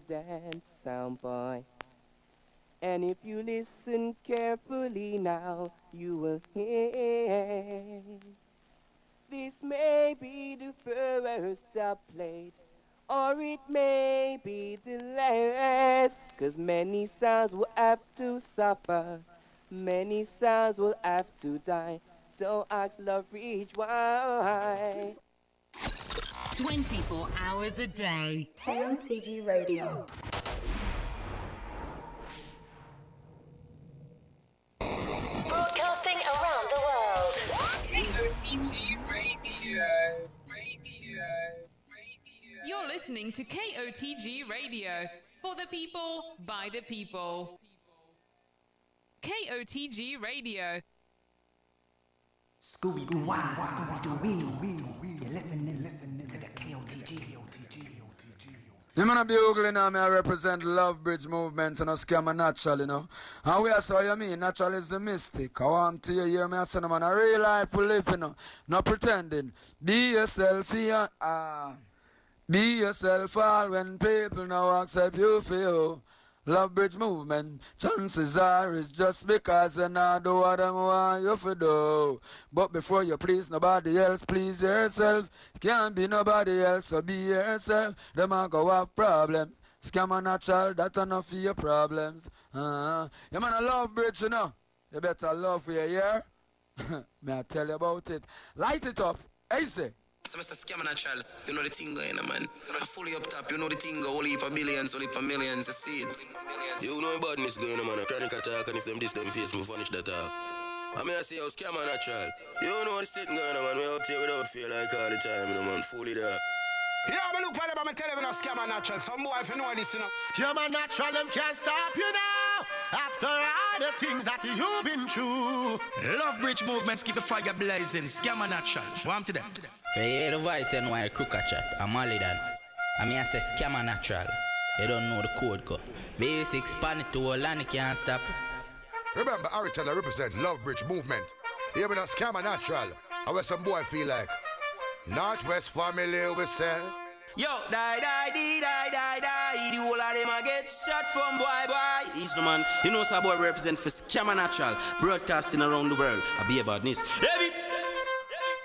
dance, sound boy. And if you listen carefully now, you will hear. This may be the first I played, or it may be the last. 'Cause many sons will have to suffer, many sons will have to die. Don't ask love, reach why. 24 hours a day. KOTG Radio. Broadcasting around the world. KOTG Radio. You're listening to KOTG Radio. For the people, by the people. KOTG Radio. Scooby-Doo, Scooby-Doo, you're listening to the KOTG. You man be ugly now, me I represent Love Bridge Movement and a scam a natural, you know. And we are so you mean, natural is the mystic. I want to hear me I say, man, a real life we live, you know. Not pretending. Be yourself here, be yourself all when people now accept you for you. Love Bridge Movement, chances are it's just because you not do what them want you to do. But before you please nobody else, please yourself. Can't be nobody else, so be yourself. Them a go have problems. Scam a natural, that's enough for your problems. You man a Love Bridge, you know. You better love for your year. May I tell you about it. Light it up. Hey, say. So Mr. Scam Natural, you know the thing going on, man. So I'm fully up top, you know the thing go, only for billions, only for millions, you see it. You know about this going on, man. A chronic attack, and if them this, them face, me furnish that up. I mean, I say, Scam Natural. You know what's sitting going on, man. We out here without fear like all the time, you know, man. Fully there. Yeah, I'm look for them, I'm telling you, Scam Natural. Some boy, if you know this, you know. Scam Natural, them can't stop you now. After all the things that you've been through. Love Bridge Movements keep the fire blazing. Scam Natural. Warm to them. You hear the voice and why crook a chat. I'm Molly Dan. I mean I say Scam Natural. You don't know the code cut. V6 pan it to all and you can't stop. Remember, Aritel I represent Love Bridge Movement. You mean a Scam Natural. I where some boy feel like Northwest family we say. Yo, die. The whole of them a get shot from boy. He's the man. You know some boy represent for Scam Natural. Broadcasting around the world. I be about this. David!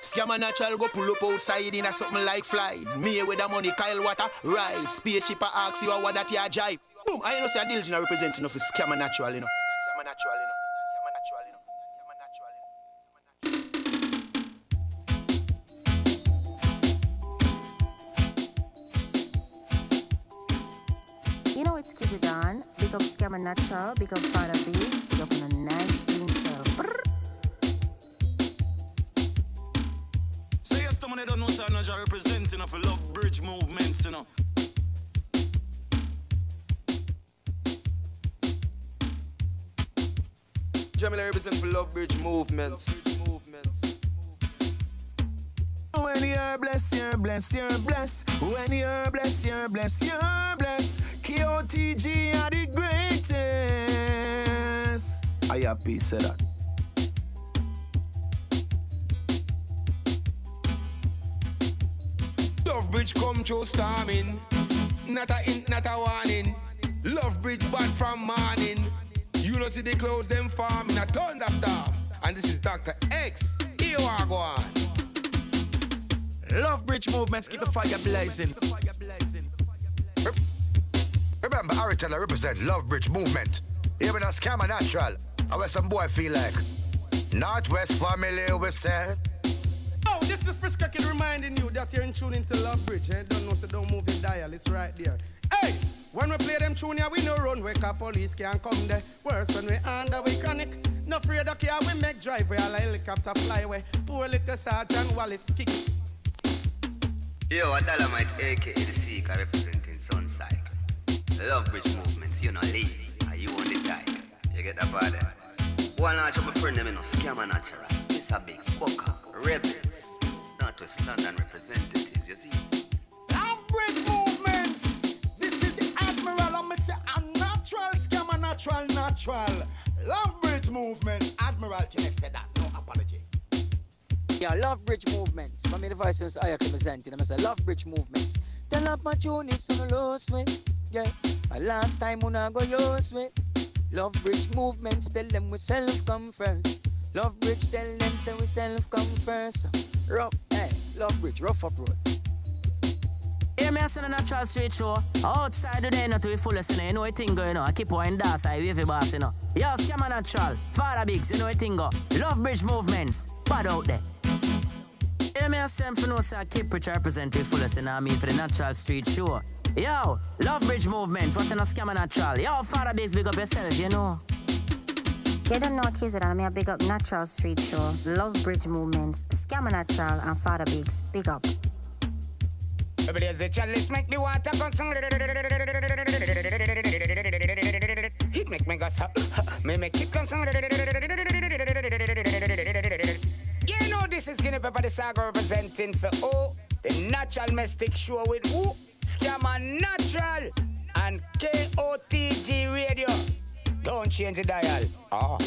Scam Natural go pull up outside in a something like flight. Me with the money, Kyle Water, ride. Spaceship a ask you what that you jive. Boom, I know say a diligent representing of Scam Natural, you know. Scam Natural, you know. You know it's Kizzy Dawn. Big up Scam Natural, big up Father Biggs, big up on a nice green cell. So yes, the money don't know, sir, I'm representing of a Love Bridge Movements, you know. Jamila represent for Love Bridge Movements. When you're blessed, you're blessed, you're blessed. When you're blessed, you're blessed, you're blessed. KOTG are the greatest. I happy say that. Love Bridge come through storming. Not a hint, not a warning. Love Bridge bad from morning. You know see the clouds them forming a thunderstorm. And this is Dr. X. Here I go on. Love Bridge Movements keep the fire blazing. Remember, Aritel I represent Love Bridge Movement. Even a Scam Natural. I where some boy feel like Northwest family we say. Oh, this is Friska Kid reminding you that you're in tune into Love Bridge. Eh? Don't know, so don't move your dial, it's right there. Hey, when we play them tune here, we no run, wake up, police can't come there. Worse when we under, we chronic. No afraid of car, we make drive, we all a helicopter fly away. Poor little Sergeant Wallace kick. Yo, a Dolomite, aka the Seeker, representing Sunside. Love Bridge Movements, you know, leave, and you on the tide. You get that part there? One large of my friend, them, you know, Scam Natural. It's a big fucker, rebels. Northwest London representatives, you see. Love Bridge Movements. This is the Admiral, I'm say a natural Scam Natural. Love Bridge Movements. Admiral Jeanette said that, no apology. Yeah, Love Bridge Movements. For me, the voice is I representing. I'm say Love Bridge Movements. Tell up my tune is on the low swing. Yeah, last time when I go use me. Love bridge movements, tell them we self come first. Love bridge, tell them say we self come first. Rough, hey, love bridge, rough up road. Hear me a natural street show. Outside today, not to be full of you know a thing go, you know. I keep on that side, wavy boss, you know. Yo, Scammer Natural, Father Bigs, you know a thing go. Love bridge movements, bad out there. Hear me a same for no say I keep rich represent we full of you know I mean for the natural street show. Yo, Love bridge movements, watching a Scammer Natural. Yo, Father Bigs, big up yourself, you know. You don't know Kotg, I mean big up Natural Street Show, Love Bridge Movements, Scammer Natural and Father Bigs, big up. Everybody has the chalice, make the water go sing. It make me go so, me make it go sing. You know this is Guinea Pepper the Saga representing for O, the Natural Mystic Show with who? Scammer Natural and Kotg Radio. Don't change the dial. Oh.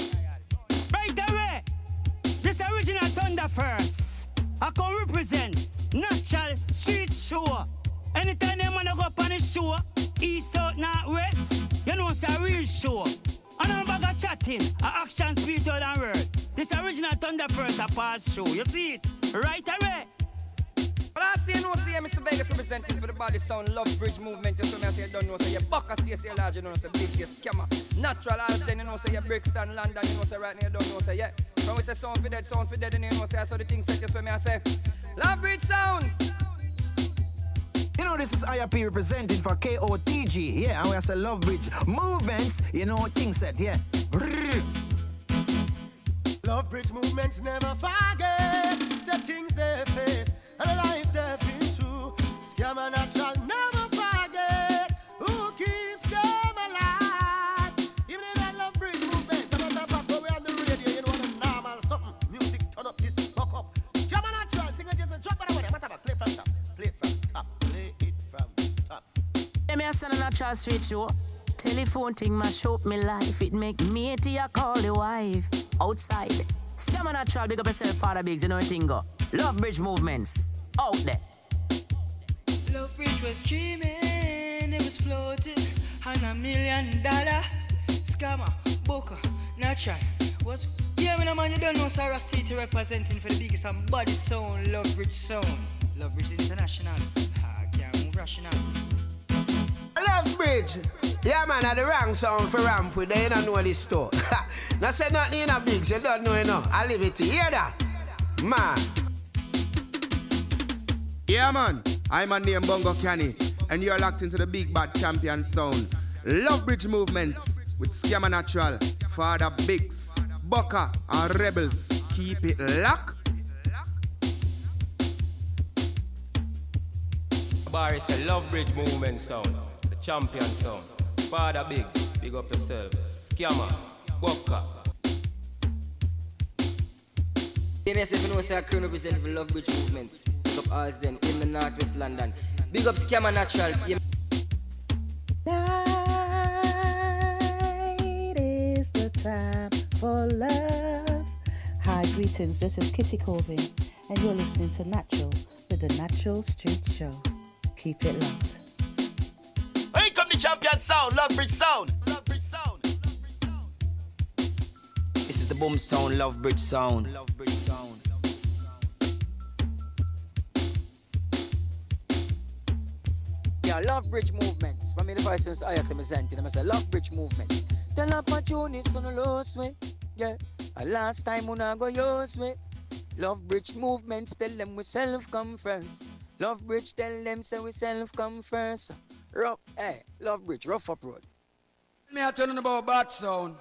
Right away, this original Thunder first. I can represent Natural Street Show. Anytime they wanna go up on the show, east, south, north, west, you know it's a real show. And I'm back chatting, a action spiritual and word. This original Thunder first a past show. You see it? Right away. But I see no see Mr. Vegas representing for the body sound Love Bridge Movement. You see me I say you don't know say you Bucka Stacey large, you know say big yes Scammer Natural as then you know say you Brixton London, you know say right now you don't know say yeah. When we say sound for dead, and you know say I saw the things set you so me I say Love Bridge sound. You know this is IRP representing for Kotg, yeah, and we say Love Bridge Movements, you know things set, yeah. Love Bridge Movements never forget the things they face and the life they've been through. Scammer Natural never forget who keeps them alive. Even in that Love Bridge Movements, and on top of we on the radio, you know what a normal something. Music turn up this fuck up. Scammer Natural, sing it just a drop of the money. What about play from top? Play it from top. Play it from top. Let me ask a Natural Street Show. Telephone thing mash up me life. It make me to call the wife outside. Scammer Natural, big up yourself, Father Bigs, you know a thing go. Love Bridge Movements, out there. Love Bridge was dreaming, it was floating on $1 million. Scammer, Booker, Natural was. Yeah, man, you don't know Sarah State representing for the biggest and body sound, Love Bridge sound. Love Bridge International. I can't move rational. Love Bridge. Yeah, man, at the wrong sound for ramp with they don't know this store. Now say nothing in a big, so you don't know enough. I leave it to you, hear that? Man. Yeah, man, I'm a name Bongo Canny, and you're locked into the big bad champion sound. Love Bridge Movements with Scammer Natural, Father Bigs, Bucka, and Rebels. Keep it locked. Bar is a Love Bridge Movement sound, the champion sound. Father Bigs, big up yourself. Scammer, Bucka. If you know say I can represent for Love Bridge Movements. Big up ours then in the Northwest London. Big up Scammer Natural. Night is the time for love. Hi, greetings. This is Kitty Corbin, and you're listening to Natural with the Natural Street Show. Keep it locked. Here come the champion sound, Love Bridge sound. Love Bridge sound. This is the boom sound, Love Bridge sound. Love Bridge sound. Yeah, Love Bridge Movements. From me the voice I have to present them. I say Love Bridge Movements. Tell up my tune is on the lose me. Yeah, last time when I go use me. Love Bridge Movements, tell them we self come first. Love Bridge, tell them say we self come first. Rough, hey, Love Bridge, rough up road. Me I telling about bad sound.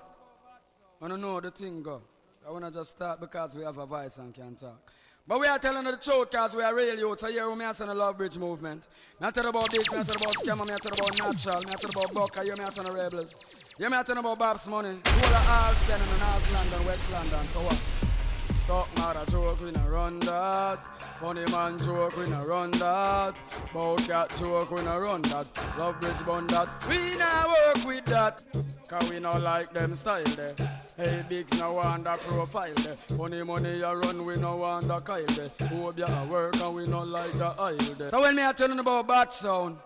I don't know the thing go. I wanna just start because we have a voice and can talk. But we are telling the truth because we are real youth. So here we are saying the Love Bridge Movement. Me I tell about this, me I tell about Scammer, me I tell about Natural, me I tell about Bucka, you me I tell the Rebels. You me I tell about Babs Money. All the halls then in the North London, West London, so what? Suck mother joke, we no run that. Funny man joke, we no run that. Bow cat joke, we no run that. Love Bridge bun that. We no work with that. Cause we no like them style there. Hey Bigs no want that profile there. Funny money you run, we no want that Kyle there. Hope you work and we no like the aisle there. So when me a telling about bad sound,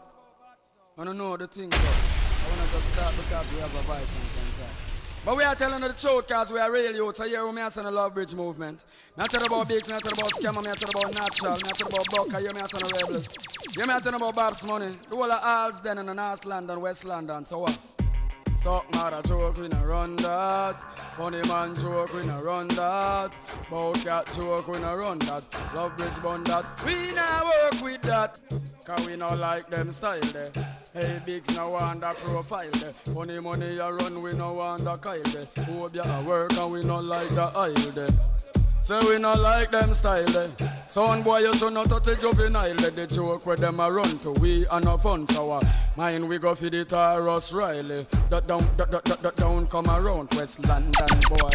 I don't know the thing, but I wanna just start because we have a voice and contact. But we are telling the truth because we are real youth. So here we are saying the Love Bridge movement. Me tell about Bigs, me tell about Scammer, me tell about Natural, me tell about Buck, here me are saying the Rebels. Here me tell about Babs Money. The whole of Alls then in the North London, West London. So what? Suck mother joke, we no run that. Funny man joke, we no run that. Bout cat joke, we no run that. Love Bridge bun that. We no work with that. Cause we no like them style there. Hey Bigs no want that profile there. Funny money you run, we no want that Kyle there. Hope you work and we no like the aisle there. Say we not like them style there. Son boy you should not touch a juvenile there. The joke where them a run to we and no fun so mine we go feed it to Ross Riley. That don't come around West London boy.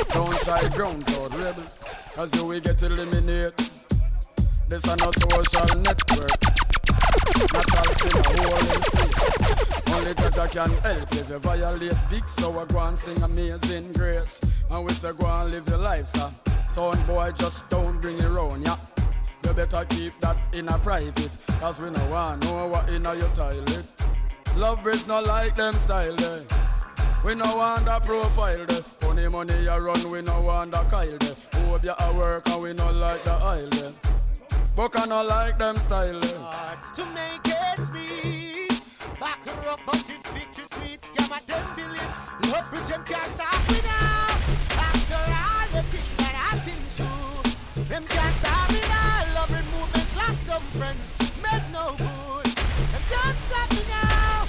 Don't try grounds out rebels. Cause you will get eliminated. This a no social network. Natural still a whole in space. Only Jaja can help if you violate big. So I go and sing Amazing Grace. And we say go and live your life, sir. Son boy just don't bring it round, yeah. You better keep that in a private. Cause we no want know what in a your toilet. Love Bridge not like them style there. We no want that profile there. Funny money you run, we no want that Kyle there. Hope you a work and we no like the aisle there. But I not like them style there. To make it sweet, back her up on the victory sweet. Scam at them billion, Love Bridge them can't stop me now. After all the things that I've been through, them can't stop me now. Love Bridge movements lost some friends, make no good. Them can't stop me now.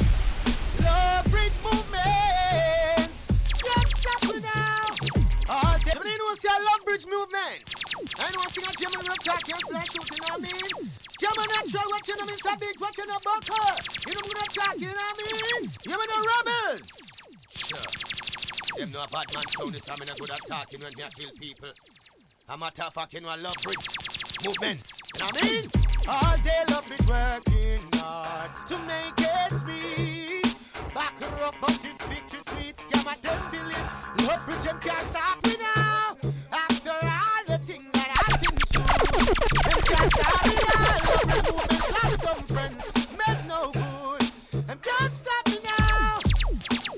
Love Bridge movements can't stop me now. All day, but you know see a Love Bridge movement. I know I sing a German little talk, you play shoot, you know what I mean? Scammer Natural, watching them in some bigs, watching them bucker. You know what I'm talking, you know what I mean? You know the rebels. Sure. Them no bad man sound this, I'm in a good at talking when me I kill people. I'm a tough fucking one Love Bridge movements, you know what I mean? All day Love Bridge working hard to make it sweet. Back her up on the victory sweet. Scammer them billion, Love Bridge them can't stop me now. After all the things that I've been through, them can't stop me now. Love Bridge movements lost some friends, make no good. Them can't stop me now.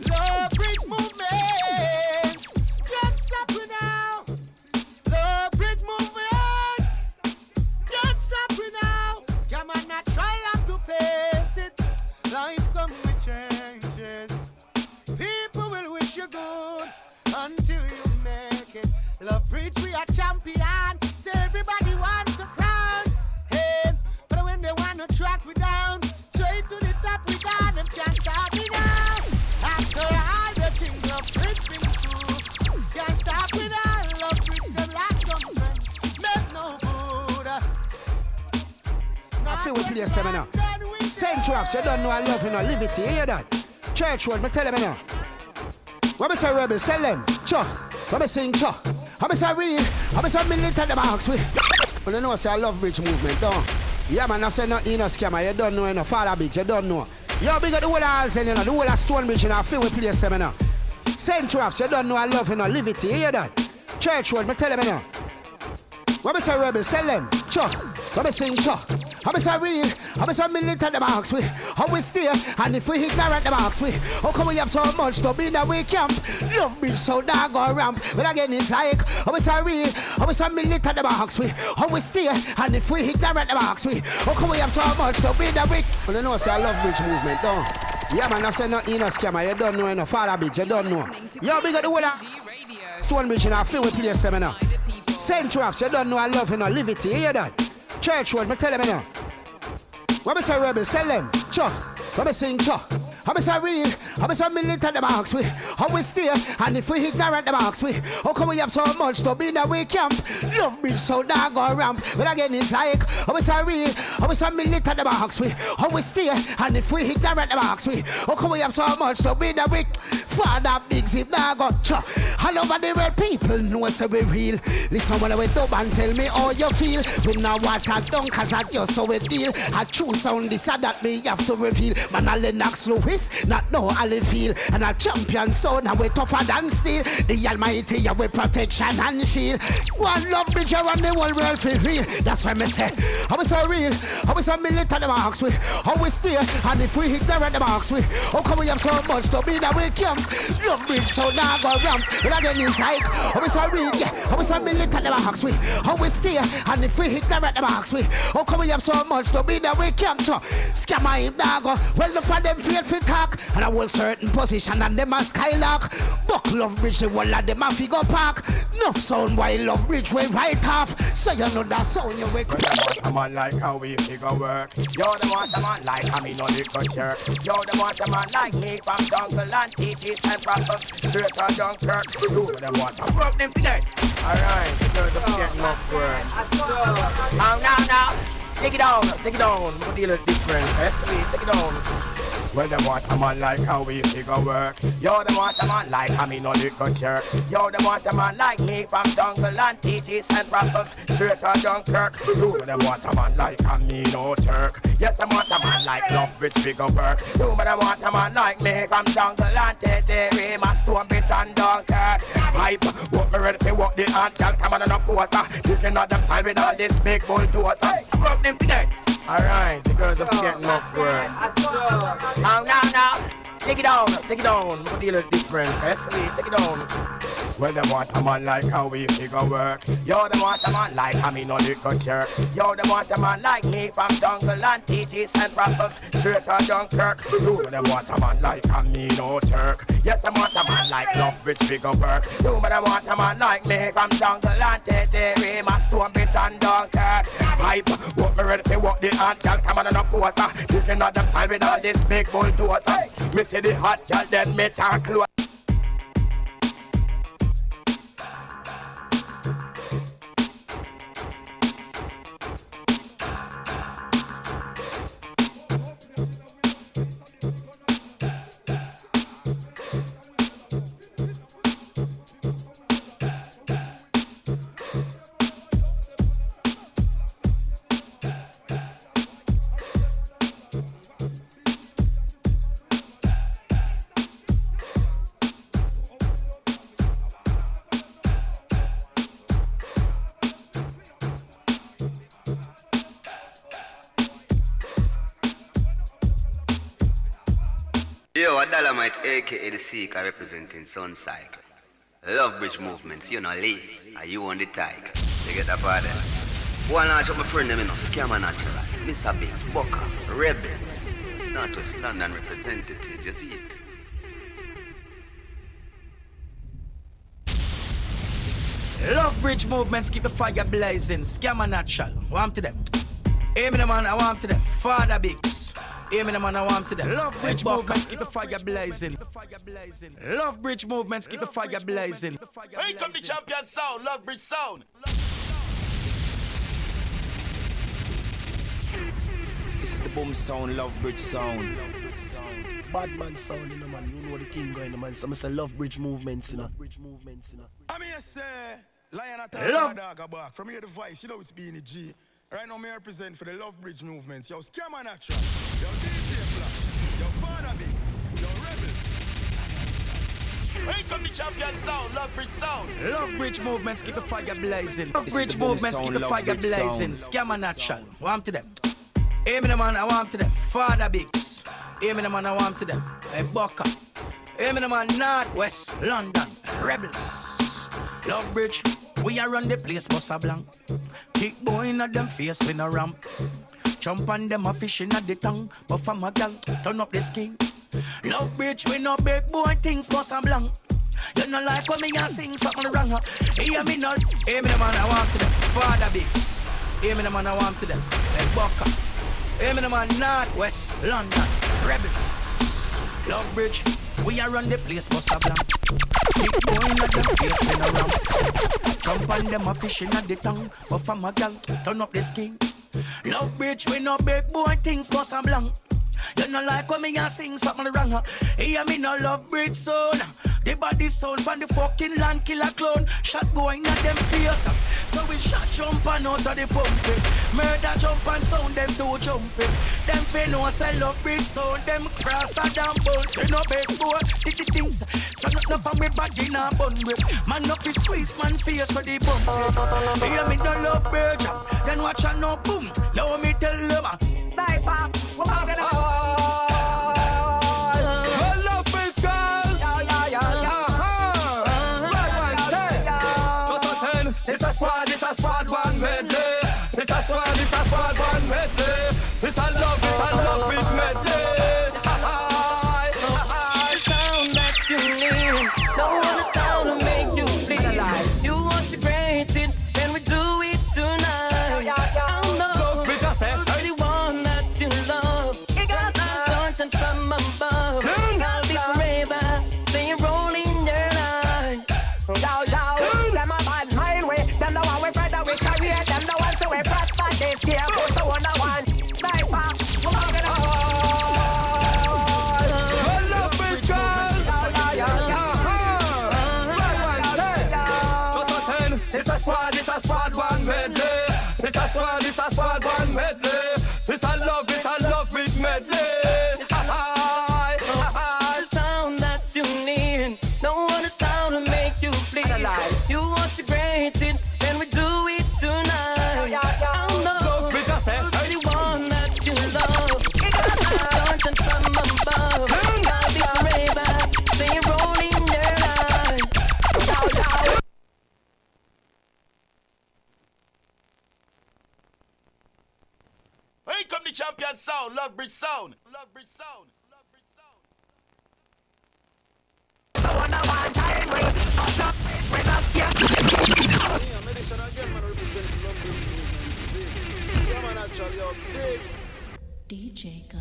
Love Bridge movements can't stop me now. Love Bridge movements can't stop me now. Scammer Natural have to face it. Life come with changes. People will wish you good until you make it. Love Bridge, we are champion. So everybody wants the crown. Hey, but when they want to track we down, straight to the top we down. Them can't stop me now. After all the things Love Bridge been through, can't stop me now. Love Bridge, them last some friends, make no good. I feel we play a seminar. Central, you don't know I love you, no liberty. You hear that? Church road, me tell them now. When I say rebels, tell them, Chuck. When I sing Chuck, I'm say real, I'm say militant the box with. Well, you know, say I Love Bridge movement, don't. Yeah, man, I say nothing, you know, scammer, you don't know, you know, Father Bigs, you don't know. Yo, big up the whole of Halls, you know, the whole of Stonebridge, you know, I feel we play a seminar. Central, you don't know I love you, no liberty, you hear that? Church road, me tell them now. When I say rebels, tell them, Chuck. When I sing Chuck. I'm say real, I'm say militant the box we. How we stay, and if we ignorant the box we. How come we have so much to be in the way camp? Love Bridge so dog or ramp. But again it's like, I'm say real, I'm say militant the box we. How we stay, and if we ignorant the box we. How come we have so much to be in the way? Well, you know say I Love Bridge movement, don't. Yeah man, I say nothing, you know scammer, you don't know, you know Father Bigs, you don't know. Yo, big up the whole of Stonebridge, you know, I feel we play a seminar. Central, you don't know I love you, no liberty, you hear that? Church road, me tell them now. When I say rebels, tell them, Chuck. When I sing Chuck, I'm say real, I'm say militant the box we. How we stay, and if we ignorant the box we. How come we have so much to be in the way camp? Love Bridge so dog or ramp. But again it's like, I'm say real, I'm say militant the box we. How we stay, and if we ignorant the box we. How come we have so much to be in the way? Father Bigs if dog or Chuck. All over the world people know say we real. Listen when I went up and tell me how you feel. We know what I done cause I just so we deal. I choose sound this that me have to reveal. Man I Lennox slow twist, not no alley feel. And a champion sound, and we tougher than steel. The Almighty, yeah, we protection and shield. One love bridge around the whole world feel real. That's why me say, how we so real, how we so militant them ask we, how we stay, and if we ignorant them ask we, how come we have so much to be that we camp? Love bridge so now go ramp, but again it's like, how we so real, yeah, how we so militant them ask we, how we stay, and if we ignorant them ask we, how come we have so much to be that we camp? Scammer him dog, well the for them feel fit talk, and I will certain position and them a skylark. Buck love bridge, the whole of them a figure park. Enough sound while love bridge we right off, so you know that sound you wake up. I'm on like how we figure work. You're the one I'm on like I mean no little jerk. You're the one I'm on like me from jungle and teaches and process straight to Dunkirk. You the one I'm work them today. Alright, there's a getting up work. Now. Take it down. What deal is different? Take it down. Well, the one I'm on like how we figure work. You're the one I'm on like I mean no little jerk. You're the one I'm on like me from jungle and teaches and process straight to Dunkirk. You the one I'm on like I mean no Turk. Yes, the one I'm on like love bridge figure work. You the one I'm on like me from jungle and teaches my stone bits and Dunkirk. Hype, walk me ready to walk the ant, girl come on and a quarter. You cannot them side with all this big bulldozer. Work them today. Alright, the girls are getting off work. Now. Take it down. What deal is different? Take it down. Well, the one I'm on like how we figure work. You're the one I'm on like I mean no little jerk. You're the one I'm on like me from jungle and teaches and process straight to Dunkirk. You the one I'm on like I mean no Turk. Yes, the one I'm on like love bridge figure work. You the one I'm on like me from jungle and teaches my stone bits and Dunkirk. Hype, walk me ready to walk the ant, girl come on and a quarter. You cannot them side with all this big bulldozer. Me see the hot girl then me talk close. Yo, a Dolomite, aka the Seeker, representing Sun Cycle. Love Bridge Movements, you know, Lace, are you on the tiger? You get that part there? One large of my friend, them, you know, Scammer Natural, Mr. Biggs, Bucker, Rebel, Northwest London representative, you see it? Love Bridge Movements keep the fire blazing. Scammer Natural, warm to them. Amen, man, I warm to them. Father Biggs. Amen, man, I warm to them. Love Bridge Movements keep the fire blazing. Love Bridge Movements keep the fire blazing. Here come the champion sound, Love Bridge sound. This is the boom sound, Love Bridge sound. Bad man sound, you know, man. You know the thing going on, man. So I say Love Bridge Movements, you know. I mean, say, Lion Attack, Love Dog back. From here, the voice, you know it's being a G. Right now, me represent for the Love Bridge Movements. Yo, Scammer Natural. Yo, DJ Flash. Yo, Father Biggs. Yo, Rebels. Here come the champion sound, Love Bridge sound. Love Bridge Movements keep the fire blazing. Love Bridge Movements keep the fire blazing. Scammer Natural, warm to them. Amen, man, I warm to them. Father Biggs. Amen, man, I warm to them. Hey, Bucker. Amen, man, Northwest London Rebels. Love Bridge, we are run the place, Bossa Blanc. Kick boy in them face with no ramp. Jump on them a fish in the tongue. But from a gal, turn up the skin. Love Bridge, we no big boy things, Bossa Blanc. You know like when me and sing something wrong. Hear me not. Hear me the man I want to them. Father Biggs. Hear me the man I want to them. Like Bucker. Hear me the man Northwest London Rebels. Love Bridge, we are run the place, Bossa Blanc. Keep going at them face with no ramp. Jump on them a fish in the tongue. But from a gal, turn up the skin. Love Bridge, we no big boy things, Bossa Blanc. You know like when me and sing something wrong. Hear me no Love Bridge sound. The body sound from the fucking land killer clown. Shot going at them face. So we shot jump and out of the pump it. Murder jump and sound them too jumpy. Them fin no sell up big sound. Them cross a damn boat. They no big boy. Did the things. So not from me body na bun whip. Man up his squeeze man face for the bump it. Hear me no love bird. Then watch a no boom. Let me tell them. Sniper. What am I gonna This a squad one medley. This a squad one medley. This a love fish medley. Sound that you need. Don't want the sound to make you bleed. You want to create it, then we do it tonight. I know you're the one that you love. It got sunshine from above. I'll be forever, then you're rolling your line. Them a bad mind way. Them the one we fight that we carry. Them the ones who we prosper this year. Who's the one that want sniper? We're all gonna love fish girls. This a squad one medley. This a squad one medley. This a love fish medley. The sound that you need. Don't want the sound to make you bleed. You want to create it, then we do it tonight. I know you're the one that you love. It got sunshine from above. I'll be forever, then you're rolling your line. Here come the champion sound, Love Bridge sound. Love Bridge sound. DJ Girl.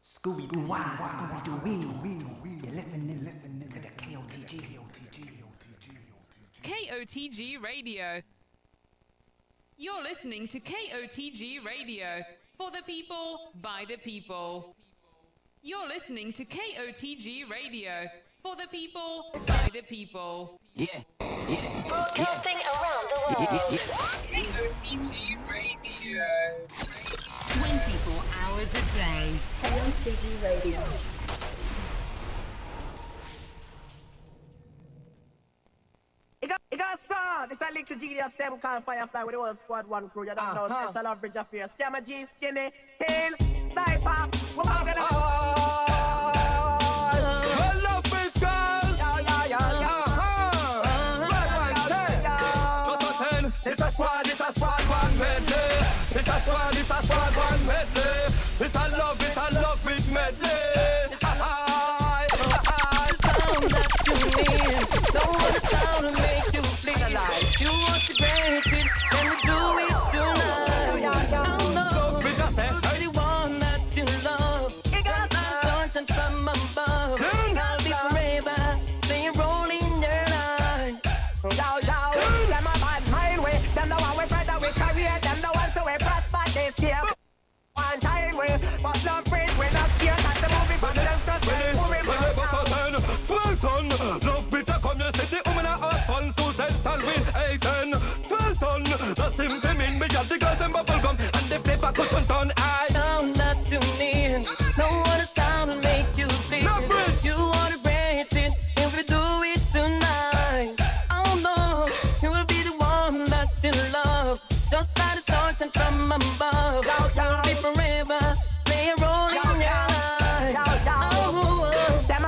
Scooby-Doo, why? Scooby-Doo, you're listening to the KOTG. KOTG Radio. You're listening to KOTG Radio. For the people, by the people. You're listening to KOTG Radio. For the people, by the people. Broadcasting around the world. KOTG Radio. 24 hours a day. KOTG Radio. It got son. It's a little genius. Them can't firefly with the whole squad one crew. You don't know. It's a love bridge affair. Scammer G, skinny, tail, sniper. We're all gonna. Love fish girls. This a squad one medley. This a squad one medley. This a love fish medley. Sound that you need. Don't want the sound to make you bleed. You want to create it, then we do it tonight. I know you're the one that you love. It got sunshine from above. I'll be forever, then you're rolling your line. Them a bad mind way. Them the one we fight that we carry. Them the ones who we prosper this year. One time we, but love bridge we not care. That's the movie from them to straight moving. Swelton, love bitch, I come, you see the woman are hot fun, so settle with 8 Swelton, the simply mean me got the girls and bubble gum, and the flavor could turn I sound that you need. Don't want a sound to make you bleed. You want to break it, if we do it tonight. Oh no, you will be the one that you love. Just like the sunshine from above. You'll be forever, play a role in your life. Them a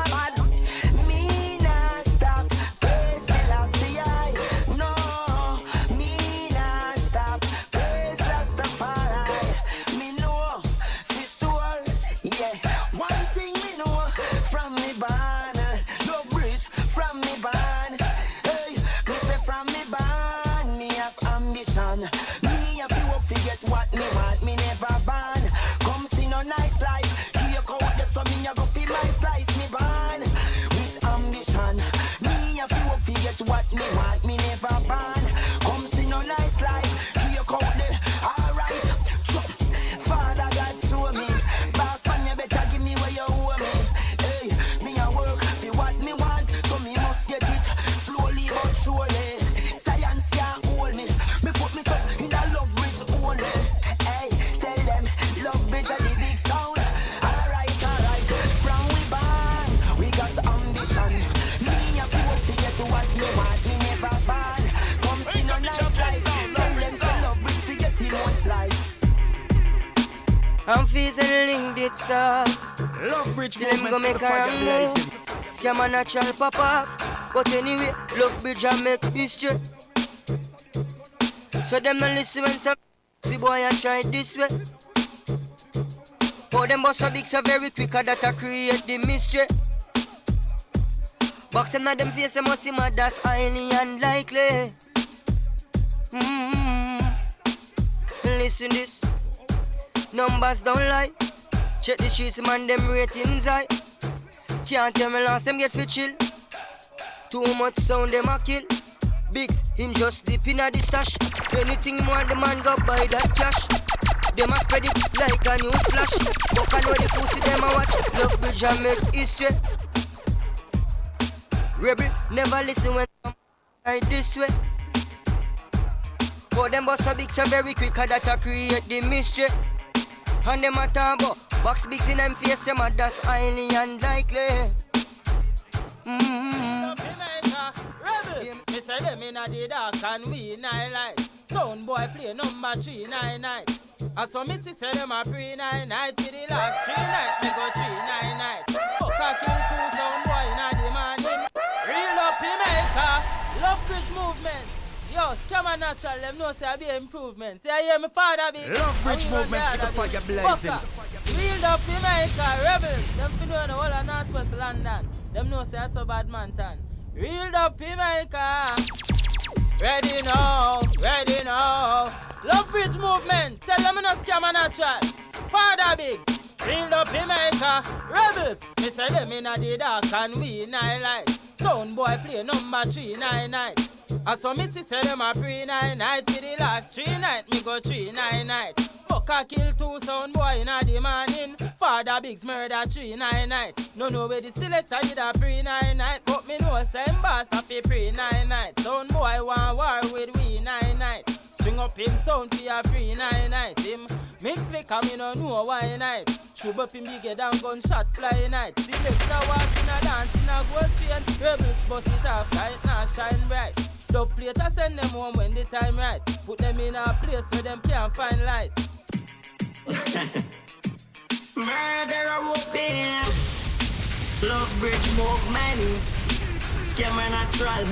And fees and linked it soft. Love Bridge Till them go movements, make keep the fire a move. blazing. Scam a natural pop off. But anyway, Love Bridge and make history. So them not listen when some see boy a try it this way. Oh, them bust a big so very quicker that I create the mystery. Box them na them face them must see mad, that's highly unlikely. Listen this, numbers don't lie. Check the streets man, them ratings high. Can't tell me last them get fi chill. Too much sound them a kill. Bigs, him just dip in a the stash. Anything more the man go buy that cash. Them a spread it like a news flash. But I know the pussy them a watch. Love Bridge and make history. Rebel, never listen when I this way. But them bust a big so very quick that I create the mystery. And them a talk about box bigs in them face, them a that's highly unlikely. Me say them inna the dark and we night light. Sound boy play number 399. And so me see say them a pre-night for the last 3 nights. Me go 3 nights. Fuck a kill 2 sound boy inna the morning. Real up in America, Love Bridge movement. Yo, Scam and Natural, them know say I be improvement. Say I hear me father be. Love Bridge movement, keep the fire blazing. Real up in America, rebels. Them fi know the whole of Northwest London. Them know say I so bad man tan. Real up in America. Ready now, ready now. Love Bridge movement. Tell them no Scam and Natural. Father Bigs. Real up in America. Rebels. Me say them inna the dark and we night light. Sound boy play number 399. And so me see say them a pre-night for the last 3 nights. Me go 3 nights. Fuck a kill 2 sound boy inna the morning. Father Bigs murder 3 nights. No know where the selector did a pre-night. But me know say him boss a fi pre-night. Sound boy want war with we night. String up him sound fi a pre-night. Him mix me come me no know why night. Shoot up him bigger than gunshot fly night. Selector walk in a dance in a gold chain. Rebels bust it off light now shine bright. Dub plate I send them home when the time right. Put them in a place where them can't find light. Murderer whooping. Love Bridge movements. Scammer natural.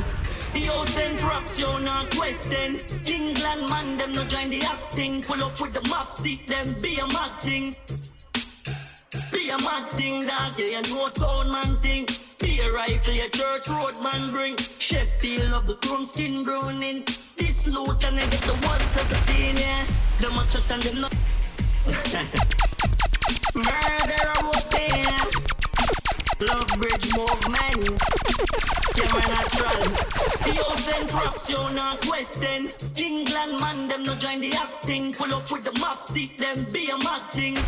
The house and drops you no question. England man them no join the acting. Pull up with the map stick them be a mad thing. Be a mad thing dog. Yeah, you know town man thing. Be a rifle, a church road man bring. Sheffield of the chrome skin browning. This loot and I get the 117, yeah. The much and them not. Murderer whooping. Love Bridge movements. Scammer natural. The house and drops you no question. England man them no join the acting. Pull up with the map stick them be a mad thing.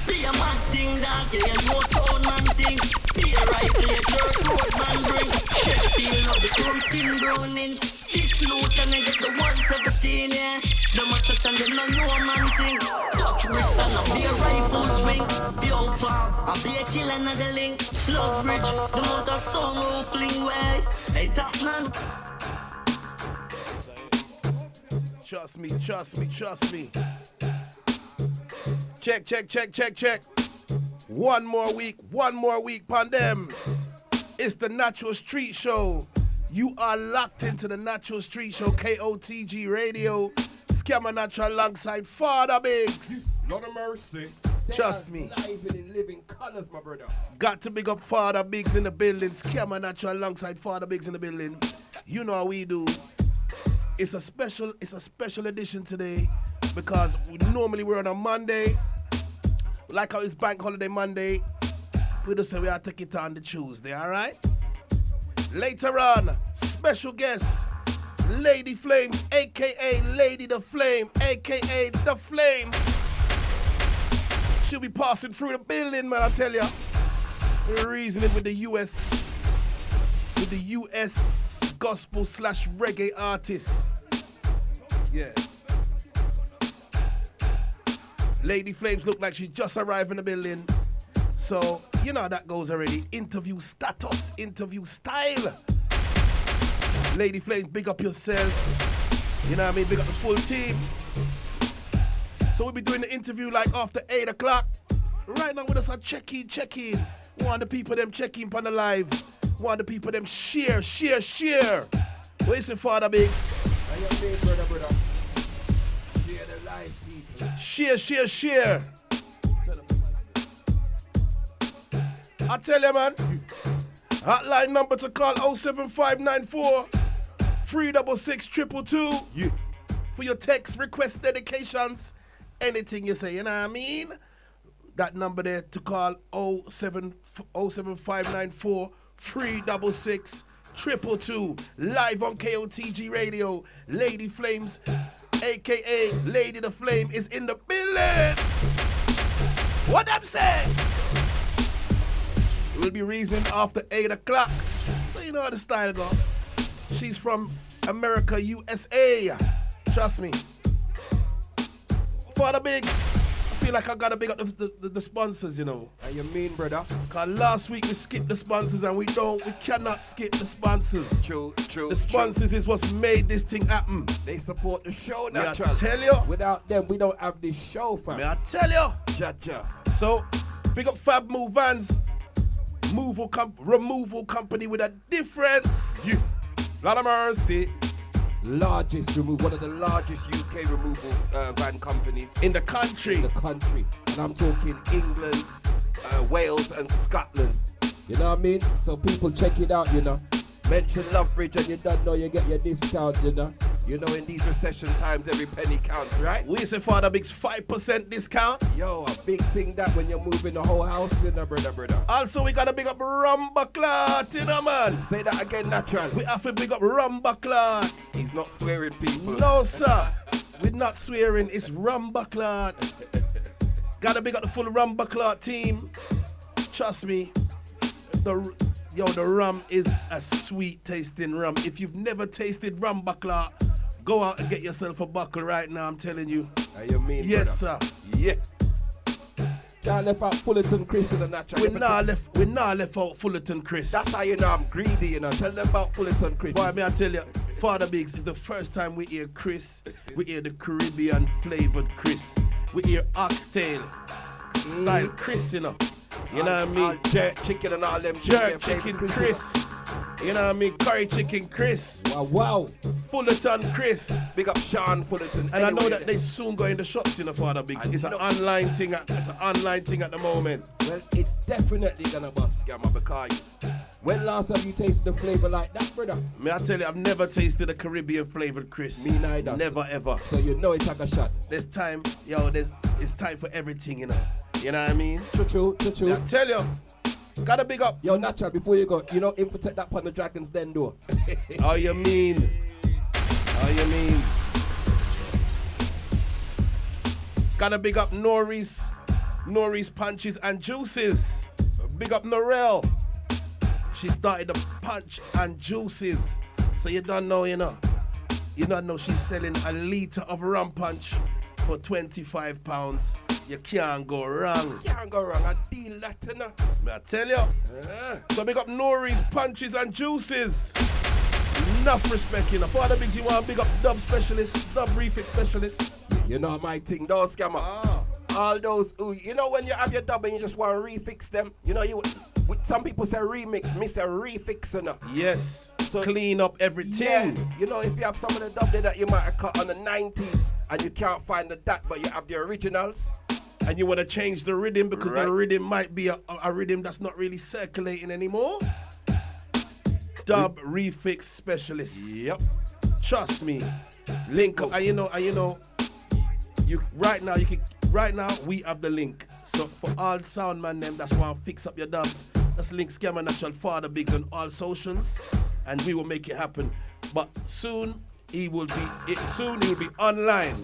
Be a mad thing dog, yeah, you know town man thing. Be a rifle, a church road man bring. Sheffield of the chrome skin browning. This loot and I get the 117, yeah. The machete and them no know man thing. Touch bricks and I be a rifle swing. Young farm, I be a kill another link. Love Bridge, the mount of song will fling way. Hey top man. Trust me, trust me, trust me. Check, check, check, check, check. One more week, pandem. It's the Natural Street Show. You are locked into the Natural Street Show, Kotg Radio. Scammer Natural alongside Father Biggs. Lord of mercy. Trust me. Live in living colors, my brother. Got to big up Father Biggs in the building. Scammer Natural alongside Father Biggs in the building. You know how we do. It's a special edition today because normally we're on a Monday. Like how it's Bank Holiday Monday, we just say we are taking it on the Tuesday, alright? Later on, special guest, Lady Flames, aka Lady the Flame, aka The Flame. She'll be passing through the building, man, I tell ya. Reasoning with the US gospel / reggae artists. Yeah. Lady Flames look like she just arrived in the building. So, you know how that goes already. Interview status, interview style. Lady Flames, big up yourself. You know what I mean? Big up the full team. So we'll be doing the interview like after 8 o'clock. Right now with us a check-in. Want the people them check-in on the live. Want the people them share. What is it, Father Biggs? How you doing, brother? Share the live, people. Share. I tell you, man. Hotline number to call 07594 366 222. Yeah. For your text, request, dedications, anything you say, you know what I mean? That number there to call 07594 366 222. Live on KOTG Radio. Lady Flames, aka Lady the Flame, is in the building. What I'm saying? We'll be reasoning after 8 o'clock. So you know how the style go. She's from America, USA. Trust me. Father Biggs, I feel like I gotta big up the sponsors, you know. How you mean, brother? Cause last week we skipped the sponsors and we cannot skip the sponsors. True. The sponsors is what's made this thing happen. They support the show, May natural. I tell you? Without them, we don't have this show, fam. May I tell you? Jaja. So, big up Fab Move Vans. Removal company with a difference. Yeah. Lot of mercy. Largest removal, one of the largest UK removal van companies in the country. And I'm talking England, Wales and Scotland. You know what I mean? So people check it out, you know. Mention Lovebridge and you don't know you get your discount, you know. You know, in these recession times, every penny counts, right? We say Father Big's 5% discount. Yo, a big thing that when you're moving the whole house, you know, brother. Also, we gotta big up Rumba Clot, you know, man. Say that again, natural. We have to big up Rumba Clot. He's not swearing, people. No, sir. We're not swearing. It's Rumba Clot. Gotta big up the full Rumba Clot team. Trust me. The rum is a sweet tasting rum. If you've never tasted Rumba Clot, go out and get yourself a buckle right now, I'm telling you. How you mean, yes, brother? Sir. Yeah. Can't left out Fullerton Chris in the natural. We not left out Fullerton Chris. That's how you know I'm greedy, you know. Tell them about Fullerton Chris. Boy, may I tell you, Father Biggs is the first time we hear Chris. We hear the Caribbean flavored Chris. We hear oxtail style Chris, you know. You know what I mean? Jerk chicken and all them. Jerk chicken Chris. You know what I mean? Curry chicken Chris. Wow. Fullerton Chris. Big up Sean Fullerton. And I know that they soon go in the shops, you know, Father Biggs. It's an online thing at the moment. Well, it's definitely gonna bust, Gamma, because when last have you tasted the flavor like that, brother? May I tell you, I've never tasted a Caribbean flavored Chris. Me neither. Never ever. So you know it took a shot. There's time, it's time for everything, you know. You know what I mean? True. May I tell you, gotta big up. Yo, Natural, before you go, you know, him protect that upon the Dragon's Den door. How you mean? Gotta big up Norris Punches and Juices. Big up Norel. She started the Punch and Juices. So you don't know, you know. You don't know she's selling a liter of rum punch for £25. You can't go wrong. Can't go wrong. I deal that, you know. May I tell you? So big up Norris Punches and Juices. Enough respect, you know. Father Biggs, you want to big up dub specialist, dub refix specialist. You know my thing, though, scammer. All those who, you know, when you have your dub and you just want to refix them, you know, some people say remix, me say refix, you know. Yes. So clean up everything. Yeah. You know, if you have some of the dub there that you might have cut on the 90s and you can't find the that, but you have the originals. And you want to change the rhythm because the rhythm might be a rhythm that's not really circulating anymore. Dub refix specialist. Yep. Trust me. Link up. And you know, right now we have the link. So for all sound man them that's want to fix up your dubs, that's link Scammer Natural Father Biggs on all socials, and we will make it happen. But soon he will be online.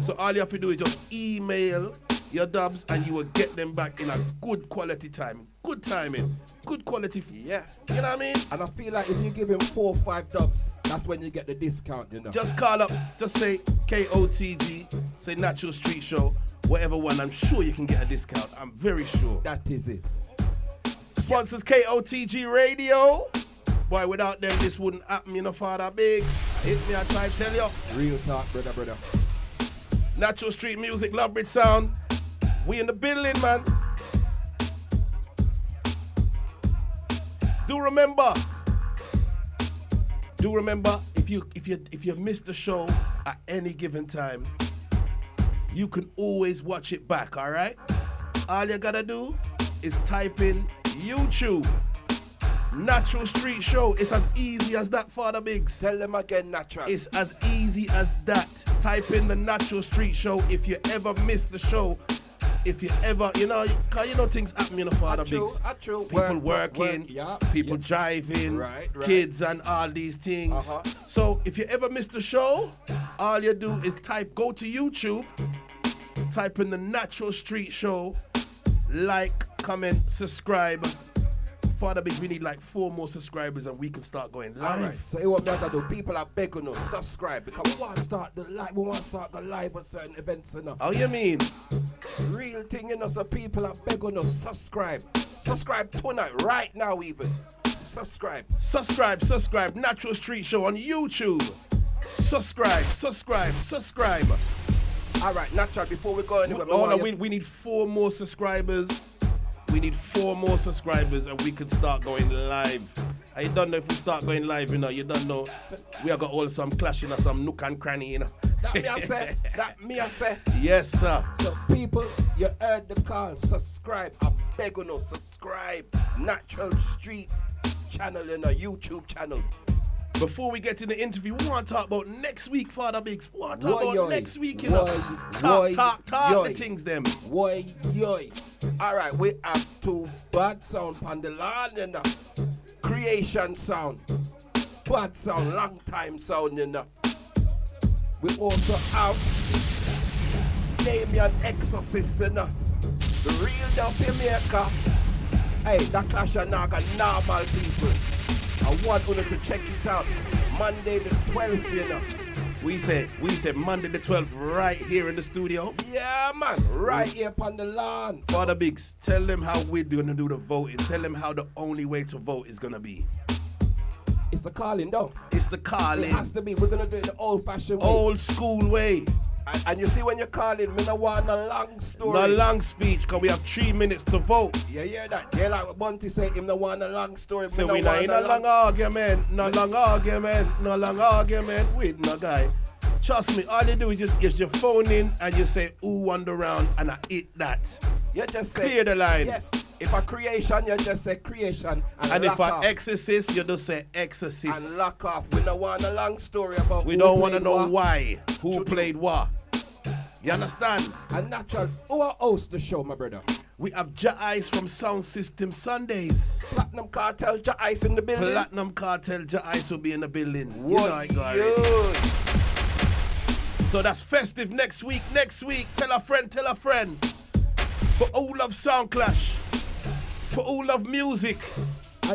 So all you have to do is just email your dubs and you will get them back in a good quality time. Good timing. Good quality. Yeah. You know what I mean? And I feel like if you give him 4 or 5 dubs, that's when you get the discount, you know. Just call up, just say KOTG, say Natural Street Show, whatever one. I'm sure you can get a discount. I'm very sure. That is it. Sponsors KOTG Radio. Boy, without them, this wouldn't happen, you know, Father Biggs. Hit me, I try to tell you. Real talk, brother. Natural Street Music, Lovebridge Sound. We in the building, man. Do remember, if you missed the show at any given time, you can always watch it back, all right? All you gotta do is type in YouTube, Natural Street Show. It's as easy as that, Father Biggs. Tell them again, Natural. It's as easy as that. Type in the Natural Street Show if you ever missed the show. If you ever, cause things happen, Father Biggs. True. People working, people driving, right. kids and all these things. So if you ever miss the show, all you do is go to YouTube, type in the Natural Street Show, like, comment, subscribe. Father Biggs, we need like 4 more subscribers and we can start going live. All right. So what we have to do, people are begging us, subscribe, because we want to start the live at certain events, How you mean? Real thing, so people are begging us, subscribe. Subscribe tonight, right now even. Subscribe. Natural Street Show on YouTube. Subscribe. All right, Natural, before we go anywhere. We need 4 more subscribers. We need 4 more subscribers and we can start going live. I don't know if we start going live, you don't know. We are got all some clashing or some nook and cranny, That me I say. Yes, sir. So people, you heard the call. Subscribe. I'm begging you, subscribe. Natural Street channel YouTube channel. Before we get in the interview, we want to talk about next week, Father Biggs. We want to talk about next week, Talk the things them. All right, we have 2 bad sound on the land, Creation sound. Bad sound, long time sound, We also have Damien Exorcist, The real Duffy Maker. Hey, that clash of naga normal people. I want you to check it out. Monday the 12th, We said Monday the 12th right here in the studio. Yeah, man. Right here upon the lawn. Father Biggs, tell them how we're going to do the voting. Tell them how the only way to vote is going to be. It's the calling, though. It's the calling. It has to be. We're going to do it the old-fashioned way. Old school way. And you see when you're calling, me no want a long story. No long speech, because we have 3 minutes to vote. You hear that? Yeah, like what Bunty say, him no want a long story. So we not in a long argument. No long argument with no guy. Trust me, all you do is just your phone in and you say, who won the round, and I hit that. You just say, clear the line. Yes. If a creation, you just say creation and if an exorcist, you just say exorcist. And lock off. We don't want a long story about we don't want to know why. Who played what. You understand? And Natural, who hosts the show, my brother? We have Ja Ice from Sound System Sundays. Platinum Cartel, Ja Ice in the building. Platinum Cartel, Ja Ice will be in the building. What? You know I got it. So that's festive next week. Tell a friend. For all of Sound Clash. For all of music.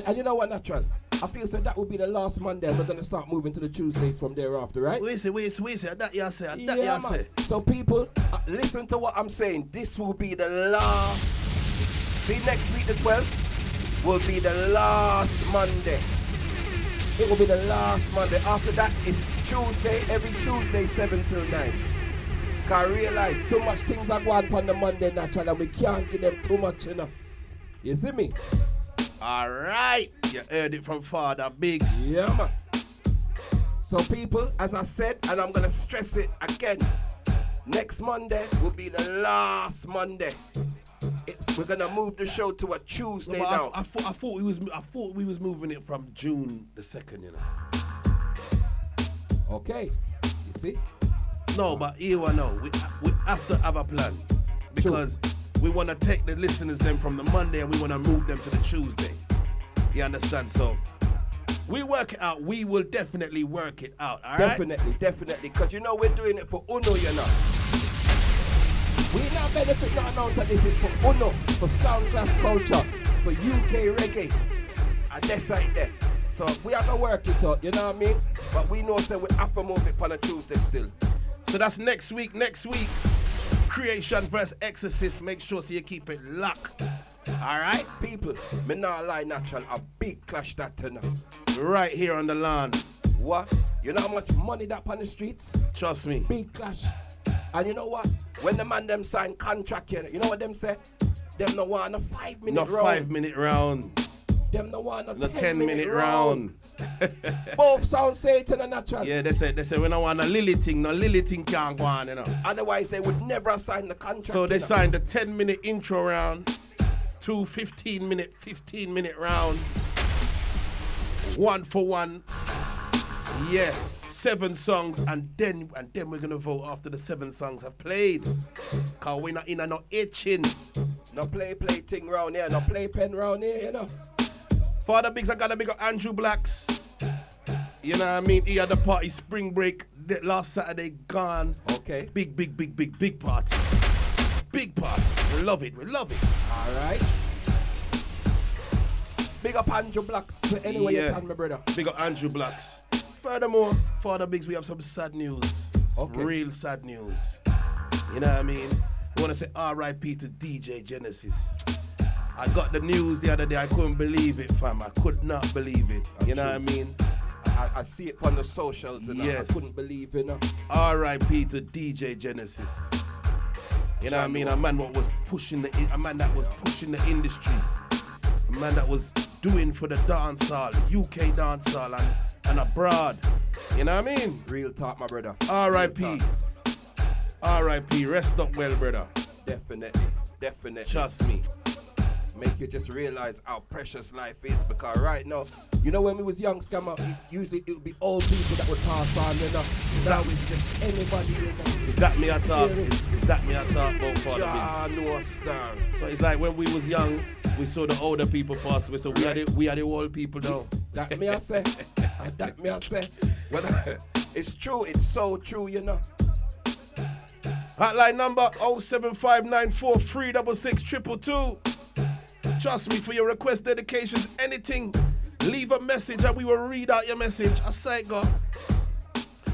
And you know what, Natural? I feel that would be the last Monday. We're going to start moving to the Tuesdays from thereafter, right? Wait, that you say. So people, listen to what I'm saying. This will be the last. See, next week the 12th will be the last Monday. It will be the last Monday. After that, it's Tuesday, every Tuesday, 7 till 9. Because I realize too much things are going on the Monday, Natural, and we can't give them too much enough. You see me? All right. You heard it from Father Biggs. Yeah, man. So people, as I said, and I'm going to stress it again, next Monday will be the last Monday. We're going to move the show to a Tuesday now. I thought we was moving it from June the 2nd, Okay. You see? No, but here we know. We have to have a plan. Because we want to take the listeners then from the Monday and we want to move them to the Tuesday. You understand? So we work it out. We will definitely work it out. All right? Definitely. Because we're doing it for Uno, We not benefit nothing out of this. It's for Uno, for Sound Clash culture, for UK reggae. And that's right there. So we have to work it out, you know what I mean? But we know we have to move it on a Tuesday still. So that's next week. Creation vs. Exorcist. Make sure so you keep it locked. Alright? People, me not lie, Natural, a big clash that tonight. Right here on the lawn. What? You know how much money that on the streets? Trust me. Big clash. And you know what? When the man them sign contract here, you know what them say? Them no want a 5-minute round. Not 5-minute round. Them no want a The 10-minute 10-minute round. Both sound Satan and natural. Yeah, they say we don't want a Lily thing. No Lily thing can't go on, you know. Otherwise, they would never sign the contract. So they signed the 10-minute intro round, 2 15-minute rounds, 1 for 1. Yeah, 7 songs, and then we're gonna vote after the 7 songs have played. Cause we're not in and no itching. No play thing round here, no play pen round here, you know. Father Biggs, I gotta big up Andrew Blacks. You know what I mean? He had the party spring break last Saturday, gone. Okay. Big party. Big party. We love it. All right. Big up Andrew Blacks. Anyway, you can, my brother. Big up Andrew Blacks. Furthermore, Father Biggs, we have some sad news. Okay. Real sad news. You know what I mean? We want to say R.I.P. to DJ Genesis. I got the news the other day. I couldn't believe it, fam. I could not believe it. You know what I mean? I see it on the socials and yes. I couldn't believe it. R.I.P. to DJ Genesis. You know what I mean? A man that was pushing the industry. A man that was doing for the dancehall, UK dancehall and abroad. You know what I mean? Real talk, my brother. R.I.P. R.I.P. Rest up well, brother. Definitely. Trust me. Make you just realize how precious life is, because right now, you know when we was young, Scammer, usually it would be old people that would pass on, you know. Now it's just anybody, you know. Is that me I talk? About Father Biggs? No star. But it's like when we was young, we saw the older people pass away, so we are the old people now. That me I say. Well, it's true, it's so true, you know. Hotline number 07594366222. Trust me, for your request, dedications, anything, leave a message and we will read out your message. I say, God,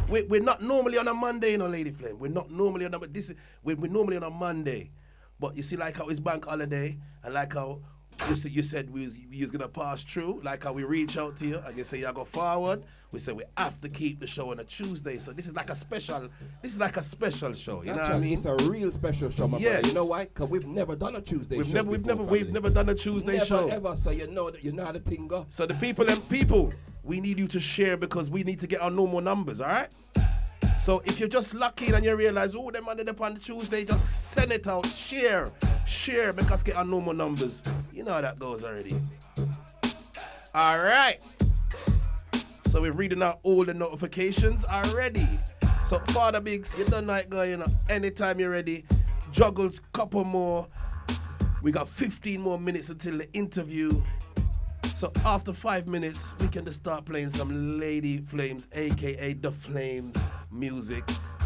we're not normally on a Monday, you know, Lady Flame. We're not normally on we're normally on a Monday. But you see, like how it's bank holiday, and like how you said we was gonna pass through, like how we reach out to you and you say you go forward. We say we have to keep the show on a Tuesday. So this is like a special show. You know what I mean? It's a real special show, my brother. You know why? Because we've never done a Tuesday show. We've never done a Tuesday show. Never ever. So you know how the thing go. So the people, we need you to share because we need to get our normal numbers, all right? So if you're just lucky and you realize, oh, them under up on the Tuesday, just send it out, share, make us get our normal numbers. You know how that goes already. All right. So we're reading out all the notifications already. So Father Biggs, you done like guy, you know, anytime you're ready, juggle a couple more. We got 15 more minutes until the interview. So after 5 minutes, we can just start playing some Lady Flames, aka The Flames music,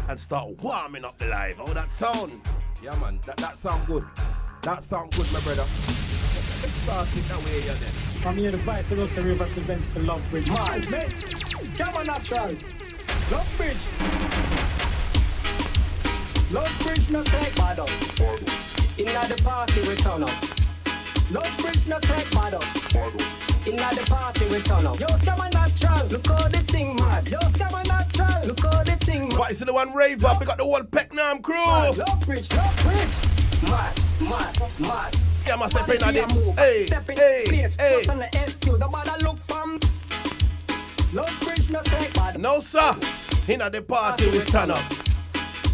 and start warming up the live. How that sound? Yeah, man, that sound good. That sound good, my brother. Let's start it that way, yeah, then. From here, the vice also represent for Love Bridge. Man, mates, Scammer Natural. Love Bridge. Love Bridge not take bad up. Inna the party we turn up. Love Bridge not take bad up. Inna the party we turn up. Yo, Scammer Natural, look how the thing mad. Yo, Scammer Natural, look how the thing mad. But it's the one rave up, we got the whole Pecknam crew. Love Bridge. Mad. Scammer step in on it. Step in place, plus on the SQ. The bother look from Love Bridge not take bad. No, sir. Inna the party we stand up.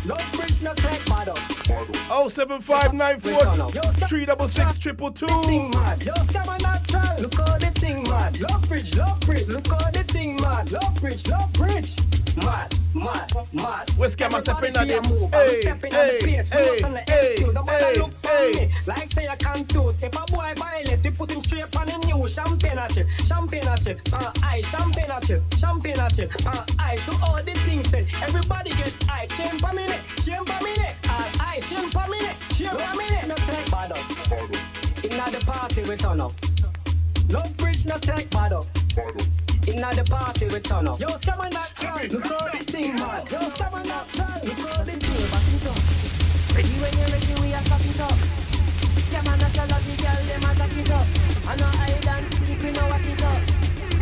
Love Bridge not take bad up. 07594366222. Mad. Yo, Scammer Natural, look how the thing mad. Love Bridge, look how the thing mad. Love Bridge. Mad. Where's Scammer stepping on him? Stepping on the place, on the SQ. The bother look for me, like say I can't do it. If a boy violate, we put him straight on the new champagne at you. Champagne at you, eye to all the things said. Everybody get eye, chain for me neck, all eye, chain for me neck, no take bad up. Inna the party we turn up. Love Bridge no take bad up. Inna the party we turn up. Yo, Scammer Natural, look how the thing mad. Yo, Scammer Natural, look how the thing back it up. Ready when you're ready, we are stop it up. Scammer Natural, love the girl, them a back it up. I know hide and seek, we know what it up.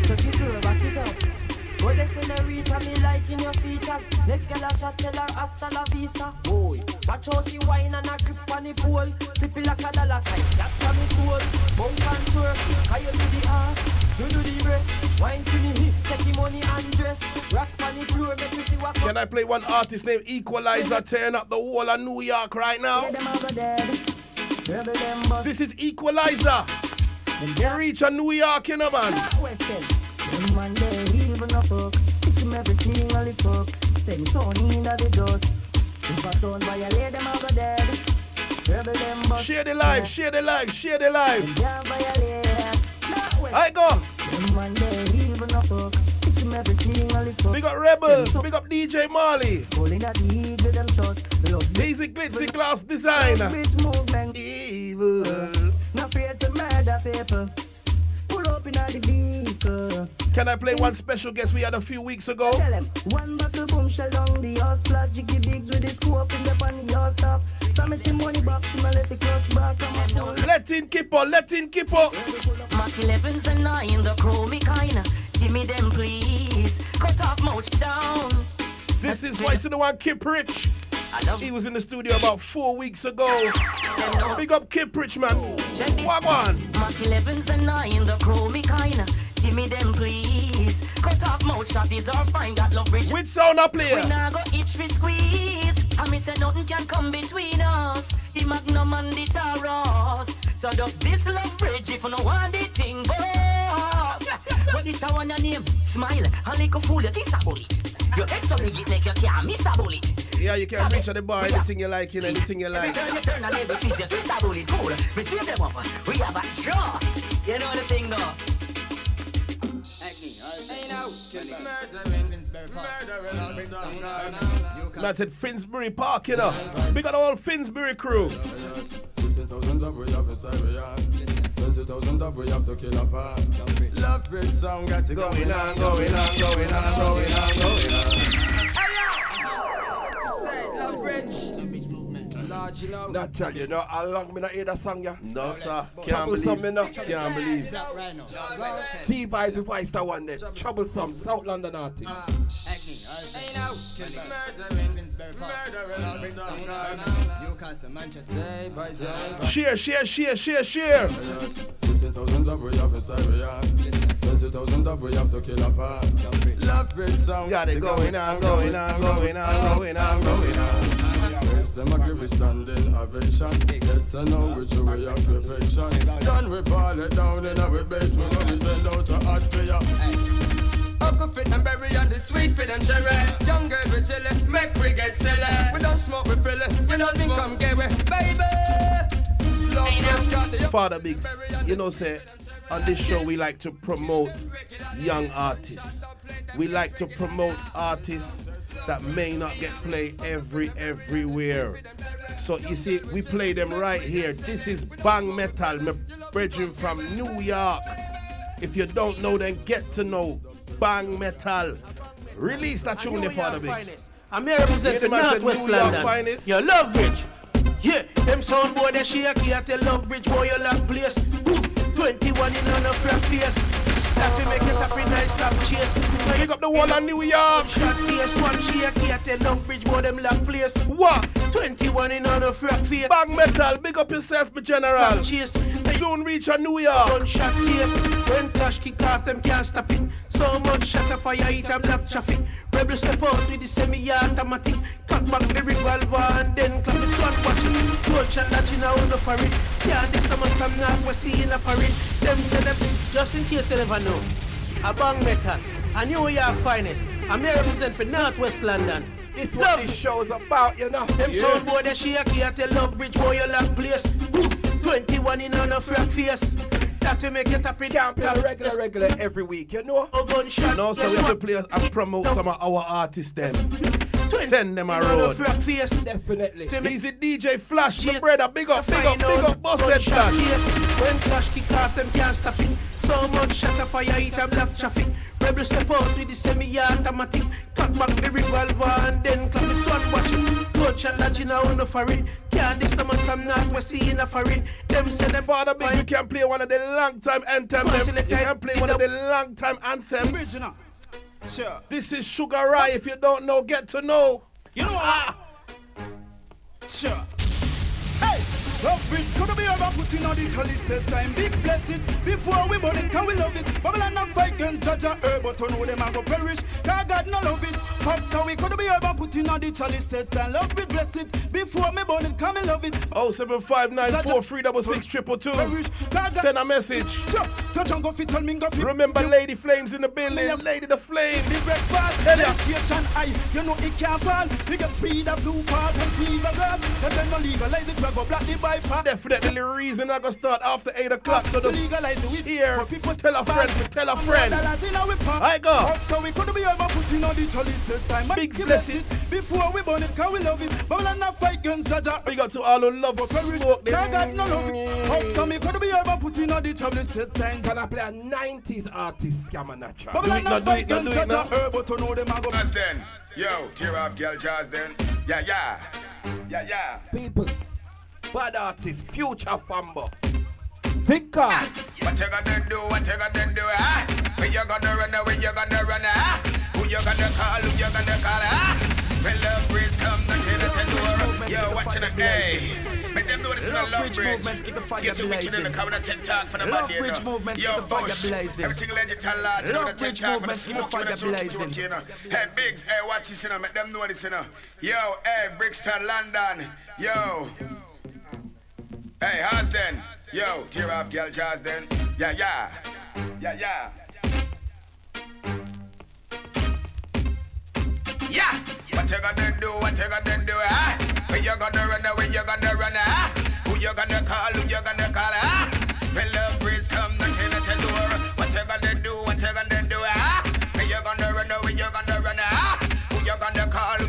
Touch it through, back it up. Oh, the senorita, me like in your features. Next girl a chat, tell her hasta la vista. Boy, watch how she whine and a grip on the pole. Flip it like a dollar sign, that from me soul. Bounce and twerk, how you do the ass, you do the breast. Wine to the hip, take the money and dress. Rocks on the floor, make me see what. Can I play one artist named Equalizer tearing up the wall of New York right now? This is Equalizer. You reach a New York, you know, man. Them man they even a fuck. It's him everything only fuck. Send son in the dust. If a son violate them I go dead. Rebel them bust. Share the live, share the live, share the live. I go. Them man they even a fuck. It's him everything only fuck. Big up Rebels, big up DJ Marley. Pulling at the eagle them trust. Easy glitzy class design. Evil. Not afraid to murder people. Pull up in the vehicle. Can I play one special guest we had a few weeks ago? Tell him, one buckle boom shell down the horse flat. Jiggy bigs with the scope in the pan the horse top. From me see money box, him a let the clutch back. Let in keep up, let in keep up. Mark 11s and 9, the chromey kind. Give me them please. Cut off mouth down. This is Voice of the One, Kip Rich. He was in the studio about 4 weeks ago. Big up Kip Rich, man. Wagwan. Mark 11s and 9, the chromey kind. Give me them please. Cut off mouth shot is our fine. That love bridge. Which sound up player? We now go itch fi squeeze. And me say nothing can come between us. The Magnum and the Taurus. So does this love bridge if you no want the thing boss? What is the one your name? Smile. And like a fool you kiss a bullet. Your head so big it make you can't miss a bullet. Yeah, you can reach at the bar, anything you like, anything you like. Every turn and every piece you twist a bullet cool. We save them up. We have a draw. You know the thing go. That's at Finsbury Park, you know. We got the whole Finsbury crew. 15,000 that we have inside we are. 20,000 that we have to kill a part. Love bridge sound got to going on, going on, going on, going on, going on. Love bridge. Natural, you know how long me not hear that song, yeah? No, sir. Can't believe. Can't believe. T-Vibes with Vice that one there. Troublesome, South London artist. Share, share, share, share, share. 15,000 that we have inside we are. 20,000 that we have to kill a part. Love bridge sound got it going on, going on, going on, going on, going on. Them a give me standing ovation. Get to know which way occupation. Done we ball it down in our basement. When we send out a hot for ya. Uncle fit and berry and the sweet fit and cherry. Young girl we chillin', make we get silly. We don't smoke, we fill it. You don't think I'm gay, baby. Father Biggs, you know, say on this show we like to promote young artists. We like to promote artists that may not get played everywhere. So you see, we play them right here. This is Bang Metal, my brethren from New York. If you don't know, then get to know Bang Metal. Release that tune there, Father Biggs. I'm here representing for Northwest London. Your Love Bridge. Yeah, them soundboy they shaky at the Love Bridge boy you lock place. 21 in on a flat face. That we make it up in nice top chase. Pick up the wall of New York. Shot case, one shaky at the Love Bridge boy them lock place. What? 21 in on a flat face. Bang Metal, big up yourself, my general. Soon reach a New York. Gunshot case. When clash kick off, them can't stop it. So much shot of fire, it a black traffic. Rebel step out with the semi-automatic. Cock back the revolver and then clap it. One watch it. Cold shot that you know no for it. Can't this the man from Northwest seeing a for it. Them say them, just in case you never know. A Bang Metal, a New York finest. I'm here represent for Northwest London. This what this show's about, you know. Them soundboy they shaky at the Love Bridge boy you lock place. 21 in on a frack face. That to make it up in. Can't play regular every week, you know. Oh, gunshot. No, so we have to play and promote some of our artists them. Send them a road. Definitely. Easy DJ Flash, my brother. Big up, Bosshead Flash. When Flash kick off, them can't stop it. So much shot of fire, it a black traffic. Rebel step out with the semi-automatic. Cock back the revolver and then clap it. One watch it. Cold shot that you know no for it. Can't this the man from Northwest seeing a foreign. Them say them Father Biggs, you can play one of the long time anthems. You can play one of the long time anthems. Sure. This is Sugar Ray. If you don't know, get to know. You know what? Sure. Hey, Love Bridge could be over putting on the chalice set time. Big bless it before we burn it, can we love it? Babylon and fight against Judge and herb, but to know them and go perish. Cause God no love it. After we could be over putting on the chalice set time. Love Bridge bless it before me burn it, can we love it? 07594366622. Send a message. Remember Lady Flames in the building. Lady the Flame. The breakfast. Tell ya. Meditation high. You know it can't fall. We get speed of blue fast and fever grass. And then no legalize it, we go black the bypass. Definitely the reason I gonna start after 8 o'clock. So just here. Tell a friend to tell a friend. I go. After we could be over putting on the chalice set time. Big bless it. Before we burn it, can we love it? Babylon and fight against Judge. We got to all who love smoke. God no love it. After we could be over putting on the chalice set time. Can I play a 90s artist, Scammer Natural? Babylon and fight against Judge and herb, but to know them and go. Then, yo, tear off girl jazz then. Yeah. People, bad artist, future fambo. Ticka. What you gonna do? Ah? When you gonna run away? Who you gonna call? When Love Bridge come, knocking at the door. Yo, watching it, hey. Make them know this is not Love Bridge. Get you wicked in the car with a TikTok for the body, you know. Yo, Bush, everything legit and large, you know, the TikTok for the smoke, you know, choke, you know. Hey, Biggs, hey, watch this, you know, make them know this, you know. Yo, hey, Brixton, London, yo. Hey, Hasden, yo, tear off girl jazz then. Yeah. Yeah, what you gonna do, ah? When you gonna run away, ah? Who you gonna call, ah? When Love Bridge come knocking at the door. What you gonna do, ah? When you gonna run away, ah? Who you gonna call,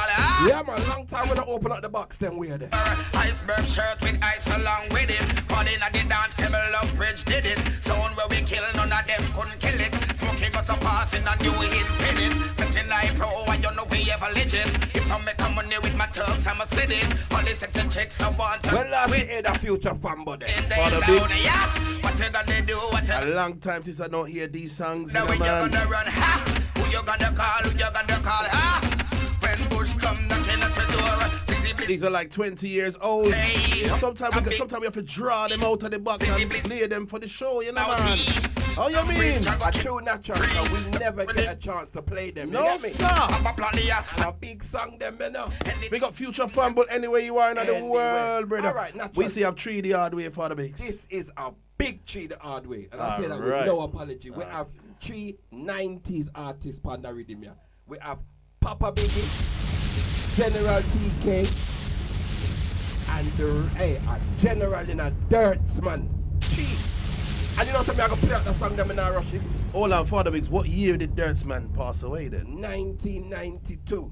ah? Yeah, man, long time when I open up the box, then we're there. Iceberg shirt with ice along with it. Calling at the dance table, Love Bridge did it. Zone where we kill, none of them couldn't kill it. Smoking us a passing and you infinite. Fetting like pro, I don't know we ever legit. If I make a money with my thugs, I'ma split it. All the sexy chicks I want to. Well, last year, the future fanboy there. What you gonna do? A long time since I don't hear these songs. Now when you gonna run, ha? Who you gonna call, ha? When Bush come knocking at the door. These are like 20 years old. Sometimes we have to draw them out of the box and play them for the show, you know, man. How you mean? A true natural, we never get a chance to play them. No, sir. A big song, them, you know. We got future fun, but anywhere you are in the world, brother. All right, natural. We see have 3 the hard way for the bigs. This is a big 3 the hard way. And I say that with no apology. We have 3 90s artists on the rhythm here. We have Papa Biggie, General TK, and a general in a Dirts, man. And you know something, I can play out the song them in a rush it. Hold on, Father Biggs, what year did Dirts man pass away then? 1992.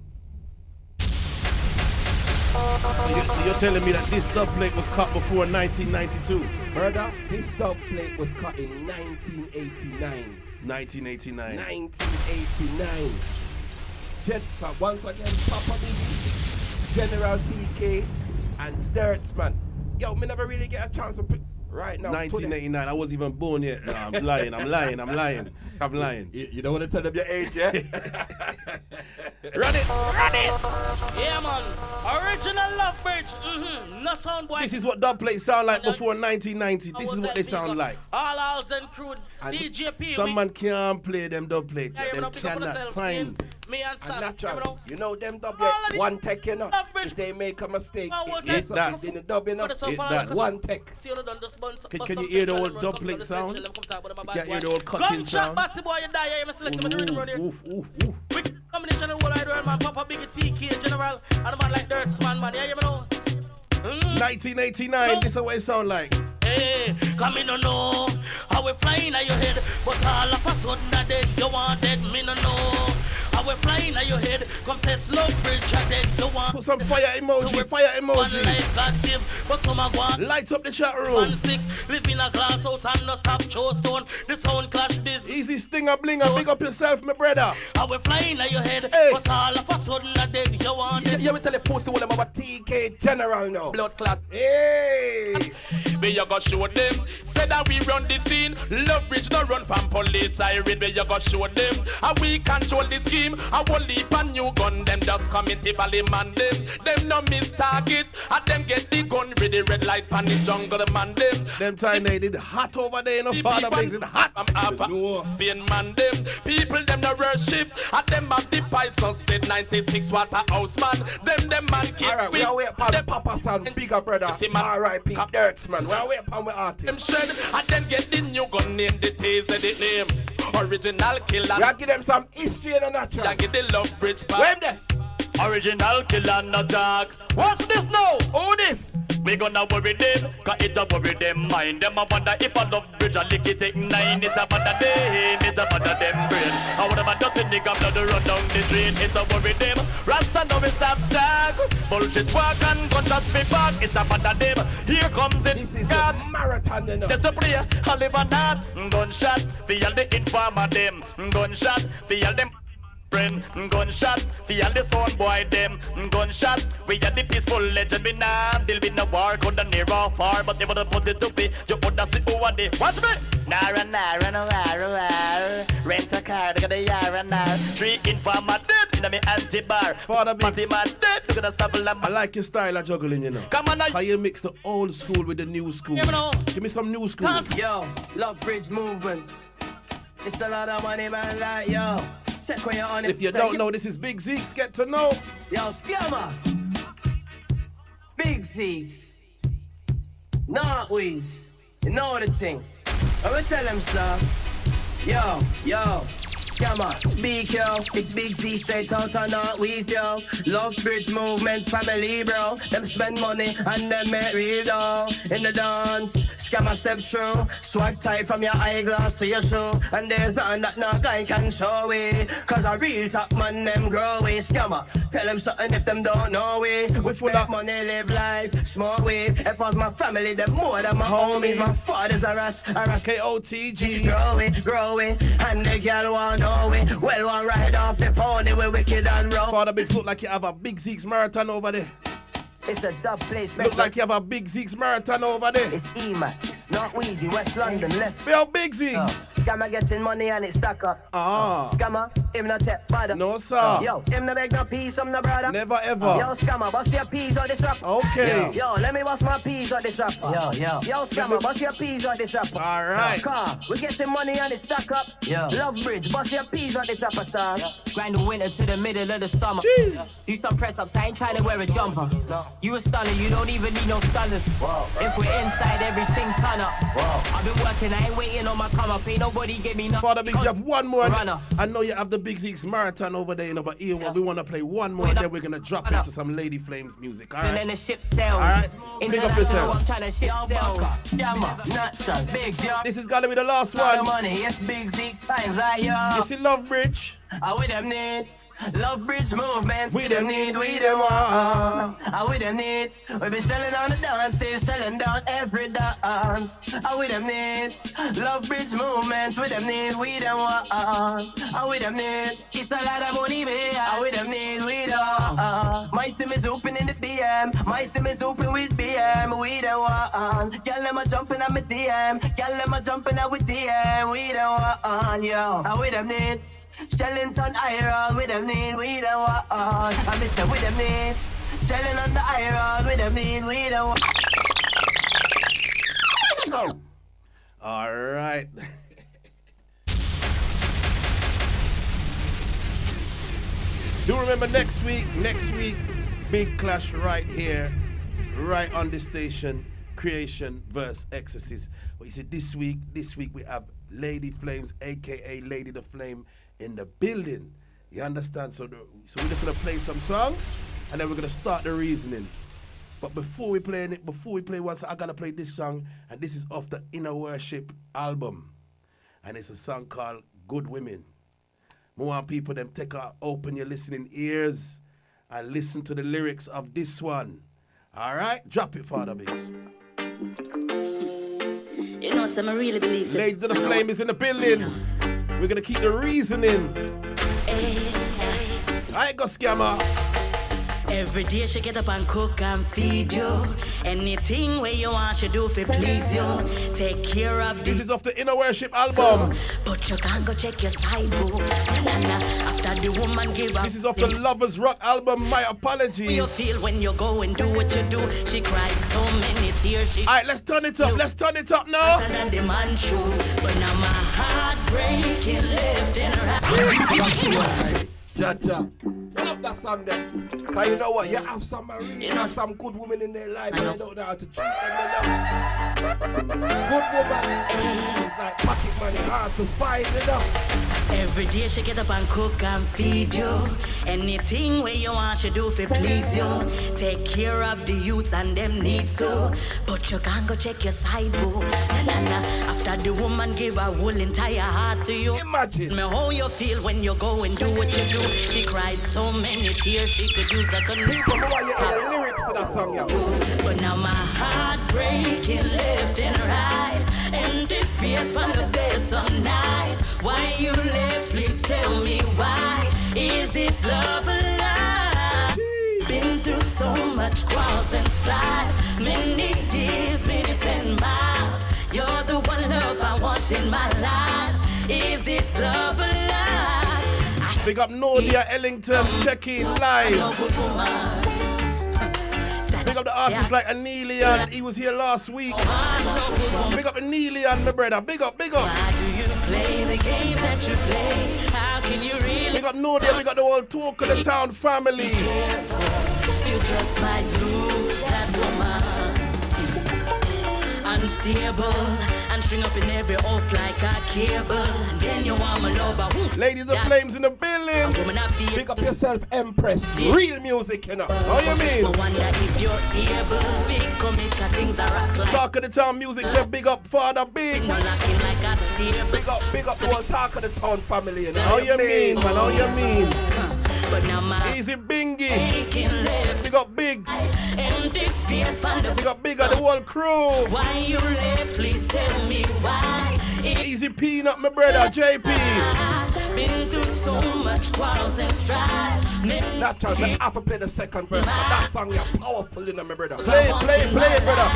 So you're telling me that this dub plate was cut before 1992? Brother, this dub plate was cut in 1989. 1989. 1989. So once again, Papa Biggie, General TK, and Dirts, man. Yo, me never really get a chance to play. Right now, 1989. I wasn't even born yet. No, I'm lying. You don't want to tell them your age, yeah? Run it. Yeah, man. Original Love Bridge. No sound boy. This is what dub plates sound like before 1990. This is what they sound like. All hours and crude. DJ P. Some man can't play them dub plates. Them cannot find. Me and Sam. Natural. You know them dub plate. One tech, you know. If they make a mistake, it's that. In the dub, you know. One tech. Can you hear the old dub plate sound? You can't hear the old cutting sound? Oof. Combination of what I do, man. Papa Biggie, TK, General, and a man like Dirts, man. Yeah, you know. 1989, this is what it sound like. Hey, come in, no know how we flying at your head, but all of a sudden that day you want dead, me no know. How we flying at your head, come test Love Bridge at dead, you want. Put some fire emojis. Light up the chat room. Live in a glass house and no stop show stone. The sound clash this. Easy stinger blinger, big up yourself, my brother. How we flying at your head, but all of a sudden that day you you want them. You me tell the pussy what I'm about TK General now. Blood clot. Hey. Where you go show them? Say that we run the scene. Love bridge no run from police siren. Where you go show them? And we control the scheme. I will leap a new gun. Them just come in the valley man them. Them no miss target. And them get the gun with the red light pan the jungle man them. Them time they did hot over there, you know, father makes it hot. Spain man them. People them no worship. And them have the Python said 96 Waterhouse man. Them man keep. Alright, we are waiting for Papa Son, bigger brother. R.I.P. Dirks man. We are waiting for the artist. Them shed and then get the new gun name, the taser the name. Original killer. We are give them some history and a natural. Yeah, give the love bridge back. Where there? Original killer no dog. Watch this now. Who this? We gonna worry them, cause it a worry them mind. Them a wonder if a love bridge a lick it take 9. It's a bother them, it's a bother them brain. I would have a dirty nigga blood run down the drain. It's a worry them. Rasta now is stop tag. Bullshit walk and gunshots be back. It's a bother them. Here comes it. This is the marathon you know. Just a player, I live on that. Gunshot, feel the informer them. Gunshot, feel them. Gunshot, feel the sound boy them. Gunshot, we are the peaceful legend. We now deal with no war, could the near or far, but they would have put it to be. You would have see who are they. Watch me. Nara, rent a car, look at the yara now. 3 informer dead in the anti-bar. Father Biggs, man dead, look at the stable. I like your style of juggling, you know. Come on now. How you mix the old school with the new school. Give me some new school. Yo, Love Bridge Movements. It's a lot of money, man, like, yo. Check where you're on it. If you don't know, this is Big Zeke's Get to Know. Yo, Scammer. Big Zeke's. Not Weez. You know the thing. I will tell them, sir. Yo. Scammer, speak yo, it's Big Z straight out on Not Weez yo. Love Bridge Movements family bro. Them spend money and them make real dough. In the dance, Scammer step through. Swag tight from your eyeglass to your shoe. And there's nothing that no guy can show it. Cause a real top man them grow it. Scammer, tell them something if them don't know it. We make money, live life, smoke weed. If I was my family, them more than my homies. My father's a rush. Kotg. Grow it, and the girl want know it. Well, one ride off the pony, we wicked and rough. Father Biggs, look like you have a Big Zeke's marathon over there. It's a dub place. Look like you have a Big Zeke's marathon over there. It's E-Man, Not Weezy, West London, let's go. Big Zeke's. Scammer getting money and it stack up. Scammer, him not take bother. No, sir. Yo, him no beg no peace, I'm no brother. Never ever. Yo, Scammer, bust your peas on this rapper. Okay. Yo, let me bust my peas on this rapper. Yo, Scammer, bust your peas on this rapper. Alright. Car, we getting money and it stack up. Love Bridge, bust your peas on this rapper, star. Grind the winter to the middle of the summer. Jeez. Do some press ups, I ain't trying to wear a jumper. You a stunner, you don't even need no stunners. If we're inside, everything turn up. I've been working, I ain't waiting on my come up. Ain't nobody give me nothing. Father Biggs, you have one more. Runner. I know you have the Big Zeke's marathon over there, you know, but here we want to play one more, and then we're going to drop into some Lady Flames music, alright? And then the ship sails. Alright? Pick up yourself. I'm trying to ship sails. This is going to be the last one. Money, yes, Big Zeke's times I yo. You see Love Bridge? I with them need. Love Bridge Movement, we them need, we them want. We them need. We be selling on the dance stage, selling down every dance. We them need. Love Bridge Movements, we them need, we them want. We them need. It's a lot of money, man. We them need, we them. My sim is open in the BM. My sim is open with BM. We them want. Girl, them a jumping on my DM. Girl, them a jumping on with DM. We them want, yo. We them need. Shellington iron with them need, we don't want. I miss them with them need. Shelling on the iron with them need, we don't want. All right. Do remember next week, big clash right here, right on this station, Creation versus Exorcist. But you see, this week we have Lady Flames, aka Lady the Flame, in the building. You understand? So we're just gonna play some songs and then we're gonna start the reasoning. But before we play one song, I gotta play this song, and this is off the Inner Worship album. And it's a song called Good Women. I want people them open your listening ears and listen to the lyrics of this one. Alright? Drop it, Father Biggs. You know, some really believe it. Lady to the Flame is in the building. We're gonna keep the reasoning. I ain't go Scammer. Every day she get up and cook and feed you. Anything where you want she do for please you. Take care of This is off the Inner Worship album. But you can't go check your side boo. After the woman give up. This is off the Lovers Rock album, My Apologies. You feel when you go and do what you do. She cried so many tears. Alright, let's turn it up. Let's turn it up now. Than the man show. But now my heart's breaking left and right. Jaja, turn up that song then. Cause you know what, you have some some good women in their life and they don't know how to treat them, you know. Good woman is like pocket money, hard to find, you know. Every day she get up and cook and feed you. Anything where you want she do for please you. Take care of the youths and them needs too. But you can't go check your side boo. After the woman give her whole entire heart to you. Imagine me how you feel when you go and do what you do. She cried so many tears she could use a gun. People know you hear the lyrics to that song, yeah. But now my heart's breaking left and right. Empty space from the bed some nights. Why you left? Please tell me why. Is this love a lie? Been through so much quarrels and strife. Many years, minutes and miles. You're the one love I want in my life. Is this love a lie? Big up Nordia Ellington, checking live. Big up the artists like Anelian, he was here last week. Big up Anelian, my brother. Big up, big up. Why do you play the games that you play? How can you really? Big up Nordia, big up the whole Talk of the Town family. You just might lose that woman. Unstable and string up in every house like a cable. And then you want my lover. Ladies of Flames in the building. Big up yourself, Empress. Real music, you know. How you mean? I wonder if you're able. Big commit, things are rock like. Talk of the Town music, say big up Father Biggs. Big up the whole Talk of the Town family, you know. How you mean, man? How you mean? But now my Easy Bingy. Big up Biggs. empty space on the Big up Bigger, the whole crew. Why you left? Please tell me why. Easy Peanut, my brother, JP. Been through so much quarrels and strife. That chance, I have to play the second verse. That song is powerful, you know, my brother. Play it, brother.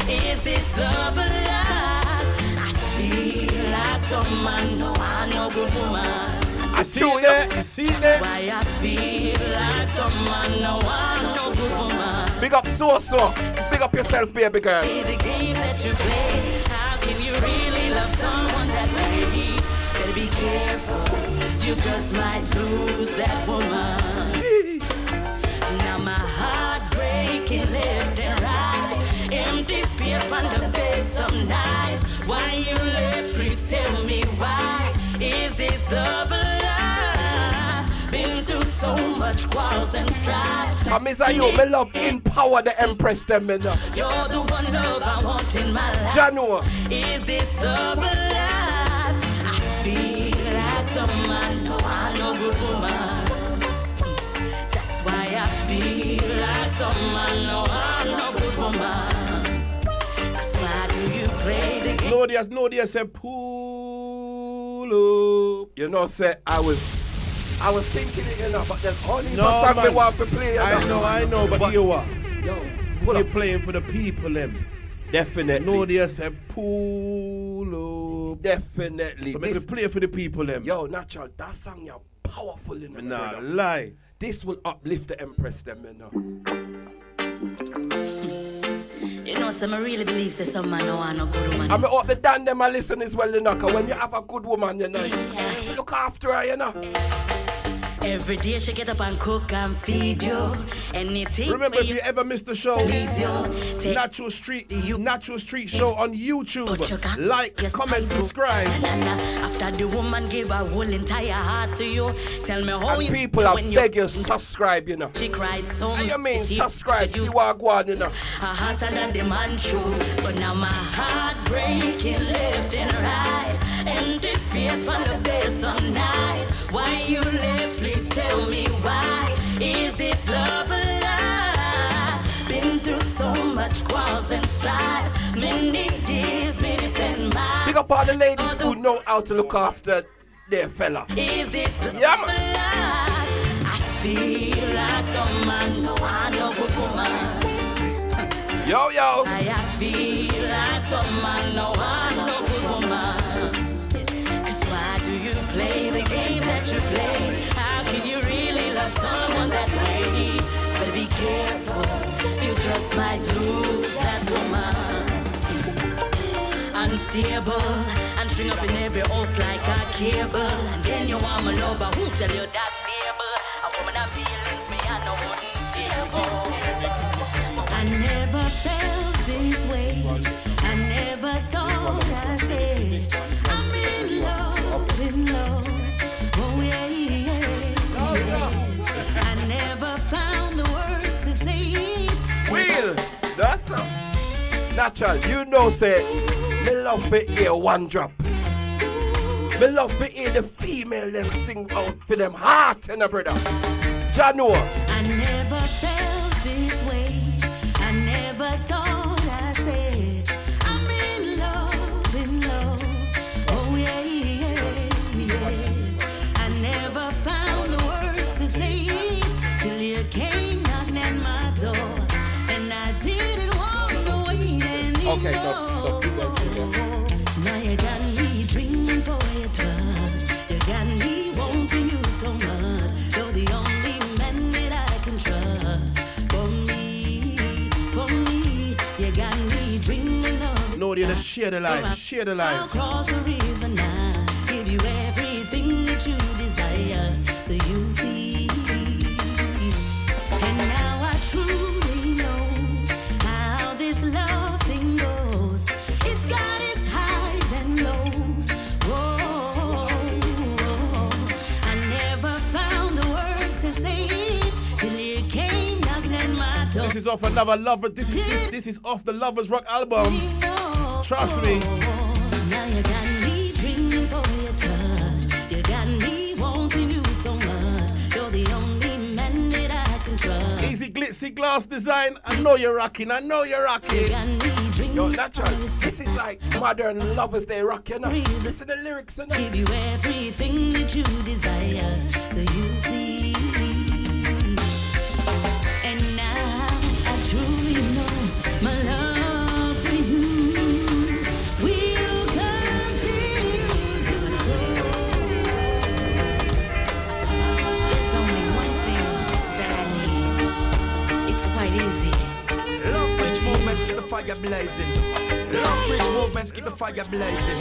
Is this love a lie? I feel like someone, no, I know good woman. I see it there, you see it there. Why I feel like someone, no, I know good woman. Big up so. Big up yourself, baby girl. Play the game that you play. How can you really love someone that way? Better be careful. You just might lose that woman. Jeez. Now my heart's breaking left and right. Empty space on the bed some nights. Why you left? Please tell me why. Is this love a lie? Been through so much quarrels and strife. I miss you, me love empower the Empress them, you know. You're the one love I want in my life. Jano. Is this love a lie? I feel like someone, no, I know good woman. That's why I feel like someone, no, I know good woman. 'Cause why do you play the game? Nordia said, pull up. You know, say I was thinking it, you know, but there's only No, one song man. we want to play. You know? I know, but you what? Yo, You're playing for the people, them. definitely. Nordia said, pull up. Definitely. So make it play for the people, them. Yo, natural, that song you're powerful, you know. Nah, brother. lie. This will uplift the Empress them, you know. You know, some really believe say some man no want no good woman. I mean, all the Dan them I listen as well, you know, 'cause when you have a good woman, you know, you look after her, you know. Every day she get up and cook and feed you. Anything. Remember, if you ever missed the show, please you. Take Natural Street Show on YouTube. Like, comment, subscribe. After the woman gave her whole entire heart to you, tell me how And you people feel are when beg you subscribe, you know. She cried so much. You mean subscribe, see what go on, you know. Her hotter than the man show. But now my heart's breaking left and right. Empty space on the bed some nights. Why you left? Please tell me why. Is this love a lie? Been through so much quarrels and strife. Many years, minutes and miles. Big up all the ladies who know how to look after their fella. Is this love Yeah, a man. lie? I feel like some man no want no good woman. Yo, yo. I feel like some man no want no good woman. Cause why do you play the game that you play? How can you really love someone that way? Better be careful, you just might lose that woman. Unstable and string up in every house like a cable. And then you want my lover who tell you that fable. A woman have feelings, me I know wouldn't table. I never felt this way. I never thought I'd say I'm in love, in love. Oh yeah, yeah. I never found the words to say it. Will, that's a natural. You know, say, me love to hear one drop. Me love to hear the female them sing out for them heart and a brother. Janua. I never felt this way. I never thought I'd say I'm in love, in love. Oh yeah, yeah. I never found the words to say it till you came knocking at my door, and I didn't want to wait anymore. Okay, so you went to them. Now you got me dreaming for your touch. You got me wanting you so much. You're the only man that I can trust. For me, you got me dreaming of. No, you just share the life, share the I'll life. cross the river now, give you everything that you desire, so you see. And now I truly know how this love thing goes. It's got its highs and lows. Whoa, I never found the words to say till it came knocking at my door. This is off another lover. This is off the Lovers Rock album. Trust me. Now you got me dreaming for your touch. You got me wanting you so much. You're the only man that I can trust. Easy glitzy glass design. I know you're rocking. I know you're rocking. Yo, natural. This is like modern lovers they rock, you know. Listen to the lyrics, you know. Give you everything that you desire, so you see. And now I truly know my love for you will continue to grow. There's only one thing that I need. It's quite easy. Love bridge movements keep the fire blazing. Love bridge movements keep the fire blazing.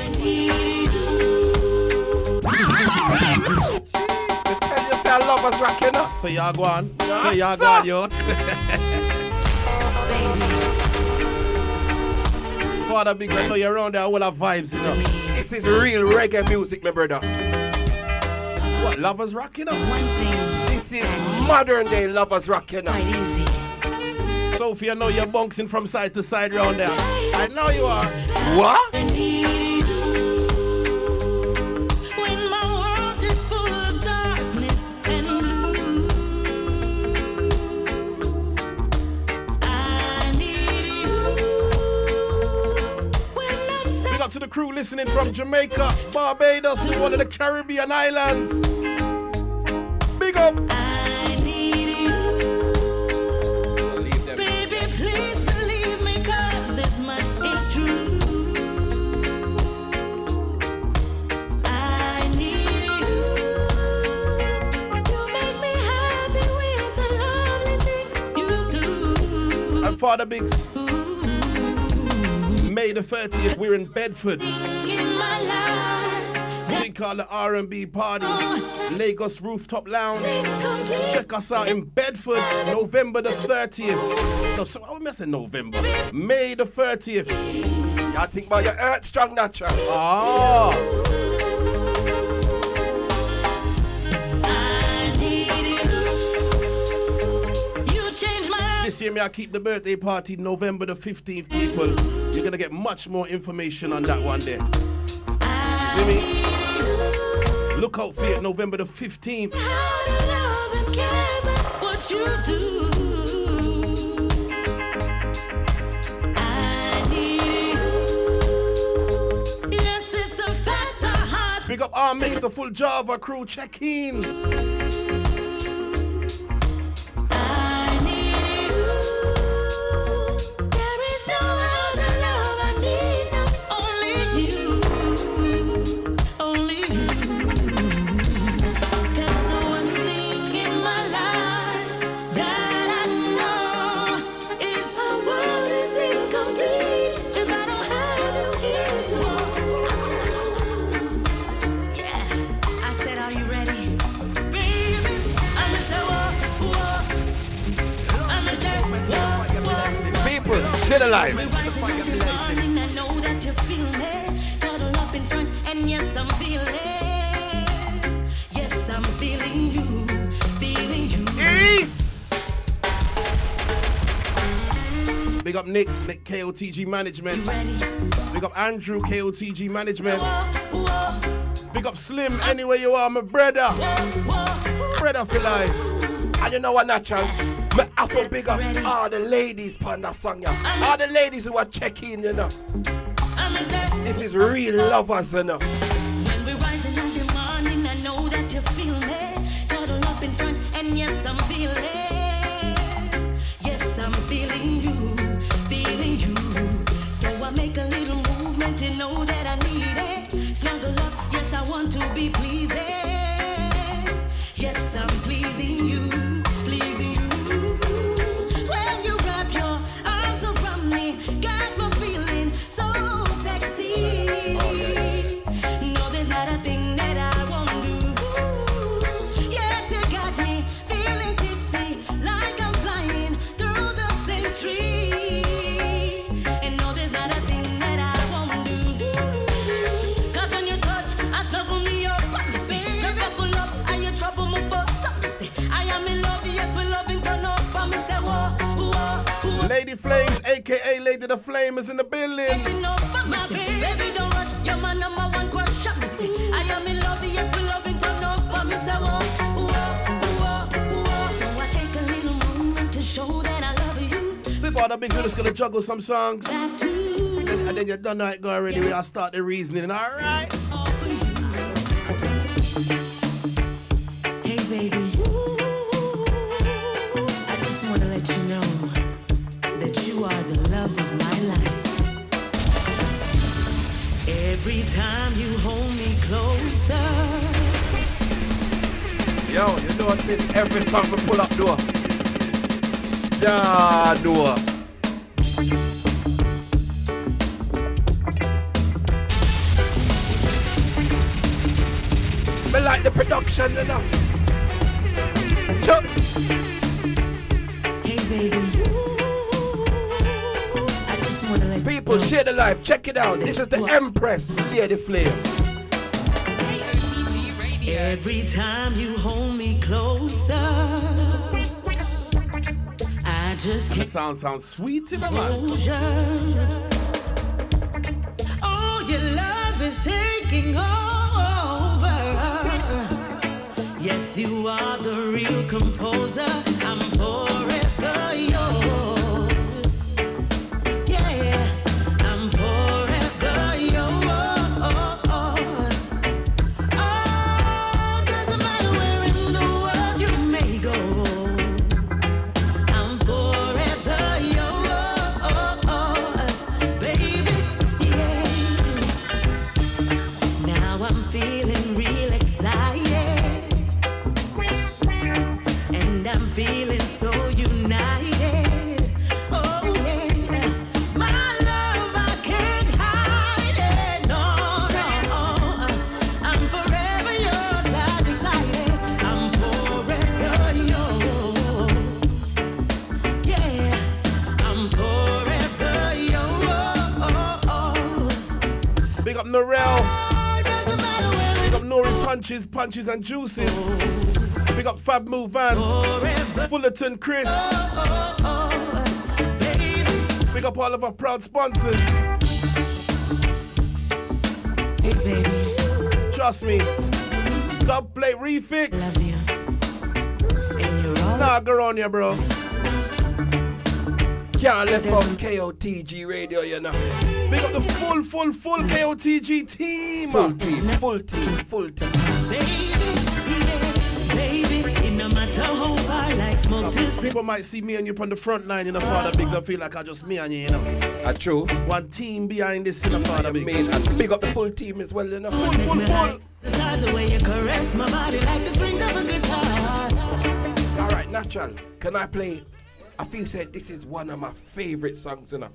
Tell you say I love us rock, you know. So y'all go on. Yes, So y'all go sir. on, yo. Father Biggs, I know you're around there. All our vibes, you know. This is real reggae music, my brother. What, Lovers Rock, you know? This is modern day lovers rock, you know. Sophie, I know you're bouncing from side to side round there. I know you are. What? When my world is full of darkness and blue, I need you. Big up to the crew listening from Jamaica, Barbados, and one of the Caribbean islands. Big up. I need you. Baby, please believe me, 'cause this much is true. I need you. You make me happy with the lovely things you do. And Father Biggs, May the 30th, we're in Bedford. In my life, We call the R&B party, Lagos Rooftop Lounge. Check us out in Bedford, November the 30th. No, so I'm messing November. May the 30th. Y'all think about your earth strong natural. Ah. This year, I keep the birthday party November the 15th, people. You're going to get much more information on that one there. See me? Look out for it November the 15th. What you do. I need you. Yes, it's a fact. Our hearts. Big up our mix, the full Java crew. Check in. Shit alive. I know that you feel me. Cuddle up in front, and yes, I'm feeling. Yes, I'm feeling you. Feeling you. Yes. Big up Nick KOTG Management. Big up Andrew KOTG Management. Big up Slim, anywhere you are, my brother. Brother for life. And you know what, Natural? Me have to big up all the ladies on that song, yeah. All the ladies who are checking, you know. This is real lovers, you know. When we're rising in the morning, I know that you feel me. Cuddle up in front, and yes, I'm feeling. Yes, I'm feeling you, feeling you. So I make a little movement to know that I need it. Snuggle up, yes, I want to be pleasing. Yes, I'm pleasing you, pleasing you. When you wrap your arms around me, got me feeling so sexy. No, there's not a thing that I won't do. Yes, you got me feeling tipsy, like I'm flying through the century. And no, there's not a thing that I won't do. 'Cause when you touch, I snuggle me up. Just buckle up and you trouble me for something. I am in love, yes, we loving turn up. And me say, whoa, whoa, whoa. Lady Flames, aka Lady the Flame, is in the building. Baby, don't rush, you're my number one crush. I am in love, yes, we loving turn up. And me say, whoa, whoa, whoa, whoa. So I take a little moment to show that I love you. Father Biggs, we're just gonna juggle some songs. And then you're done how it go already. We'll start the reasoning. Alright. Hey, baby. I just want to let you know that you are the love of my life. Every time you hold me closer. Yo, you know what this? Every song we pull up door. Ja, door. Me like the production, you know. Chuck. Hey, baby. I just want to let People, share the life. Check it out. This is the Empress, Lady Flame. Every time you hold me closer, I just can't. Sounds sweet in the man. Oh, your love is taking over. Yes, you are the real composer. I'm forever yours. Yeah, I'm forever yours. Oh, doesn't matter where in the world you may go. I'm forever yours, baby. Yeah. Now I'm feeling real excited, and I'm feeling so united. Oh yeah, my love I can't hide it. No, no, I'm forever yours. I decided I'm forever yours. Yeah, I'm forever yours. Big up Norel. Big up Nori Punches and Juices. Big up Fab Move Vans. Fullerton Chris. Big up all of our proud sponsors. Hey, baby. Trust me. Dub Plate Refix. Nah, go on here, bro. Can't let from KOTG Radio, you know. Big up the full KOTG team. Full team. Baby, it no matter how far like smoke to see. People might see me and you on the front line, you know, Father Biggs. I feel like I just me and you, you know. True. One team behind this, you know, Father Biggs. And big up the full team as well, you know. Full. The stars the way you caress my body like the string of a guitar. Alright, Natural. Can I play? I feel said this is one of my favorite songs, you know.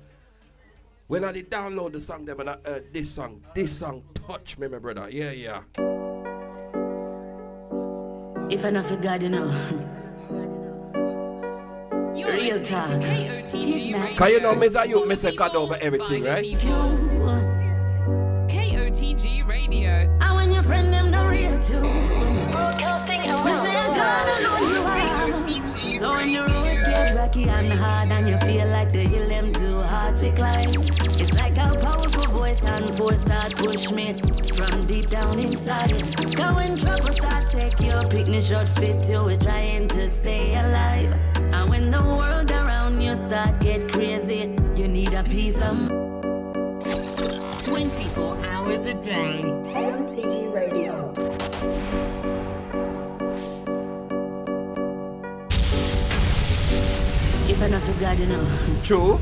When I did download the song, then I heard this song touched me, my brother. Yeah. If I not for God, you know. You're Real listening to talk. KOTG Radio. Cause you know, me say you, me say God over everything, right? KOTG Radio. And when your friend them the real too. Broadcasting around Me say the God alone you are. So when the road get rocky and hard and you feel like the hill them too hard to climb, it's like a powerful voice and force start push me from deep down inside. Cause when trouble start take your picnic shot fit you, we're trying to stay alive. And when the world around you start get crazy, you need a piece of 24 hours a day. KOTG Radio. if I not forgot, you know. True.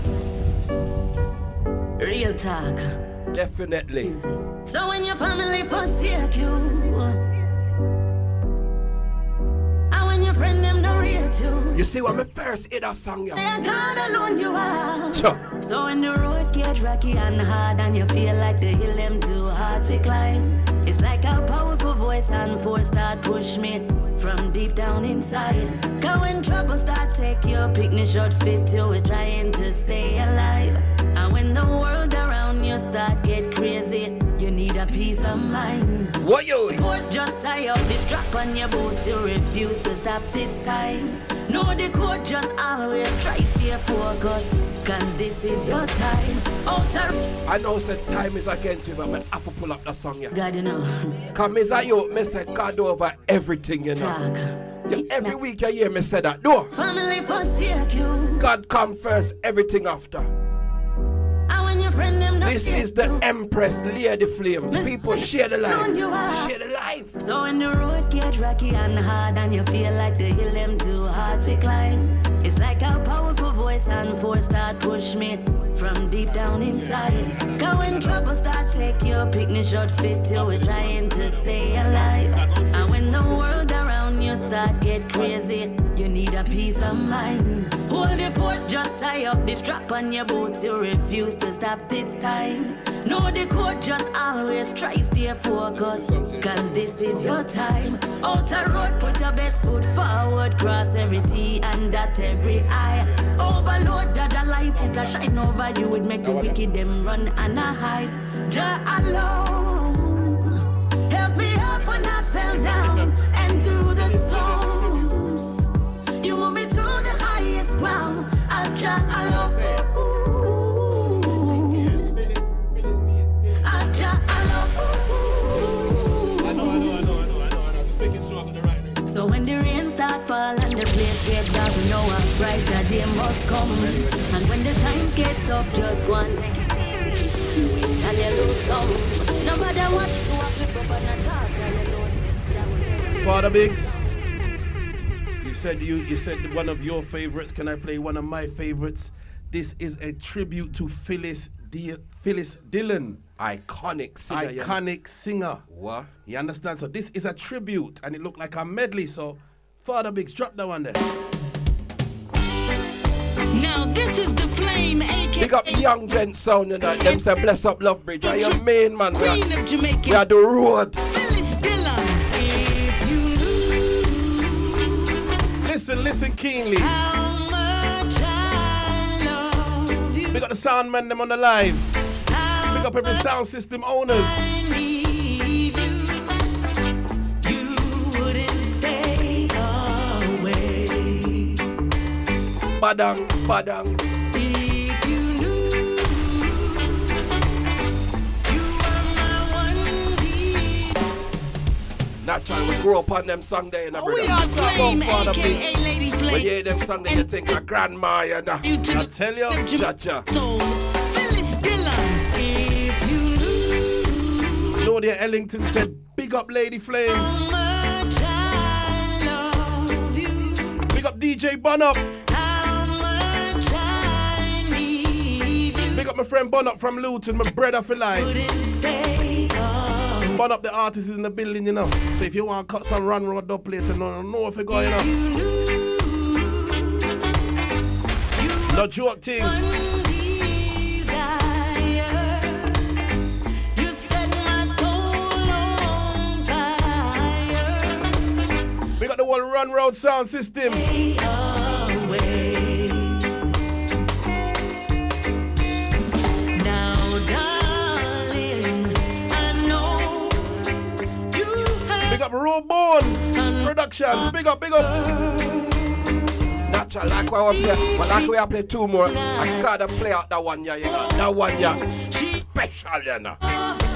Real talk. Definitely. So when your family forsake you, and when your friend them no real too, You see when me first hear that song, they're yeah. God alone you are. Sure. So when the road get rocky and hard and you feel like the hill them too hard to climb, it's like a powerful voice and force start push me from deep down inside. Cause when trouble start take your picnic short fit you, we're trying to stay alive. And when the world around you start get crazy, you need a peace of mind. What you? Foot just tie up the strap on your boots, you refuse to stop this time. No, the code just always try stay focused, cause this is your time. Outer I know said time is against me, but I have to pull up that song, yeah. God, you know. Cause me say you, me say God over everything, you know. Yeah, every week you hear me say that, no. Family forsake you. God come first, everything after. And when your friend them This is the Empress, Lady Flames. People share the life. Share the life. So when the road get rocky and hard and you feel like the hill them too hard to climb, it's like a powerful voice and force start push me from deep down inside. Cause when trouble start take your picnic short fit you, we're trying to stay alive. And when the world around you start get crazy, you need a peace of mind. Hold the fort, just tie up the strap on your boots, you refuse to stop this time. No, the code just always try stay focused, cause this is your time. Outer road, put your best foot forward, cross every T and dot every I. Overload that the light, it a shine over you, would make the wicked them run and a hide. Jah alone, help me up when I fell down and through the storms. You move me to the highest ground, I'll Jah alone. So when the rain start fall and the place get dark, we know a brighter day must come. And when the times get tough, just go and take it easy. And you lose some. No matter what, you have to flip up and attack. And you lose. Father Biggs, you said one of your favorites. Can I play one of my favorites? This is a tribute to Phyllis Dillon. Iconic singer. Iconic singer. What? You understand? So this is a tribute, and it looked like a medley. So, Father Biggs, drop that one there. Now this is the flame, aka. Big up young gent sound, you know. Them say bless up Love Bridge. Are your main man? Queen of Jamaica. We are the road. Phyllis Dillon. Listen keenly. We got the sound man them on the live. Pick up every sound system owners. Badang, badang. If you knew you are my one deed. Natural, we grew up on them song there, you know, brother. We are Flame, Father aka Biggs. Lady When Flame. you hear them song, then you think a grandma, you know. You to I tell you, Cha-cha. soul. Phyllis Dillon. If you knew Claudia Ellington said, big up Lady Flames. how much I love you, Big up DJ Bun Up. how much I need you, Big up my friend Bun Up from Luton, my brother for life. wouldn't stay away. Bun Up the artist is in the building, you know. So if you want to cut some run road up later, no if you go, you know. No joke thing. You set my soul on fire. We got the whole run road sound system. Away. big up. Natural, like what we play, but like we have play two more. I gotta play out that one, yeah, you know. That one, yeah, special, you know.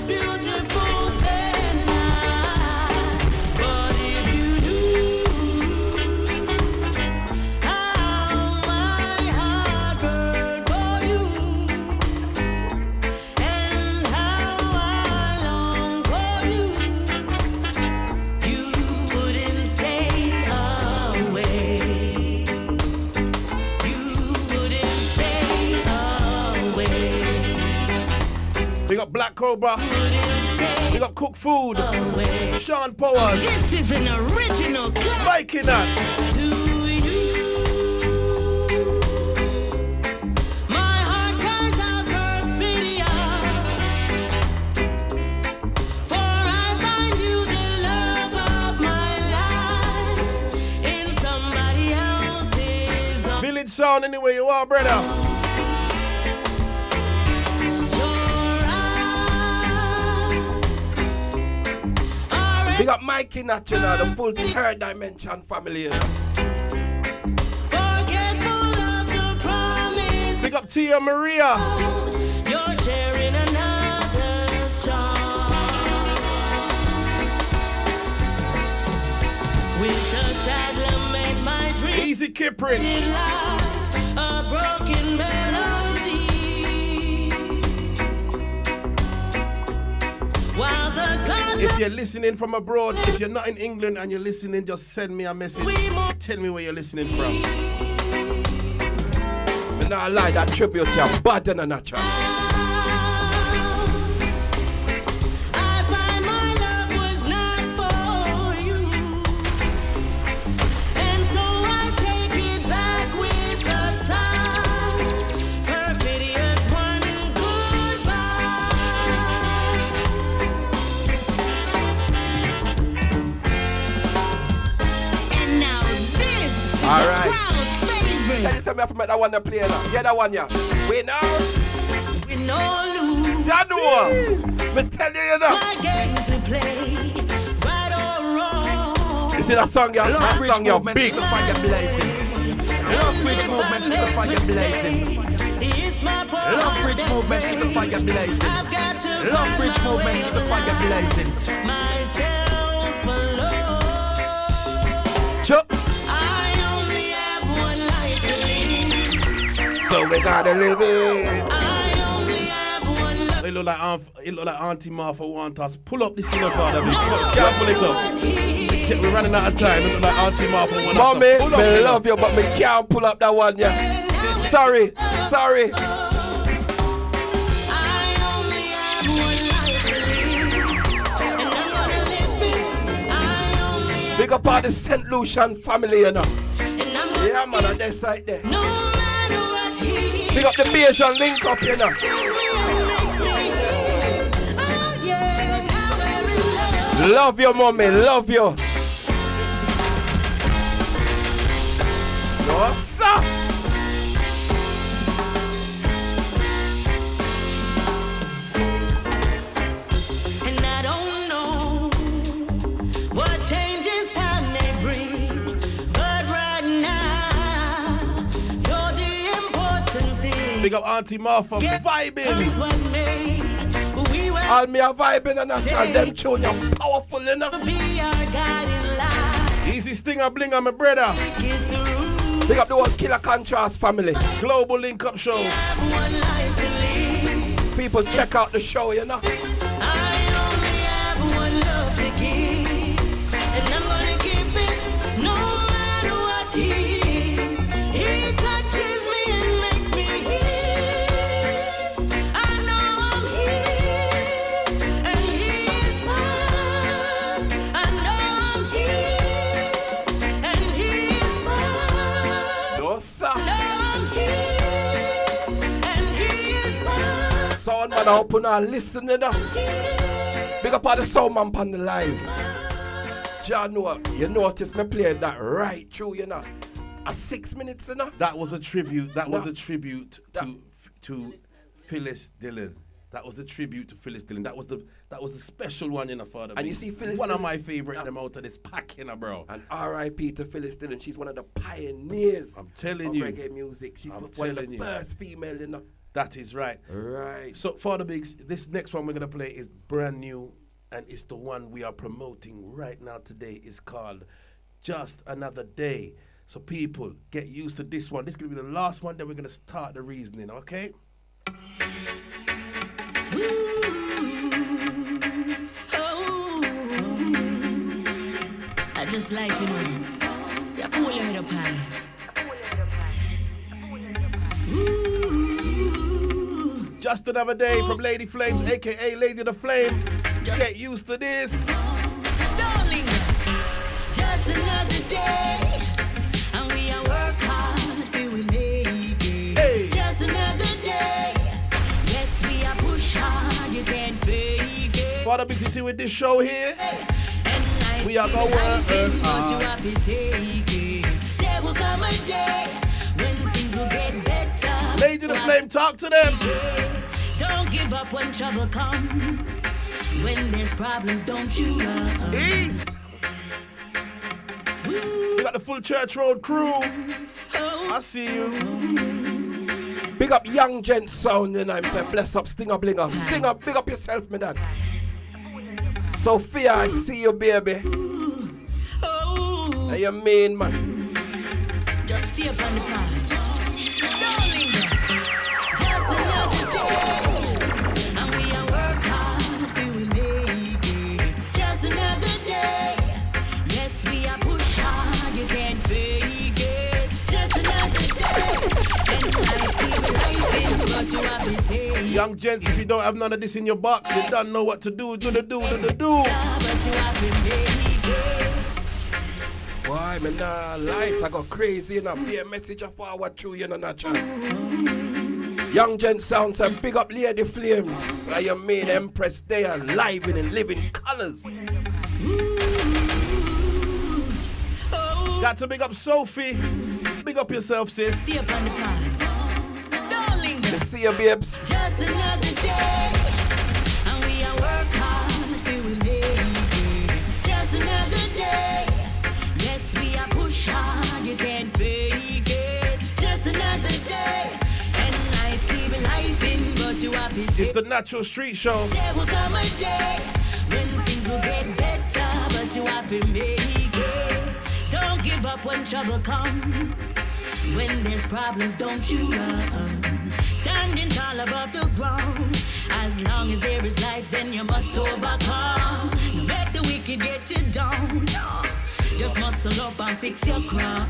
Beautiful than I, but if you knew how my heart burned for you and how I long for you, you wouldn't stay away. You wouldn't stay away. Big up Black Cobra. Big up Cook Food. Sean Powers. This is an original clap. Mikey Nut. My heart cries out perfidia, for I find you the love of my life in somebody else's. Village sound anywhere you are, brother. Big up Mikey Nat, you know, the full third dimension family, you know. Big up Tia Maria. You're sharing another's charm with the sad make my dream Easy Kiprich. a broken melody while the gods If you're listening from abroad, if you're not in England and you're listening, just send me a message. Tell me where you're listening from. Me not lie, that tribute to you bad and natural. I find my love was not for you, and so I take it back with a sigh. Perfidious one, And now this is All the right. crowd's favorite. Tell you something, I have to make that one to play now. Yeah, that one, yeah. We now. we no lose. Janua. Me tell you, you know. My game to play, right or wrong. You see that song, yeah? That song, yeah, big. Keep the fire blazing. Love bridge movements, keep the fire blazing. It's my Love bridge movements, keep the fire blazing. Love bridge movements, keep the fire blazing. myself alone. Chuck. I only have one life to live. So we gotta live it. I only have one love. It look like Auntie Martha want us. Pull up this thing of father. Can't pull it up. We're running out of time. It look like Auntie Martha want us. Mommy, Pull up me this love you, but me can't pull up that one, yeah. Sorry. Big up all the St. Lucian family, you know. Yeah, man, on that side there. Big up the Bayesian link up, you know. Love you, mommy, love you. No, sir. And I don't know what changes time may bring, but right now you're the important thing. Big up Auntie Martha. Vibing. What made we were All me a vibing and natural. Them tune you powerful enough. be our guiding light. Easy stinger bling on my brother. Get through. Big up the whole Killer Contrast family. Global Link Up Show. One life to live. People check out the show, you know. I only have one love to give, and I'm gonna give it no matter what he is. He touches me and makes me his. I know I'm his, and he is mine. I know I'm his, and he is mine. No, sir. I know I'm his, and he is mine. Sound man, I hope you not listening now. Big up all the sound man on the live. John, you notice me playing that right through, you know. 6 minutes, you know. That was a tribute. That was a tribute to Phyllis Dillon. That was the tribute to Phyllis Dillon. That was the special one, you know, Father. And you see Phyllis one of Dillon- my favorite them out of this pack, you know, bro. And R.I.P. to Phyllis Dillon. She's one of the pioneers I'm telling of you. reggae music. She's I'm one of telling the you. first female, you know. That is right. Right. So, Father Biggs, this next one we're going to play is brand new, and it's the one we are promoting right now today. It's called Just Another Day. So, people, get used to this one. This is going to be the last one, then we're going to start the reasoning, okay? I just like, you know, you pull your head up high. Just Another Day from Lady Flames, a.k.a. Lady the Flame. Get used to this. Darling, just another day, and we are work hard, we will make it. Hey. Just another day, yes, we are push hard, you can't fake it. Father Biggs, you see with this show here, we are going to But you work hard. have to take it. There will come a day when things will get better. Lady the Flame, talk to them. Don't give up when trouble comes. When there's problems, don't you run. Ease. We got the full Church Road crew. I see you. Big up Young Gent sound, you know what I'm saying? Bless up, Stinger Blinger. Stinger, big up yourself, me dad. Sophia, I see you, baby. How you mean, man? Just stay up on the path. Darling, just another day. And we are work hard, we will make it. Just another day. Yes, we are push hard, you can't fake it. Just another day. And life keep life in, but you have to take. Young gents, if you don't have none of this in your box, you don't know what to do. Do the do. But you have to make it. Why, man, nah, light, I got crazy, you know. Be a message of forward through, you know, natural. Young Gent sounds and big up Lady Flames. I am mean Empress Day live in living colors. Got to big up Sophie. Big up yourself, sis. Stay up on the path. Darling, You see you, babes. just another day. And we are work hard, we will make it. Just another day. Yes, we are push hard, you can't fake it. Just another day. And life keep life in, but you have to It's the Natural Street Show. There will come a day when things will get better, but you have to make it. Don't give up when trouble comes. When there's problems, don't you run. Standing tall above the ground. As long as there is life, then you must overcome. No let the wicked get you down. No. Just muscle up and fix your crown.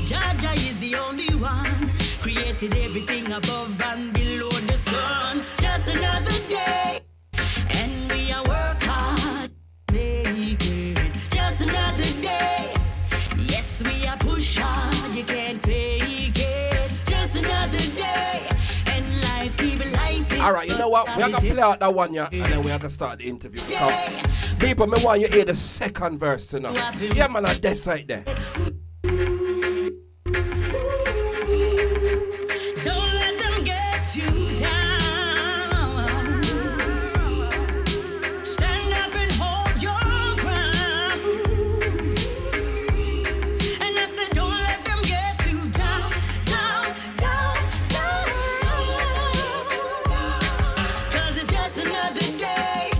Jaja is the only one. Created everything above and below the sun. Just another day. And we are work hard. Make it. Just another day. Yes, we are push hard. You can't fake it. Just another day. And life keep life in. Alright, you know what? We are going to play out that one, yeah, and then we are going to start the interview. People, me want you to hear the second verse, you know. Yeah, man, on that side there. Don't let them get you down. Stand up and hold your ground. And I said, don't let them get you down, down, down, down. 'Cause it's just another day,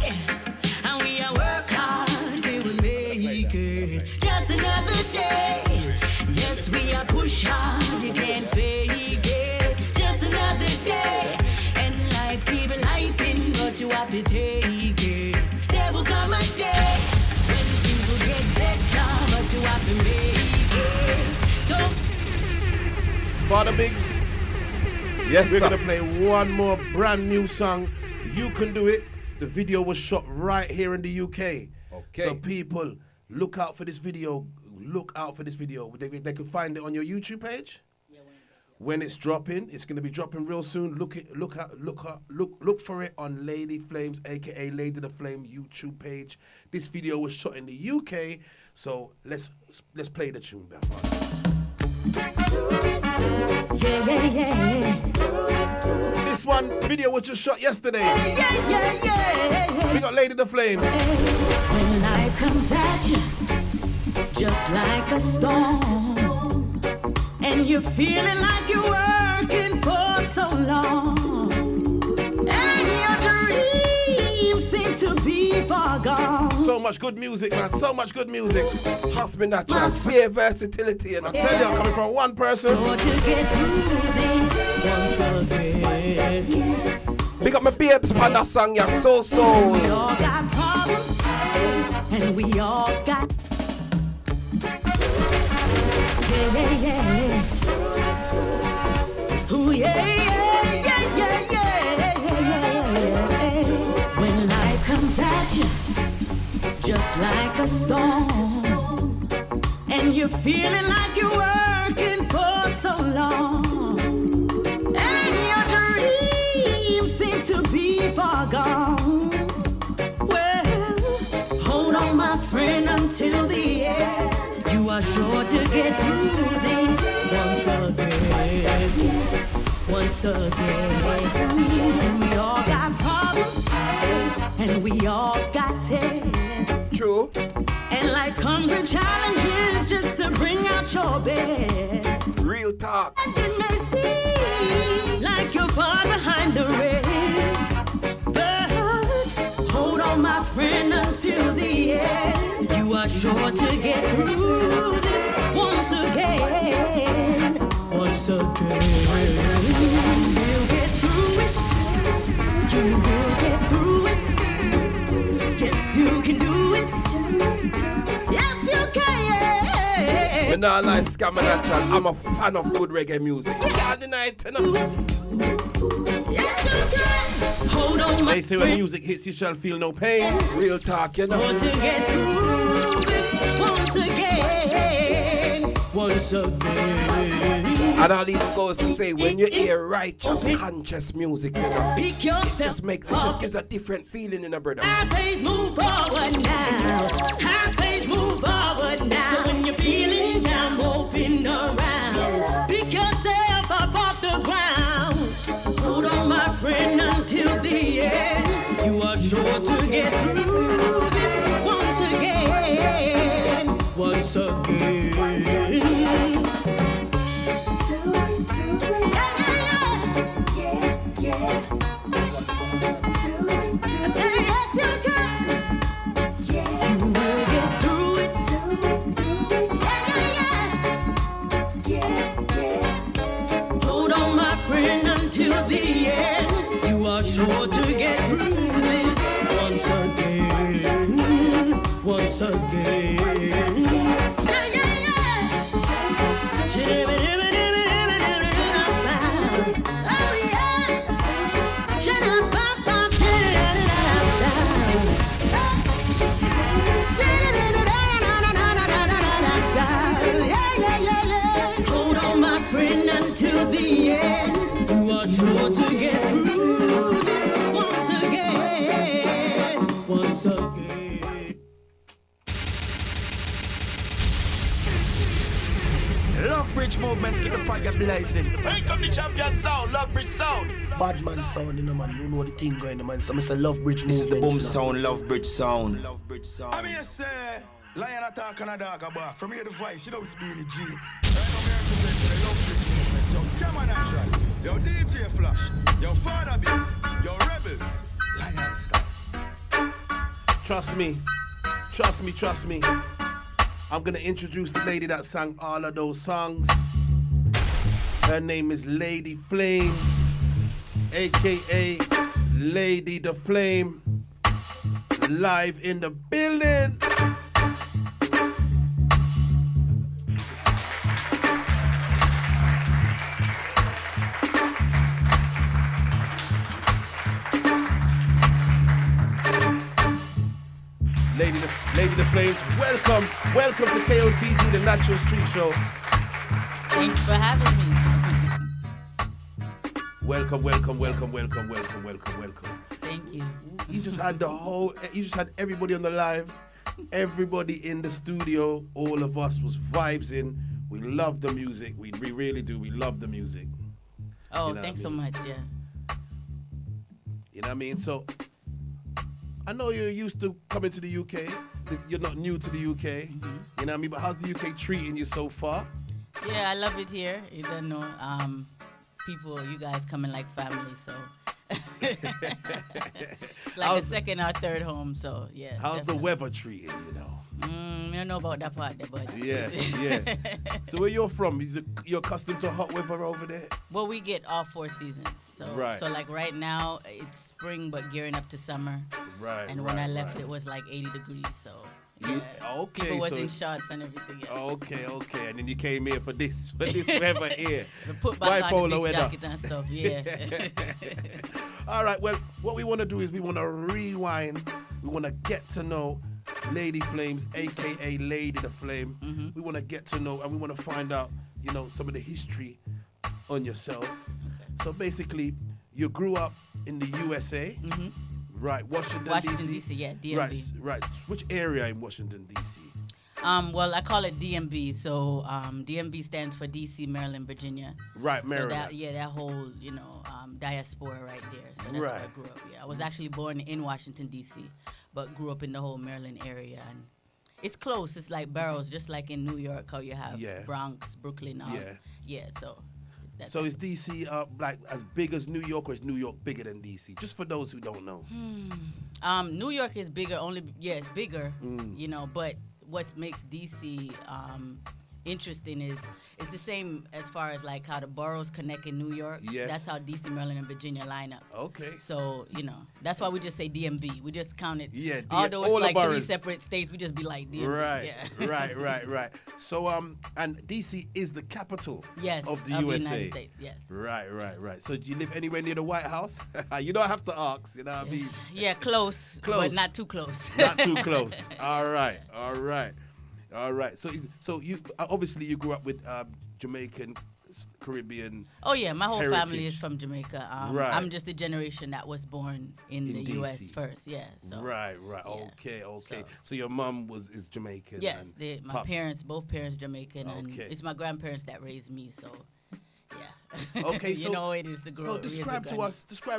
and we are work hard, we will make it. Just another day. Yes, we are push hard, you can't fake it. Just another day, and life keep life in, but you have to take it. There will come a day when things will get better, but you have to make it. Don't Father Biggs. Yes, We're sir. going to play one more brand new song. You Can Do It. The video was shot right here in the UK. Okay. So people, look out for this video. Look out for this video. They can find it on your YouTube page. When it's dropping, it's going to be dropping real soon. Look for it on Lady Flames, aka Lady the Flame YouTube page. This video was shot in the UK, so let's play the tune back. yeah. This one one video was just shot yesterday. Yeah. We got Lady the Flames. When life comes at you, just like a storm, and you're feeling like you're working for so long, and your dreams seem to be far gone. So much good music, man. So much good music. Trust me, natural. Fear versatility. And I tell you, I'm coming from one person. Big up my babes on that song, you're so. We all got problems, and we all got. Yeah. Ooh, yeah. When life comes at you, just like a storm, and you're feeling like you're working for so long, and your dreams seem to be far gone. Well, hold on, my friend, until the end. You are sure to get through this once again. And we all got problems, and we all got tests. True. And life comes with challenges just to bring out your best. Real talk. And it may seem like you're far behind the race, but hold on, my friend, until the end. You are sure to get through this once again. Once again. You'll get through it. You will get through it. Yes, you can do it. Yes, you can. When I like Scammer Natural, I'm a fan of good reggae music. Can't deny it, you know. Yes, you can. Hold on, They say when music hits, you shall feel no pain. Real talk, you know. Want to get through this once again. Once again. And all even goes to say, when you hear righteous, conscious music, you know, Pick yourself it just gives a different feeling in a brother. Have faith, move forward now. Have faith, move forward now. So when you're feeling down, open around. Pick yourself up off the ground. So hold on, my friend, until the end. You are sure to get through this once again. Once again. Till the end, you are sure to get through this once again. Hold on, my friend, until the end. Sure to get through this once again. Love Bridge movements, keep the fire blazing. Wake up the champion sound, Love Bridge sound. Bad man sound, you know, man. You know the thing going on, man. So Mr. Love Bridge movements. This is the boom now. sound, Love Bridge sound. I mean, say, lion attack and a dog a bark. From here the voice, you know it's being the G. Yo, Scammer Natural, yo DJ Flash, yo Father Beats, yo Rebels, Lion Style. Trust me. I'm gonna introduce the lady that sang all of those songs. Her name is Lady Flames, aka Lady the Flame, live in the building. Lady the Flames, welcome to KOTG, the Natural Street Show. Thanks for having me. Welcome. Thank you. You just had everybody on the live, everybody in the studio, all of us was vibes in. We love the music. We really do. We love the music. Oh, You know thanks what I mean? so much, yeah. You know what I mean? So I know you're used to coming to the UK. You're not new to the UK. You know what I mean? But how's the UK treating you so far? Yeah, I love it here. You don't know. People, you guys coming like family, so it's like a second or third home. So yeah. How's definitely. the weather treating you know? I don't know about that part there, but Yeah. So where you're from? You're accustomed to hot weather over there? well, we get all 4 seasons. So Right. so like right now it's spring, but gearing up to summer. Right. And when I left, it was like 80 degrees. So Okay. people was so in shorts and everything. Yeah. Okay. And then you came here for this weather here. Put back on Bipolar the big weather. jacket and stuff. Yeah. All right, well, what we want to do is we want to rewind. We want to get to know Lady Flames, a.k.a. Lady the Flame. We want to get to know and we want to find out, you know, some of the history on yourself. So basically, you grew up in the USA, right? Washington, D.C., yeah, DMV. Right. Which area in Washington, D.C.? Well, I call it DMV. So DMV stands for D.C., Maryland, Virginia. Right, Maryland. So that whole, diaspora right there. So that's where I grew up. Yeah, I was actually born in Washington, D.C., but grew up in the whole Maryland area. And it's close. It's like boroughs, just like in New York, how you have Bronx, Brooklyn. So is D.C. like as big as New York, or is New York bigger than D.C.? Just for those who don't know. New York is bigger. It's bigger. But what makes D.C. Interesting is it's the same as far as like how the boroughs connect in New York. Yes. That's how D.C., Maryland, and Virginia line up. Okay. So, that's why we just say DMV. We just count it. Yeah, although it's all like the 3 boroughs. separate states, we just be like DMV. Right, Yeah. right. So, and D.C. is the capital Yes, of the of the USA. United States, yes. Right. So do you live anywhere near the White House? You don't have to ask, you know what I mean? Yeah, close, but not too close. Not too close. All right. So you obviously you grew up with Jamaican, Caribbean. Oh yeah, my whole heritage. family is from Jamaica. Right. I'm just a generation that was born in the DC. U.S. first. Yeah. So. Right. Okay. So your mom is Jamaican. Yes, and my pops- parents, both parents Jamaican, and Okay. it's my grandparents that raised me. So, yeah. Okay, so you know it is the grow. So describe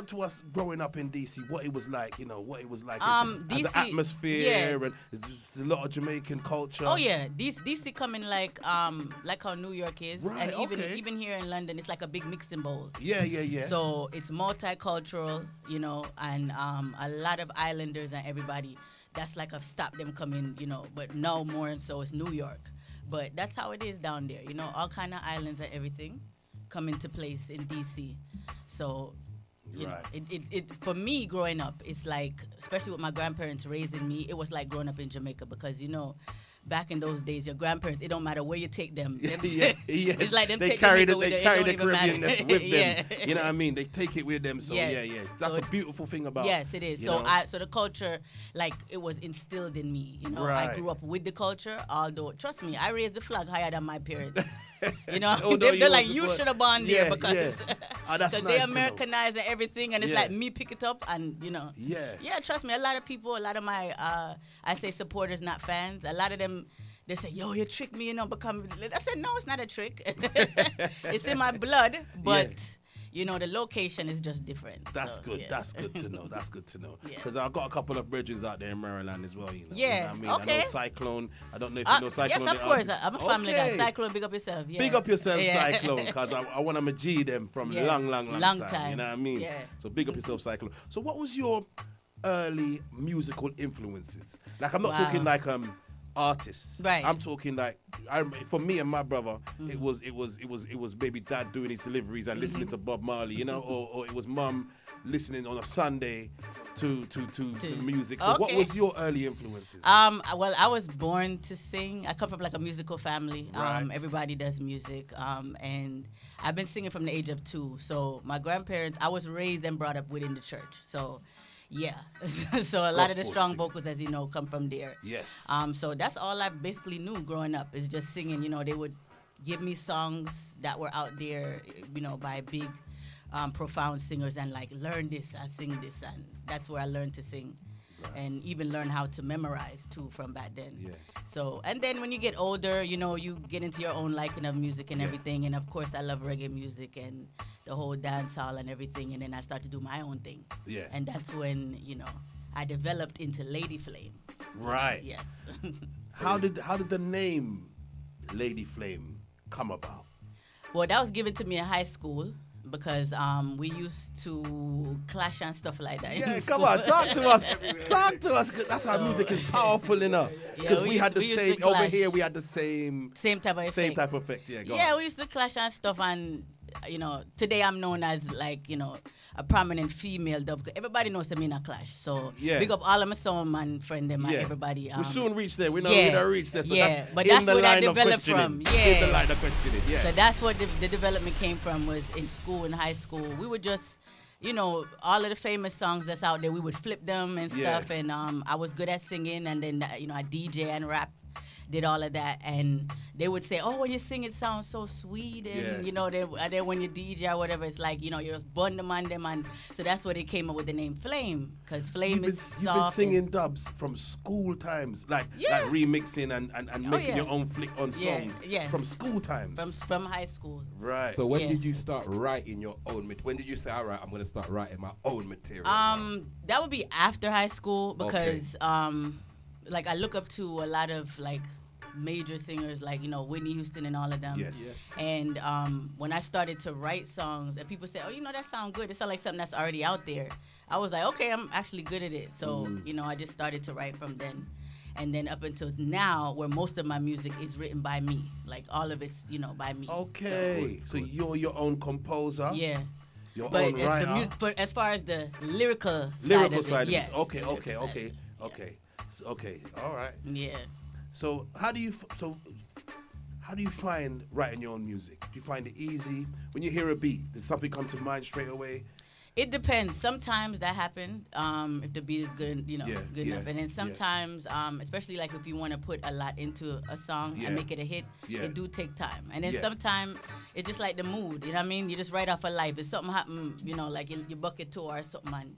to us growing up in DC what it was like. What it was like. DC, the atmosphere and there's a lot of Jamaican culture. Oh yeah, DC coming like how New York is, Right, and okay. even here in London, it's like a big mixing bowl. Yeah. So it's multicultural, and a lot of islanders and everybody. That's like I've stopped them coming, but no more, and so it's New York. But that's how it is down there, all kind of islands and everything come into place in DC. So, you know, it for me growing up, it's like, especially with my grandparents raising me, it was like growing up in Jamaica because back in those days, your grandparents, it don't matter where you take them. It's like them they take carry Jamaica with they them, carry it the don't even Caribbeanness matter. with them. Yeah. You know what I mean? They take it with them. So Yes. that's So the beautiful thing about. Yes, it is. you So know? so the culture, like it was instilled in me. Right. I grew up with the culture. Although, trust me, I raised the flag higher than my parents. Although they're like, was- you should have born there Yeah, because yeah. Oh, that's they nice to know. Americanized and everything, and it's Yeah. like me pick it up and Yeah. Trust me, a lot of people, a lot of my I say supporters, not fans. A lot of them. They say, yo, you tricked me, become. I said, no, it's not a trick. It's in my blood, but the location is just different. That's So, good. yeah. That's good to know. That's good to know. Yeah. Because I've got a couple of bridges out there in Maryland as well. Yeah, You know what I mean? I okay. know Cyclone. I don't know if you know Cyclone. Yes, of the course. artist. I'm a family guy. Okay. Cyclone, big up yourself. Yeah. Big up yourself, Yeah. Cyclone, because I want to G them from Yeah. long Long time. time. You know what I mean? Yeah. So big up yourself, Cyclone. So what was your early musical influences? Like I'm not Wow. talking like artists. Right. I'm talking like for me and my brother, it was baby dad doing his deliveries and listening to Bob Marley, or it was mum listening on a Sunday to music. So what Okay. was your early influences? Well, I was born to sing. I come from like a musical family. Right. Everybody does music. And I've been singing from the age of 2. So my grandparents, I was raised and brought up within the church. So yeah. So a lot of the Gospel strong singing. vocals, as you know, come from there. Yes. So that's all I basically knew growing up is just singing. They would give me songs that were out there, by big, profound singers and like, learn this, I sing this. And that's where I learned to sing. And even learn how to memorize too from back then. Yeah. So, and then when you get older, you get into your own liking of music and everything. And of course, I love reggae music and the whole dance hall and everything, and then I started to do my own thing. Yeah. And that's when, I developed into Lady Flame. Right. Yes. How did the name Lady Flame come about? Well, that was given to me in high school because we used to clash and stuff like that. Yeah, in come school. on, talk to us. Talk to us. 'Cause that's how music is powerful, Because we we had the used to same over clash. here. We had the same type of effect. Same type of effect. Yeah, go Yeah, on. we used to clash and stuff, and today I'm known as a prominent female dub. Everybody knows I'm in a clash, so Yeah. big up all of my son man friend them and Yeah. everybody. We soon reach there. We know yeah, we don't reach there. So yeah, that's but in that's the where that line of developed questioning. from. Yeah, In the line of questioning. Yeah. So that's what the development came from. Was in school, in high school, we would just. All of the famous songs that's out there, we would flip them and Yeah. stuff. And I was good at singing, and then I DJ and rap, did all of that. And they would say, "Oh, when you sing, it sounds so sweet." And then when you DJ or whatever, it's like you're just bun them on them. And so that's where they came up with the name Flame, because Flame is soft. You've been singing dubs from school times, like remixing and making your own flick on songs from school times. From high school. Right. So when did you start writing your own? When did you say, all right, I'm going to start writing my own material? That would be after high school because I look up to a lot of major singers like Whitney Houston and all of them. Yes. And when I started to write songs, and people say, "Oh, that sounds good. It sounds like something that's already out there." I was like, "Okay, I'm actually good at it." So I just started to write from then, and then up until now, where most of my music is written by me. Like all of it's by me. Okay. So you're your own composer. Yeah. Your own writer. But as far as the lyrical side of yes. it. Okay. So, okay. All right. Yeah. So how do you find writing your own music? Do you find it easy? When you hear a beat, does something come to mind straight away? It depends. Sometimes that happens if the beat is good, good enough. And then sometimes, especially if you want to put a lot into a song and make it a hit, it do take time. And then sometimes it's just like the mood. You know what I mean? You just write off a life. If something happen, like you bucket tour or something, man.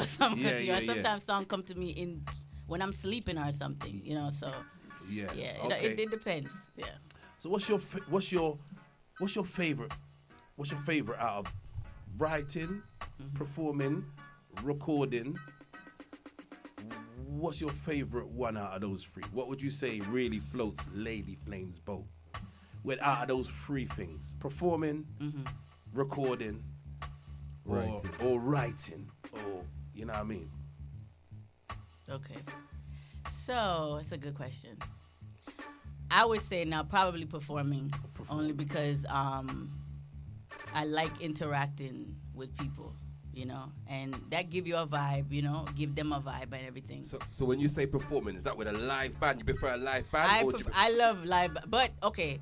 Something come to you. Sometimes songs come to me when I'm sleeping or something. So. Yeah. Okay. It depends. Yeah. So what's your favorite? What's your favorite out of writing, performing, recording? What's your favorite one out of those three? What would you say really floats Lady Flame's boat? Out of those three things: performing, recording, or writing, or you know what I mean? Okay. So it's a good question. I would say now probably performing. Only because I like interacting with people, and that give you a vibe, give them a vibe and everything. So when you say performing, is that with a live band? You prefer a live band? I love live, but okay.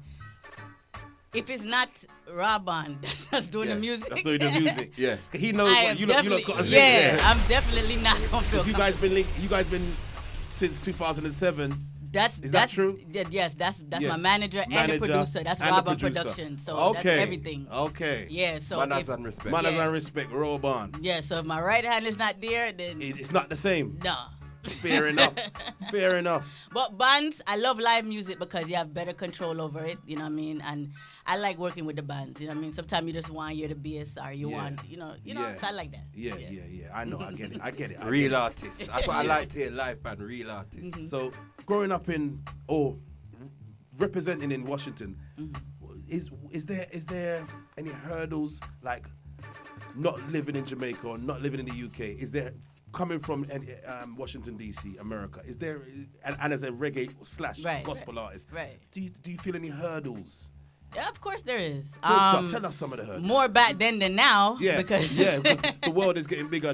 If it's not raw band that's doing the music. That's doing the music. Yeah. He knows what you lot's got to say. Yeah, I'm definitely not gonna feel. You guys been since 2007. Is that true? Yes, that's my manager and the producer. That's Robin Production. So that's everything. Okay. Yeah. So manners and respect. Manners and respect. Robin. Yeah. So if my right hand is not there, then it's not the same. No. Fair enough. Fair enough. But bands, I love live music because you have better control over it. You know what I mean? And I like working with the bands. You know what I mean? Sometimes you just want to hear the bass or you want, so I like that. Yeah. I know. I get it. Real artists. That's what I like to hear, live band, real artists. So growing up representing in Washington, is there any hurdles like not living in Jamaica or not living in the UK? Is there coming from Washington DC, America? Is there and as a reggae / gospel artist? Right. Do you feel any hurdles? Yeah, of course there is. Tell us some of the hurdles. More back then than now. Yeah, because the world is getting bigger.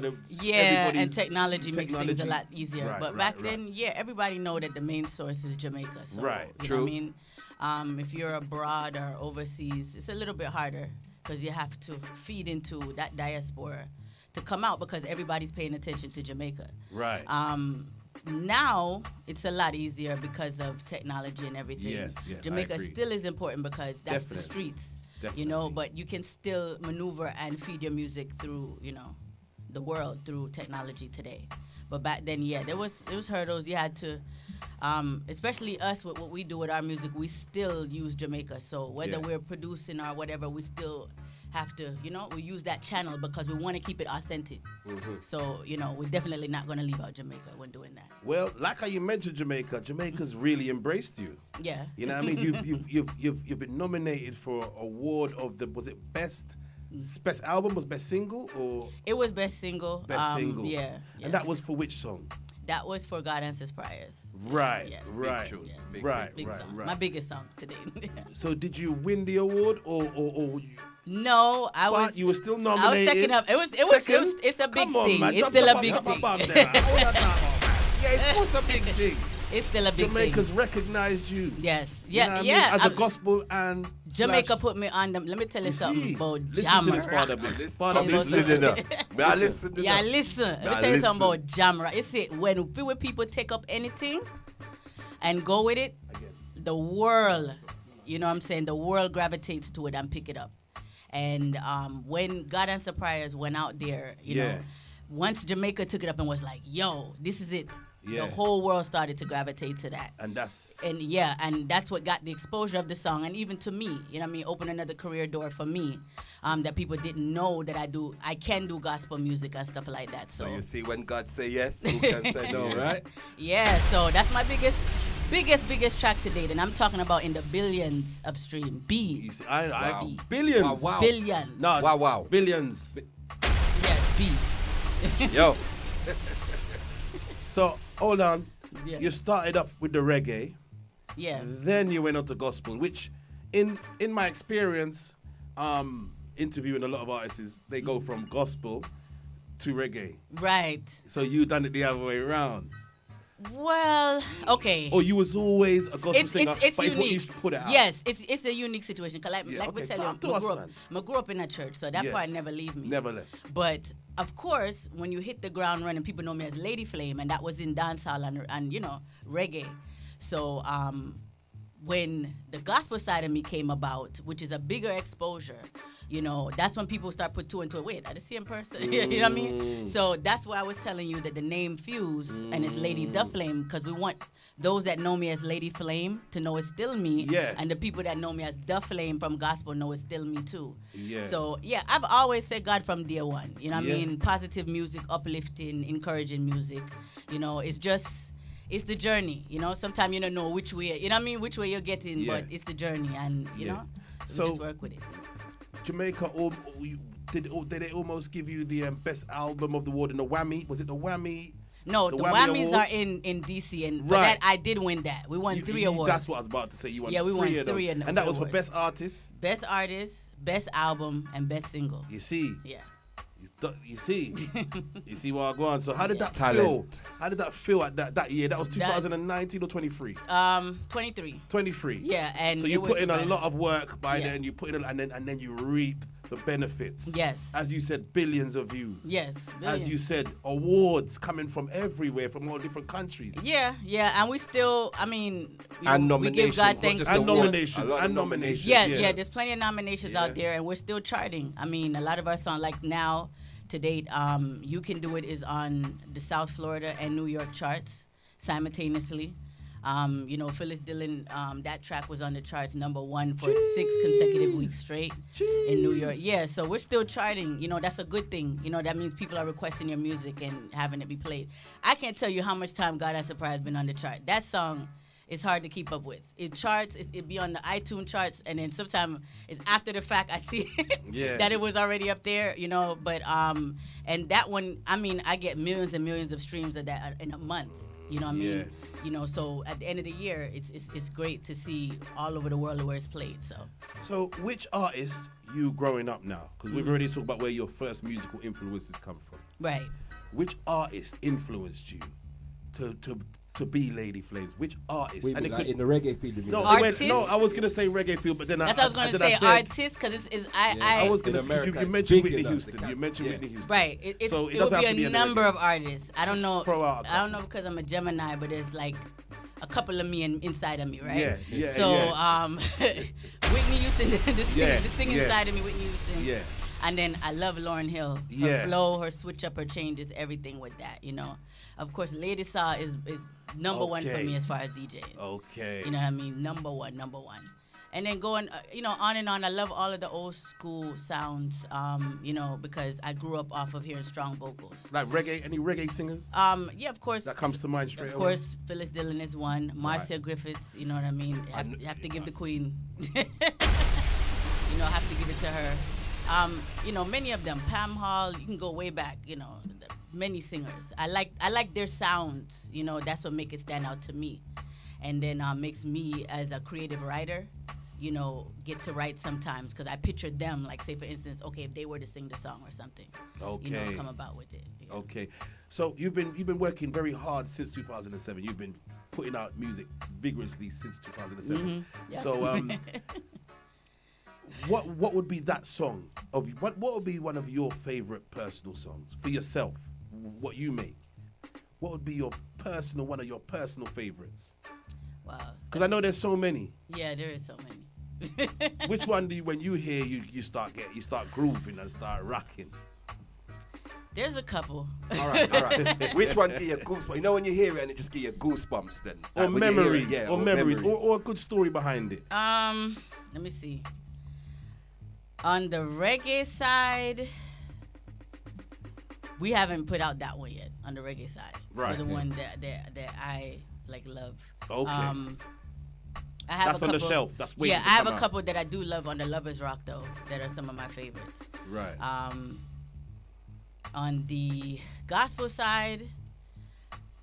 And technology makes things a lot easier. Right, but back then, everybody know that the main source is Jamaica. So, true. Know what I mean? If you're abroad or overseas, it's a little bit harder because you have to feed into that diaspora to come out because everybody's paying attention to Jamaica. Right. Now it's a lot easier because of technology and everything. Yes, Jamaica still is important because that's the streets. Definitely. But you can still maneuver and feed your music through, the world through technology today. But back then, there was hurdles. You had to, especially us with what we do with our music, we still use Jamaica. So whether we're producing or whatever, we still have to, we use that channel because we want to keep it authentic. Mm-hmm. So, we're definitely not going to leave out Jamaica when doing that. Well, like how you mentioned Jamaica's really embraced you. Yeah. You know what I mean? You've been nominated for award of was it best album, was best single, or it was best single. Best single. Yeah. And that was for which song? That was for God Answers Prayers. Right, Yeah. right, Big tune. Yes. right, Big right, song. right. My biggest song today. So did you win the award, or No, I but was. you were still I was nominated? second up. It's a big Come on, thing. man. It's Drop still the a big bomb, thing. drop the bomb there. Hold that down, man. Yeah, it's also a big thing. It's still a big Jamaica's thing. recognized you. Yes. You know what I mean? As a gospel and Jamaica put me on them. Let me tell you something about Jamaica. Father Listen. Yeah, listen. Let me tell you something about Jamra. You see, when people take up anything and go with it, the world, the world gravitates to it and pick it up. And when God Answer Prayers went out there, you know, once Jamaica took it up and was like, yo, this is it. Yeah. The whole world started to gravitate to that. And that's what got the exposure of the song, and even to me, opened another career door for me, that people didn't know that I can do gospel music and stuff like that. So you see, when God say yes, who can say no, right? Yeah, so that's my biggest track to date, and I'm talking about in the billions upstream. Wow. B. Billions. Wow. Billions. No, wow. Billions. Yes, B. Yo. So, hold on. Yeah. You started off with the reggae. Yeah. Then you went on to gospel, which in my experience, interviewing a lot of artists, they go from gospel to reggae. Right. So you done it the other way around. Well, okay. Or you was always a gospel singer, it's but unique. it's what you used to put it out. Yes, it's a unique situation. Cause we okay. tell Talk you, to us, man. I grew up in a church, so that part never leave me. Never left. But of course, when you hit the ground running, people know me as Lady Flame, and that was in dancehall and reggae. So when the gospel side of me came about, which is a bigger exposure, that's when people start put two and two. Wait, are the same person? You know what I mean? So that's why I was telling you that the name Fuse and it's Lady the Flame, because we want those that know me as Lady Flame to know it's still me. Yeah. And the people that know me as the Flame from gospel know it's still me too. Yeah. So yeah, I've always said God from day one. You know what I Yeah. mean? Positive music, uplifting, encouraging music. It's the journey, Sometimes you don't know which way, which way you're getting, but it's the journey, and So we just work with it. Jamaica, did they almost give you the best album of the award in the Whammy? Was it the Whammy? No, the Whammies Awards? are in DC, and for Right. that I did win that. We won 3 awards. That's what I was about to say. You won we won 3 of them. 3 And that was for awards. best artist. Best artist, best album, and best single. You see. Yeah. You see where I go on. So how did that Talent. feel? How did that feel at that year? That was 2019 or 23? 23. 23. Yeah, and so it you was put in a fun. lot of work by Yeah. then. You put in, and then you reap the benefits. Yes. As you said, billions of views. Yes. As billions. you said, awards coming from everywhere, from all different countries. Yeah, and we still, And we give nominations, God not thanks. just for And still- nominations. A lot of And nominations. Yeah, there's plenty of nominations Yeah. out there, and we're still charting. A lot of our songs, like now, to date, You Can Do It is on the South Florida and New York charts simultaneously. Phyllis Dillon, that track was on the charts #1 for 6 consecutive weeks straight in New York. Yeah, so we're still charting. That's a good thing. That means people are requesting your music and having it be played. I can't tell you how much time God Has Surprised been on the chart. That song is hard to keep up with. It charts, it be on the iTunes charts, and then sometimes it's after the fact I see that it was already up there, But and that one, I get millions and millions of streams of that in a month. You know what I mean? So at the end of the year, it's great to see all over the world where it's played. So which artists you growing up now? Because we've already talked about where your first musical influences come from. Right. Which artist influenced you to be Lady Flames? Which artist? Wait, like in the reggae field, you mean? No, Artist? I was gonna say reggae field, but then That's what I was going to say, artist, because I was gonna say you mentioned Whitney Houston. You mentioned Whitney Houston. Right. It So will doesn't be have to a in the number reggae. of artists. I don't know. Throw out a I don't know because I'm a Gemini, but there's like a couple of me inside of me, right? Yeah. So Whitney Houston, the singing side of me, Whitney Houston. Yeah. And then I love Lauryn Hill. Her Yeah. flow, her switch up, her changes, everything with that, Of course, Lady Saw is #1 for Okay. me as far as DJing. Okay. You know what I mean? Number one. And then going, on and on. I love all of the old school sounds, because I grew up off of hearing strong vocals. Like reggae, any reggae singers? Yeah, of course. That comes to mind straight away. Of course, Phyllis Dillon is one. Marcia Griffiths, you know what I mean? You have to give the queen. Have to give it to her. Many of them. Pam Hall, you can go way back, many singers. I like their sounds, that's what makes it stand out to me. And then makes me, as a creative writer, get to write sometimes because I picture them, like say for instance, okay, if they were to sing the song or something, come about with it. Yeah. Okay, so you've been working very hard since 2007. You've been putting out music vigorously since 2007. Mm-hmm. Yep. So, what would be that song of what would be one of your favorite personal songs for yourself? What you make? What would be one of your personal favorites? Wow. Because I know there's so many. Yeah, there is so many. Which one do you, when you hear you start grooving and start rocking? There's a couple. All right. Which one give you goosebumps? You know when you hear it and it just give you goosebumps then? Or memories. Yeah, or memories. Or a good story behind it. Let me see. On the reggae side, we haven't put out that one yet. On the reggae side, right? For the one that I love. Okay. I have that's a couple, on the shelf. That's waiting. Yeah, I have a couple that I do love on the Lovers Rock though. That are some of my favorites. Right. On the gospel side,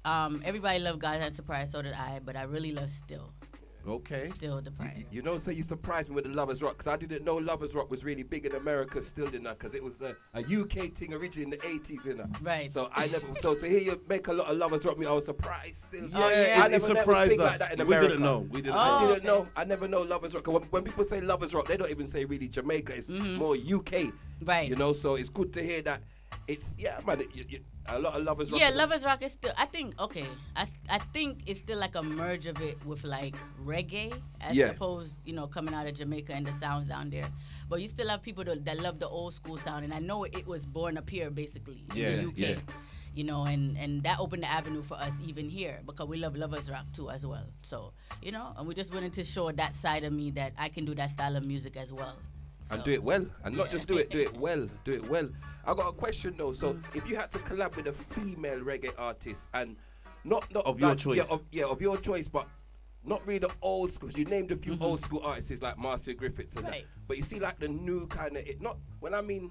everybody loved God Had Surprise, so did I. But I really love Still. Okay. Still the pride. So you surprised me with the Lovers Rock because I didn't know Lovers Rock was really big in America still, because it was a UK thing originally in the 80s, Right. So I never. so here you make a lot of Lovers Rock. I was surprised still. Yeah, I never surprised like us. that in We America. didn't know. I didn't know. I never know Lovers Rock. When people say Lovers Rock, they don't even say really Jamaica. It's more UK. Right. So it's good to hear that. It's man. A lot of Lovers Rock. Yeah, Lovers Rock is still. I think I think it's still like a merge of it with like reggae, as opposed, coming out of Jamaica and the sounds down there. But you still have people that love the old school sound, and I know it was born up here basically in the UK. And that opened the avenue for us even here because we love Lovers Rock too as well. So and we just wanted to show that side of me that I can do that style of music as well. And do it well, and not just do it well. I got a question though. So if you had to collab with a female reggae artist, and not of your choice, of your choice, but not really the old school. You named a few old school artists like Marcia Griffiths and that, but you see like the new kind of not when I mean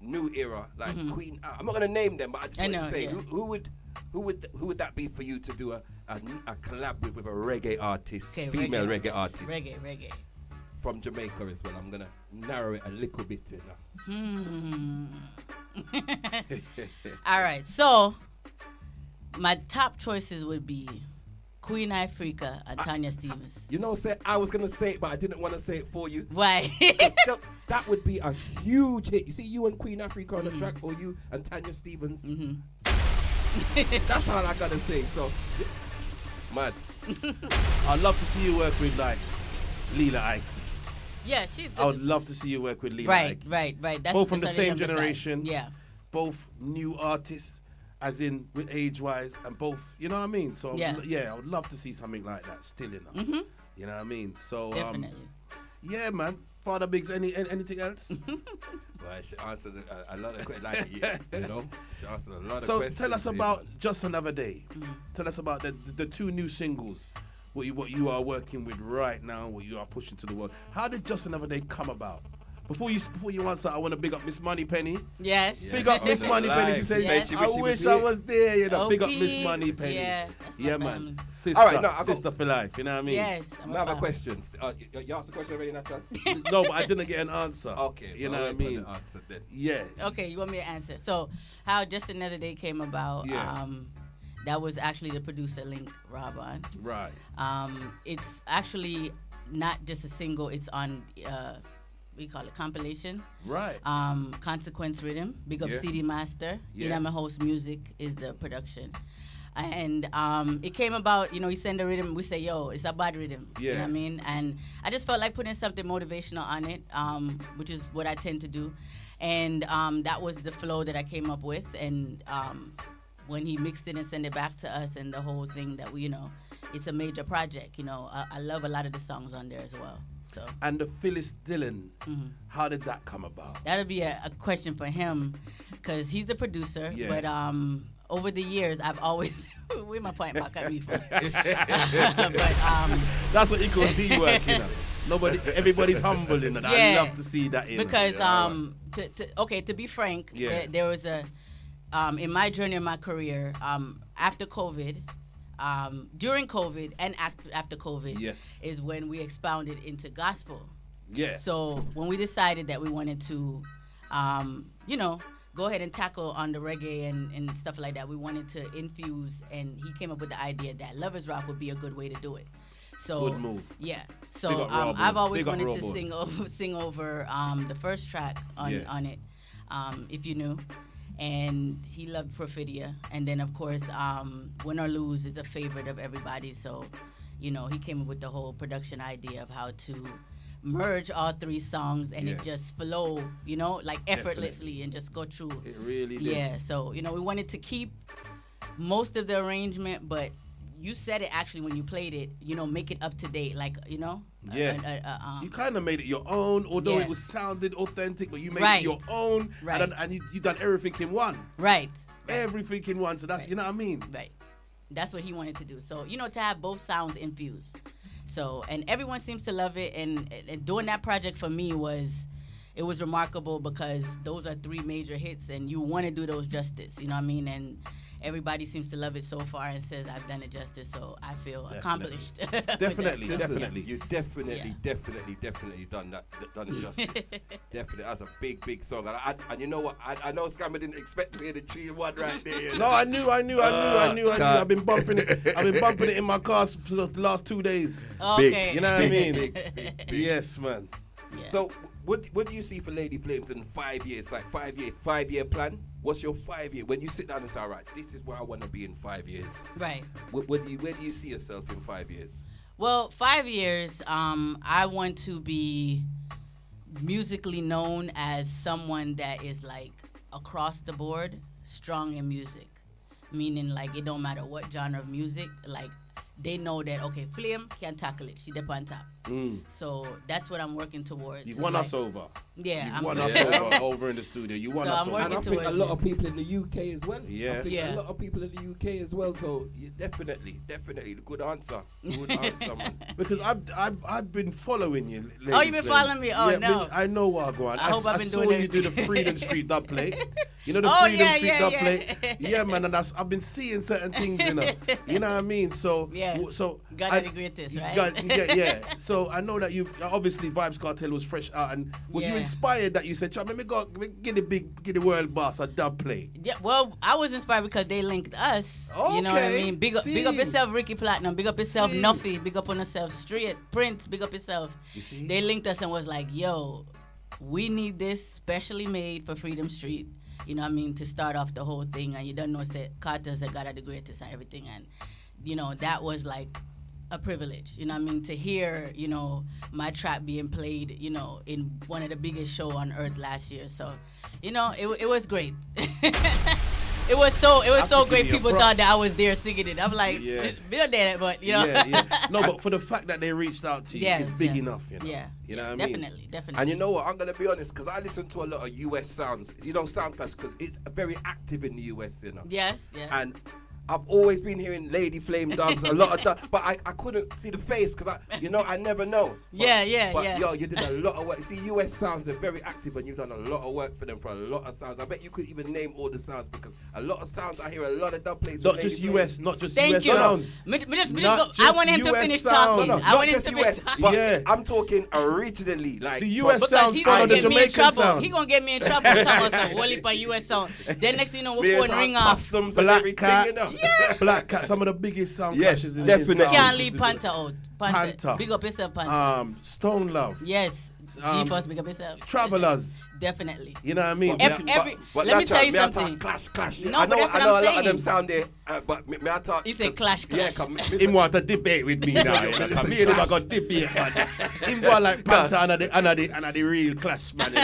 new era like Queen. I'm not gonna name them, but I just want to say who would that be for you to do a collab with a reggae artist, female reggae artist, reggae. From Jamaica as well. I'm gonna narrow it a little bit. All right, so my top choices would be Queen Ifrica and Tanya Stevens. I was gonna say it, but I didn't want to say it for you. Why? that would be a huge hit. You see, you and Queen Africa on the track, or you and Tanya Stevens. That's all I gotta say. So, mad. I'd love to see you work with like Leela Ike. Yeah, she's good. I would love to see you work with Leela Ike. Right. That's both from the same generation. Yeah. Both new artists, as in with age-wise, and both, you know what I mean? So, I would love to see something like that still, You know what I mean? So, definitely. Yeah, man. Father Biggs, anything else? Well, she answered a lot of questions. She answered a lot of questions. So, tell us about Just Another Day. Tell us about the two new singles. What you are working with right now, what you are pushing to the world. How did Just Another Day come about? Before you answer, I want to big up Miss Moneypenny. Yes. Big up Miss Moneypenny. She said, I wish I was there. Big up Miss Moneypenny. Yeah, man. Sister, all right, sister for life. You know what I mean? Yes. I have a question. You asked the question already, Nathan? No, but I didn't get an answer. Okay. You know what I mean? Yeah. Okay, you want me to answer? So, how Just Another Day came about? Yeah. That was actually the producer Link Robon. Right. It's actually not just a single. It's on we call it compilation. Right. Consequence Rhythm. Big up Yeah. CD Master. Yeah. Inama Host Music is the production. And it came about, he send a rhythm, we say, yo, it's a bad rhythm. Yeah. You know what I mean? And I just felt like putting something motivational on it, which is what I tend to do. And that was the flow that I came up with. And when he mixed it and sent it back to us and the whole thing that we, it's a major project, I love a lot of the songs on there as well. So. And the Phyllis Dillon, how did that come about? That'll be a question for him, because he's the producer. Yeah. But over the years, I've always where my point back at me for. But that's what you call teamwork, you know. Everybody's humble, you know. I love to see that. Because to be frank, there was a in my journey in my career after COVID. During COVID and after COVID is when we expounded into gospel. Yeah. So when we decided that we wanted to, go ahead and tackle on the reggae and stuff like that, we wanted to infuse, and he came up with the idea that Lovers Rock would be a good way to do it. So good move. Yeah. So I've always wanted to sing over the first track on it, If You Knew. And he loved Perfidia. And then, of course, Win or Lose is a favorite of everybody. So, he came up with the whole production idea of how to merge all three songs and it just flow, like effortlessly and just go through. It really did. Yeah, so, we wanted to keep most of the arrangement, but you said it actually when you played it, make it up to date, like, Yeah. You kind of made it your own, although it was sounded authentic, but you made it your own. Right. And you done everything in one. Right. Everything in one. So that's, you know what I mean? Right. That's what he wanted to do. So, to have both sounds infused. So, and everyone seems to love it. And doing that project for me was remarkable, because those are three major hits and you want to do those justice. You know what I mean? And everybody seems to love it so far and says I've done it justice, so I feel accomplished. Definitely. You definitely done it justice. Definitely, that's a big song. And you know what? I know Scammer didn't expect to hear the 3-in-1 right there. You know? No, I knew. I've been bumping it in my car for the last 2 days. Okay. You know what I mean? Big. Yes, man. Yeah. So, what do you see for Lady Flames in 5 years? Like 5-year plan? What's your 5 year? When you sit down and say, all right, this is where I want to be in 5 years. Right. Where do you see yourself in 5 years? Well, 5 years, I want to be musically known as someone that is like across the board strong in music. Meaning, like, it don't matter what genre of music, like, they know that, okay, Flame can tackle it. She dip on top. So that's what I'm working towards. You've won us over. Yeah. You've won us over in the studio. You won us over. And I think a lot of people in the UK as well. Yeah. A lot of people in the UK as well. So definitely, good answer. Good answer, man. Because I've been following you. Oh, you've been following me? Oh, no. I know what I I hope I've been doing I saw you do the Freedom Street dub play. You know the Freedom Street dub play? Yeah, man. And I've been seeing certain things, You know what I mean? So, gotta integrate this, right? Yeah. So I know that you obviously Vibes Cartel was fresh out, and was you inspired that you said, "Let me go get the world boss a dub play"? Yeah. Well, I was inspired because they linked us. Okay. You know what I mean? Big up yourself, Ricky Platinum. Big up yourself, Nuffy. Big up on yourself, Straight Prince. Big up yourself. You see? They linked us and was like, "Yo, we need this specially made for Freedom Street." You know what I mean? To start off the whole thing, and you don't know, say Carter's a God of the greatest and everything, and that was like a privilege, you know what I mean, to hear, my track being played, in one of the biggest show on earth last year. So, it was great. It was so great. People thought that I was there singing it. I'm like, we don't did it, but Yeah. No, but for the fact that they reached out to you, it's big enough, Yeah. You know what I mean? Definitely. And you know what? I'm gonna be honest, because I listen to a lot of US sounds. SoundClash, because it's very active in the US, Yes. And I've always been hearing Lady Flame dubs, a lot of dubs, but I couldn't see the face because I never know. But, yo, you did a lot of work. You see, US sounds are very active, and you've done a lot of work for them for a lot of sounds. I bet you could even name all the sounds, because a lot of sounds I hear a lot of dub plays. Not just US, not just Thank US you. sounds. I want him to finish talking. I want him to finish talking. But I'm talking originally, like the US sounds follow the Jamaican sound. He gonna get me in trouble talking about some whole heap of US sound. Then next thing you know, we're phone ring off. Black Cat, Black Cat. Some of the biggest sound clashes in definitely. the Can't leave Panther out. Panther. Big up yourself, Panther. Stone Love. Yes. G-Force, big up yourself. Travelers. Definitely. You know what I mean? But let me tell you something. Clash. No, but that's what I'm saying. I know a lot of them sound there, but me I talk. He said clash. Yeah, him want to debate with me now. Me and him got debate, man. Him go like Panther and the real clash, man.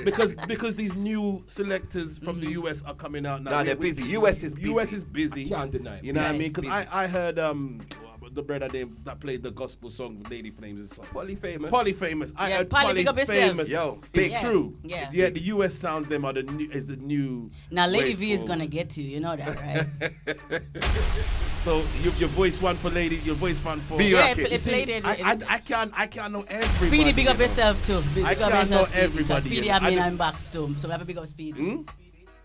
because these new selectors from the US are coming out now. Nah, they're busy. US is busy. US is busy. I can't deny it. You know what I mean? Because I heard the brother that played the gospel song with Lady Flames? Polyphamous. Polyphamous. I heard Poly, big up yourself. Polyphamous. Yo, it's true. Yeah. Yeah, the US sounds them are the new. Now, Lady way V is forward. gonna get you know that, right? So your voice one for Lady, your voice one for it played it. I can't know everybody. Speedy, big up yourself too. I Big up can't know yourself, Speedy, everybody. Speedy, you know. I mean, I'm back too. So we have a big up Speedy.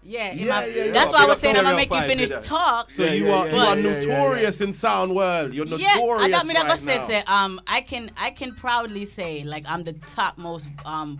Yeah, That's that's why I was saying I'm gonna make you finish talk. So you are notorious in sound world. You're notorious I got me that right say, now. I can proudly say like I'm the top most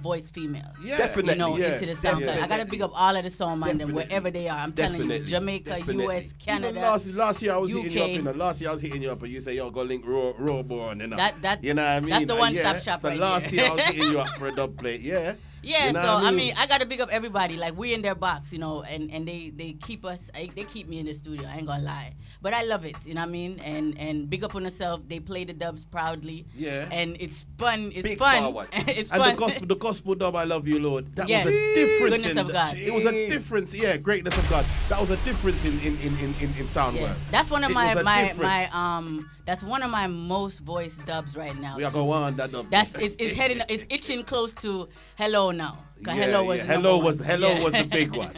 voice female. Yeah, definitely. You know, into the sound. Yeah. I gotta big up all of the sound man them wherever they are. I'm telling you, Jamaica, US, Canada. Last year I was UK. hitting you up. Last year I was hitting you up, and you say, "Yo, go link Rawborn." You know, That you know what I mean? That's the one-stop shop so right last there. year I was hitting you up for a dub plate. Yeah. Yeah, You know so what I mean, I gotta big up everybody. Like we in their box, you know, and they keep us. They keep me in the studio. I ain't gonna lie, but I love it. You know what I mean? And big up on themselves. They play the dubs proudly. Yeah. And it's fun. It's Big fun. forward. It's And fun. the gospel dub, I love you, Lord. That Yes. was a difference Goodness of God. It was a difference. Yeah, greatness of God. That was a difference in sound work. That's one of It was a my difference. that's one of my most voiced dubs right now. We are going on that dub. It's heading. It's itching close to Hello now. 'Cause Yeah, Hello was yeah. the number one. was the big one.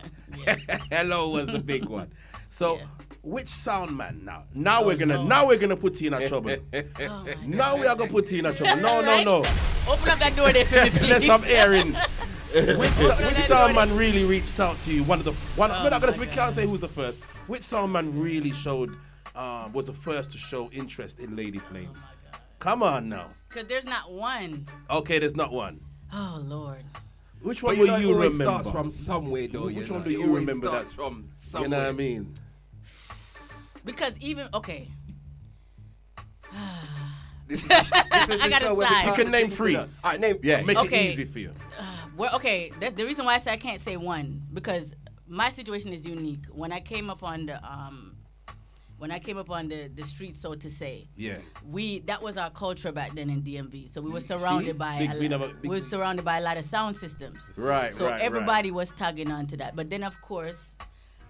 Yeah. Hello was the big one. So which sound man now? Now Oh, we're gonna put you in a trouble. Now we are gonna put you in a trouble. No. Open up that door there for me, please. Let some air in. Which sound man really reached out to you? We're not gonna. We can't say who's the first. Which sound man really was the first to show interest in Lady Flames? Come on now. Because there's not one. Okay, there's not one. Oh Lord. Which one But will know, you it always remember? starts from somewhere, though. Which one know. do It you always remember? starts That from you somewhere. know what I mean? Because even okay. This is I gotta show where sigh. You can name three. All right, name. Yeah. Make Okay. it easy for you. Well, okay. That's the reason why I say I can't say one because my situation is unique. When I came up on the streets, so to say, Yeah. that was our culture back then in DMV. So we were surrounded by we were surrounded by a lot of sound systems. Right, So right, everybody was tagging on to that. But then of course,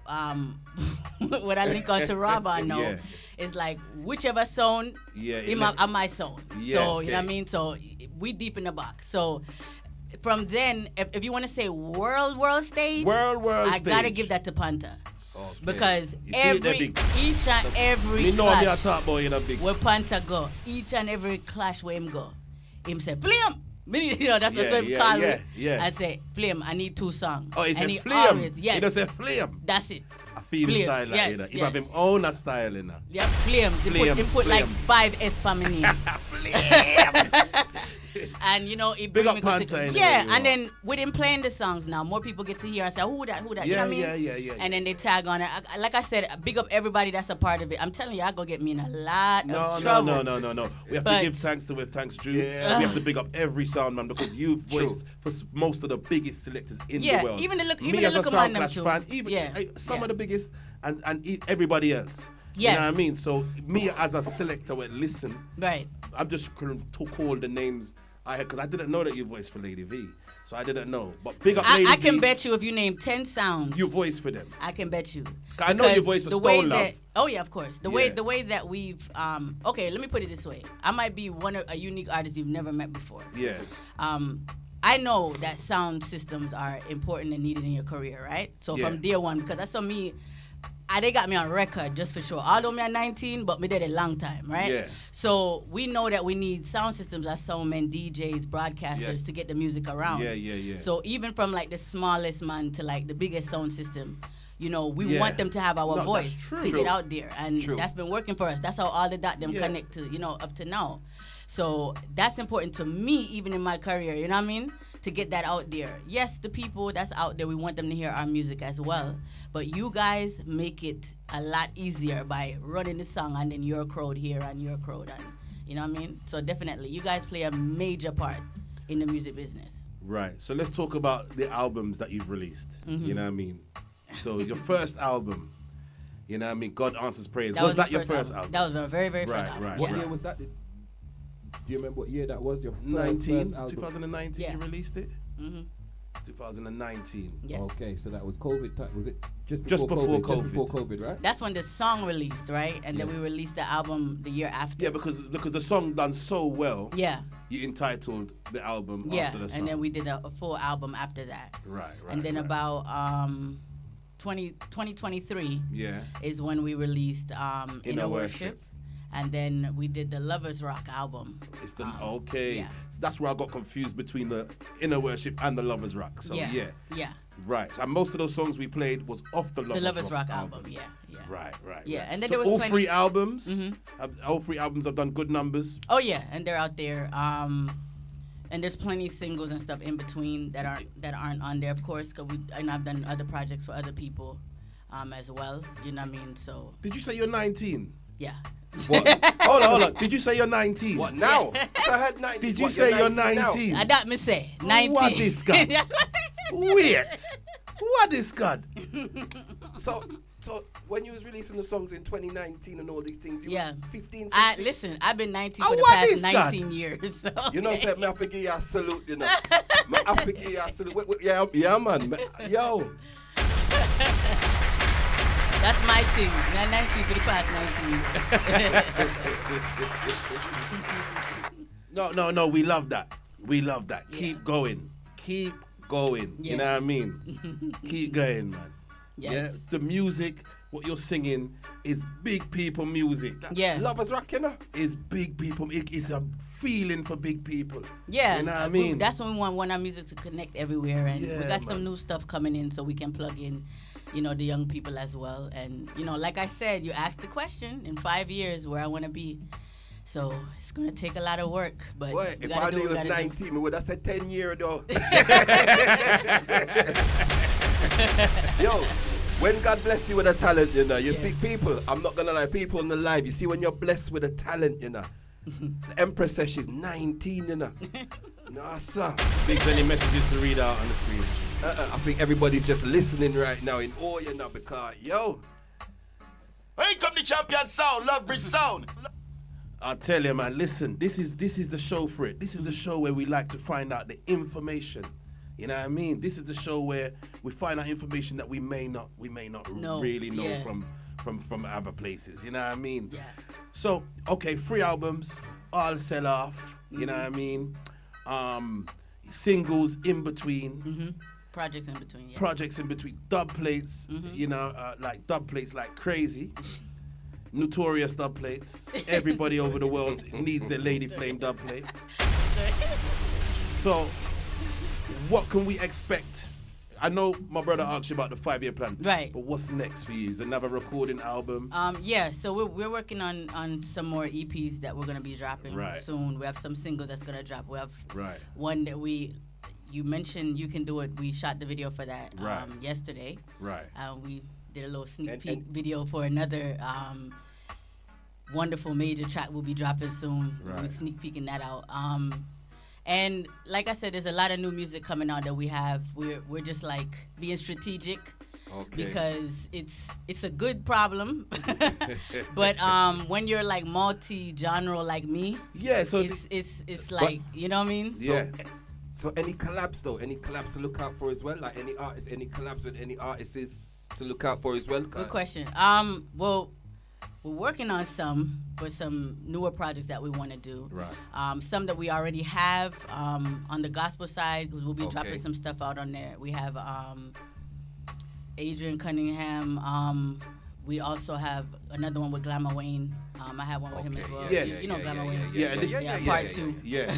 what I link on to Rob I know Yeah. is like whichever sound are my sound. Yes. So you know what I mean? So we deep in the box. So from then, if you want to say world stage, I gotta stage. give that to Panta. Okay. Because You see it there big. each and every Me know me a clash talk about you know big. where Panta go, each and every clash where him go, him say, play him. You know, that's what him call me. Yeah. I say, play him, I need 2 songs. Oh, he and said he flame. always, yes. He does say flame. That's it. I feel Flame. style like Yes, you know. He yes. have him own a style you know. Yep, flames. He put like flames. 5 S for me name. And you know, it Big bring up me good Panta, to, anyway, yeah. you And know. then with him playing the songs now, more people get to hear and say, who that? You know what I mean? Yeah. And then they tag on it. Like I said, big up everybody that's a part of it. I'm telling you, I go get me in a lot of trouble. No. We have But- to give thanks to where thanks due. Yeah. We have to big up every sound man because you've voiced for most of the biggest selectors in Yeah, the world. even the look- Me even the as a look among them Soundclash too. fan, even Yeah, some yeah. of the biggest and everybody else. Yes. You know what I mean? So me as a selector would listen. Right. I'm just couldn't call the names I had because I didn't know that you voiced for Lady V. So I didn't know. But big up Lady I can V. bet you if you name 10 sounds, You voiced for them. I can bet you. I know you Because voiced for the way Stone Love. that- Oh yeah, of course. The Yeah. way that we've okay, let me put it this way. I might be a unique artist you've never met before. Yeah. I know that sound systems are important and needed in your career, right? So Yeah. from day one, because that's on me, they got me on record just for sure. Although me at 19, but me did a long time, right? Yeah. So we know that we need sound systems as soundmen, DJs, broadcasters Yes. to get the music around. Yeah. So even from like the smallest man to like the biggest sound system, you know, we Yeah. want them to have our No, that's voice true. to True. get out there. And True. that's been working for us. That's how all the them Yeah. connect to, you know, up to now. So that's important to me, even in my career, you know what I mean? To get that out there. Yes, the people that's out there, we want them to hear our music as well. But you guys make it a lot easier by running the song and then your crowd here and your crowd. And, you know what I mean? So definitely, you guys play a major part in the music business. Right. So let's talk about the albums that you've released. Mhm. You know what I mean? So your first album, you know what I mean? God Answers Praise. That was was that my your first first album. album? That was my very, very right, first album. Right, What right. year was that? Do you remember what year that was? Your first, 19, first album? 2019 Yeah. you released it? Mm-hmm. 2019. Yes. Okay, so that was COVID time. Was it Just just before before COVID. Just before COVID, right? That's when the song released, right? And then we released the album the year after. Yeah, because the song done so well. Yeah. You entitled the album Yeah, after the song. and then we did a full album after that. Right. And then about 2023 is when we released Inner Worship. And then we did the Lovers Rock album. It's the okay. Yeah. So that's where I got confused between the Inner Worship and the Lovers Rock. So Yeah. Right. And most of those songs we played was off the Lovers Rock album. Yeah. Right. Yeah, and then so there was all plenty- 3 albums. All 3 albums have done good numbers. Oh yeah, and they're out there. And there's plenty of singles and stuff in between that aren't on there, of course, because I've done other projects for other people, as well. You know what I mean? So. Did you say you're 19? Yeah. What? hold on. Did you say you're 19? What now? I heard 19. Did you say you're 19? I got me say 19. What is God? Wait. What is God? So when you was releasing the songs in 2019 and all these things, you was 15, 16? Listen, I've been 19 for the past 19 years. So, You know, say, me have to give you a salute, you know. Me have to give you a salute. Yeah, man. Yo. That's my thing. Not 19 for the past 19. No. We love that. Keep going. Keep going. Yeah. You know what I mean? Keep going, man. Yes. Yeah. The music, what you're singing, is big people music. Yeah. Lovers Rock, you know? Is big people. It's a feeling for big people. Yeah. You know what I mean? That's when we want our music to connect everywhere. And we Yeah, got man. some new stuff coming in so we can plug in, the young people as well. And, like I said, you asked the question in 5 years where I want to be. So it's going to take a lot of work. But Boy, if I knew you was 19, we would have said 10 years though. Yo, when God bless you with a talent, you see people, I'm not going to lie, people in the live, you see when you're blessed with a talent, the Empress says she's 19, No, sir. Big many messages to read out on the screen. I think everybody's just listening right now in awe, because, yo. Here come the champion sound, Love Bridge sound. I tell you, man, listen, this is the show for it. This is the show where we like to find out the information. You know what I mean? This is the show where we find out information that we may not really know from other places. You know what I mean? Yeah. So, okay, 3 albums, all sell off. You know what I mean? Singles in between. Projects in between. Yeah. Projects in between. Dub plates. Like dub plates like crazy. Notorious dub plates. Everybody over the world needs their Lady Flame dub plate. So, what can we expect? I know my brother asked you about the 5-year plan. Right. But what's next for you? Is another recording album? Yeah, so we're working on some more EPs that we're going to be dropping soon. We have some singles that's going to drop. We have one that you mentioned You Can Do It. We shot the video for that yesterday. Right. We did a little sneak peek video for another wonderful major track we'll be dropping soon. Right. We're sneak peeking that out. And like I said, there's a lot of new music coming out that we have. We're just like being strategic because it's a good problem. But when you're like multi-genre like me, so it's like, you know what I mean? Yeah. So any collabs though? Any collabs to look out for as well? Like any artists, any collabs with any artists to look out for as well? Good question. Well, we're working on some newer projects that we want to do. Right. Some that we already have on the gospel side, because we'll be dropping some stuff out on there. We have Adrian Cunningham. We also have another one with Glamour Wayne. I have one with him as well. Yes. You know Glamour Wayne. Yeah, part 2. Yeah.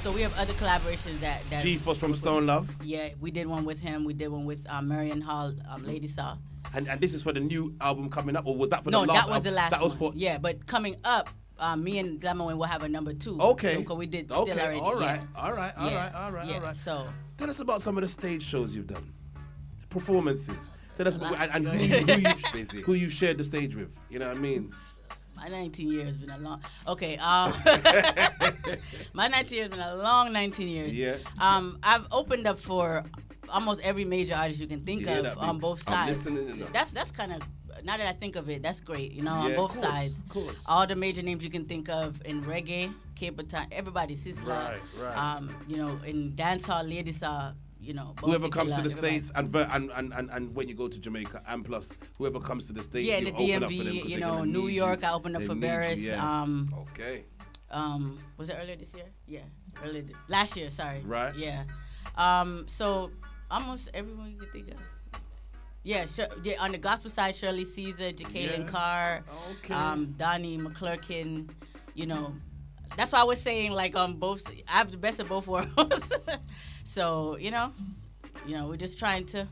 So we have other collaborations that G-Force from Stone Love. Yeah, we did one with him. We did one with Marion Hall, Lady Saw. And this is for the new album coming up, or was that for the last? No, that was the last. That was one. for. Yeah, but coming up, me and Glamour Wayne will have a number 2. Okay. Because we did still already. All right. Yeah. All right. So tell us about some of the stage shows you've done, performances. Tell us and who you shared the stage with. You know what I mean? My 19 years has been a long. Okay. My 19 years has been a long 19 years. Yeah. I've opened up for almost every major artist you can think of on both sides. I'm listening. That's kind of now that I think of it, that's great. You know, on Yeah, both of course, sides. of course. All the major names you can think of in reggae, Cape Town, everybody, Sizzla. Right. You know, in dancehall, ladies are, you know, Whoever comes to the everybody. States and when you go to Jamaica and plus whoever comes to the States, Yeah, you the open up for them DMV, 'cause you they're know, gonna New need York, you. I opened up They for need you, Barris. yeah. Okay. Was it earlier this year? Yeah, last year. Sorry. Right. Yeah. So almost everyone you could think of. Yeah, on the gospel side, Shirley Caesar, Jacqueline Carr, Donnie McClurkin. You know, that's why I was saying like on both. I have the best of both worlds. So you know, we're just trying to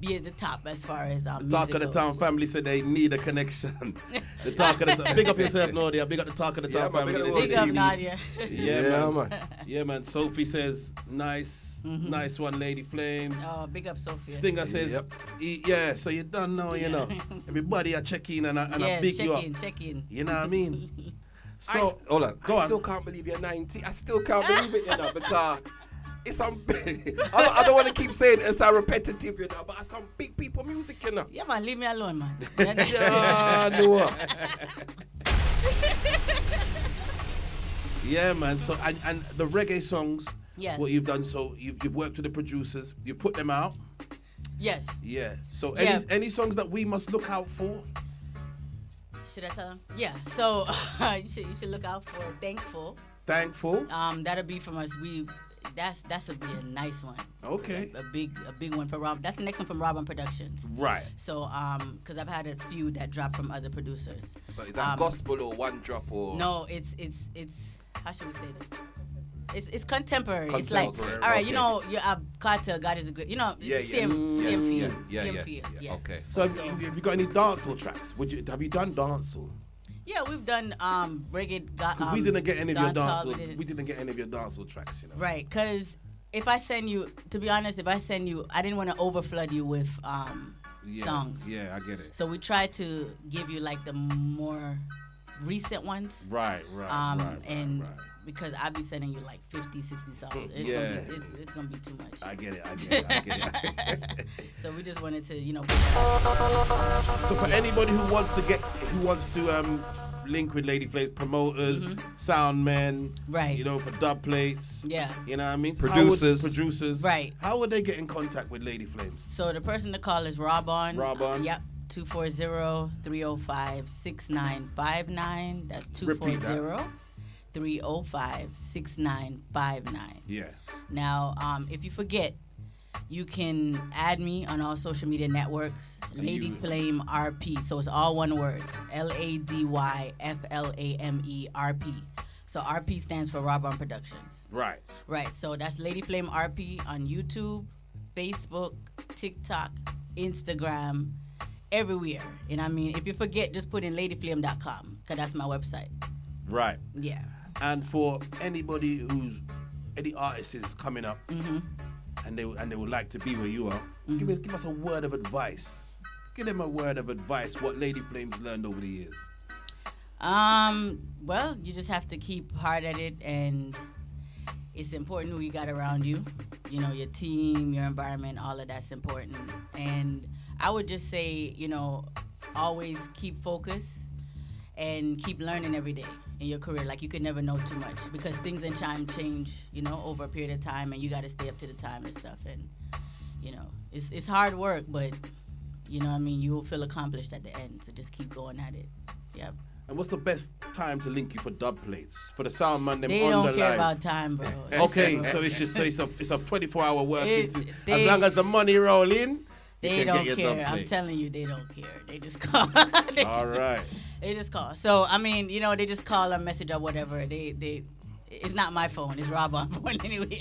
be at the top as far as The music Talk of the goes. Town family said they need a connection. The Talk of the Town. Big up yourself, Nadia. Big up the Talk of the Town family. Big up Nadia. Yeah, man. Yeah, man. Sophie says, nice one, Lady Flames. Oh, big up Sophia. Stinger says, yeah, so you don't know, you know. Everybody are checking and I big you up. Check in. You know what I mean? So, hold on. Go I on. still can't believe you're 90. I still can't believe it, you know, because it's some. I don't want to keep saying it's so repetitive, you know, but it's some big people music, you know. Yeah, man, leave me alone, man. Yeah, man. So and the reggae songs, Yes. what you've done, so you've worked with the producers, you put them out. Yes. Yeah. So Yeah. any songs that we must look out for? Should I tell them? Yeah. So you should look out for Thankful. Thankful. That'll be from us. That'll be a nice one. Okay. A big one for Rob. That's the next one from Robin Productions. Right. So because I've had a few that dropped from other producers. But is that gospel or one drop or? No, it's how should we say this? It's contemporary. It's like, all Contemporary, right, okay. you know, you have Kotg, God is a good, you know, same feel. Same feel. Yeah. Okay. So have you got any dancehall tracks? Have you done dancehall? Yeah, we've done reggae. Because we didn't get any of your dancehall, dancehall. We didn't get any of your dancehall tracks, you know. Right, because if I send you, to be honest, I didn't want to overflood you with songs. Yeah, I get it. So we try to give you like the more recent ones. Right. And because I'll be sending you like 50, 60 songs. It's gonna be too much. I get it. So we just wanted to, So for anybody who wants to link with Lady Flames, promoters, sound men, right? You know, for dub plates, yeah. You know what I mean? Producers, right? How would they get in contact with Lady Flames? So the person to call is Robon. Yep. 240-305-6959. That's 240-305-6959. Yeah. Now, if you forget, you can add me on all social media networks, Lady Flame RP. So it's all one word, LadyFlame RP. So RP stands for Robon Productions. Right. Right. So that's Lady Flame RP on YouTube, Facebook, TikTok, Instagram, everywhere. You know what I mean? If you forget, just put in ladyflame.com because that's my website. Right. Yeah. And for any artist is coming up and they would like to be where you are, give us a word of advice. Give them a word of advice, what Lady Flames learned over the years. Well, you just have to keep hard at it, and it's important who you got around you. You know, your team, your environment, all of that's important. And I would just say, always keep focused and keep learning every day in your career. Like, you could never know too much because things in time change, over a period of time, and you got to stay up to the time and stuff. And, it's hard work, but, you will feel accomplished at the end. So just keep going at it. Yep. And what's the best time to link you for dub plates? For the sound man, them they on don't the care live. about time, bro. Okay, so it's just it's a 24-hour work. As they- long as the money roll in, They you can don't get your care. dub I'm plate. telling you, they don't care. They just call. All right. They just call. So they just call or message or whatever. It's not my phone. It's Rob's phone anyway.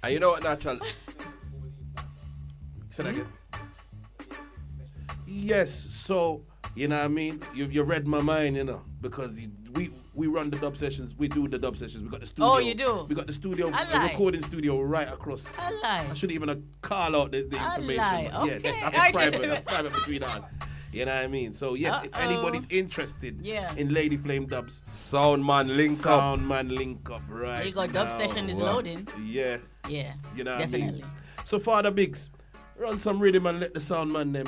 And you know what, Natural? Say that again. Yes. So you know what I mean. You read my mind, because we run the dub sessions. We do the dub sessions. We got the studio. Oh, you do? We got the studio, I the lie. recording studio right across. I lie. I shouldn't even call out the information. lie. But yes, Okay. that's private between us. You know what I mean? So yes, if anybody's interested in Lady Flame dubs, Sound man link up, right? There you go. Dub session is loading. Yeah. Yeah. You know definitely. what I mean? So Father Biggs, run some rhythm and let the sound man them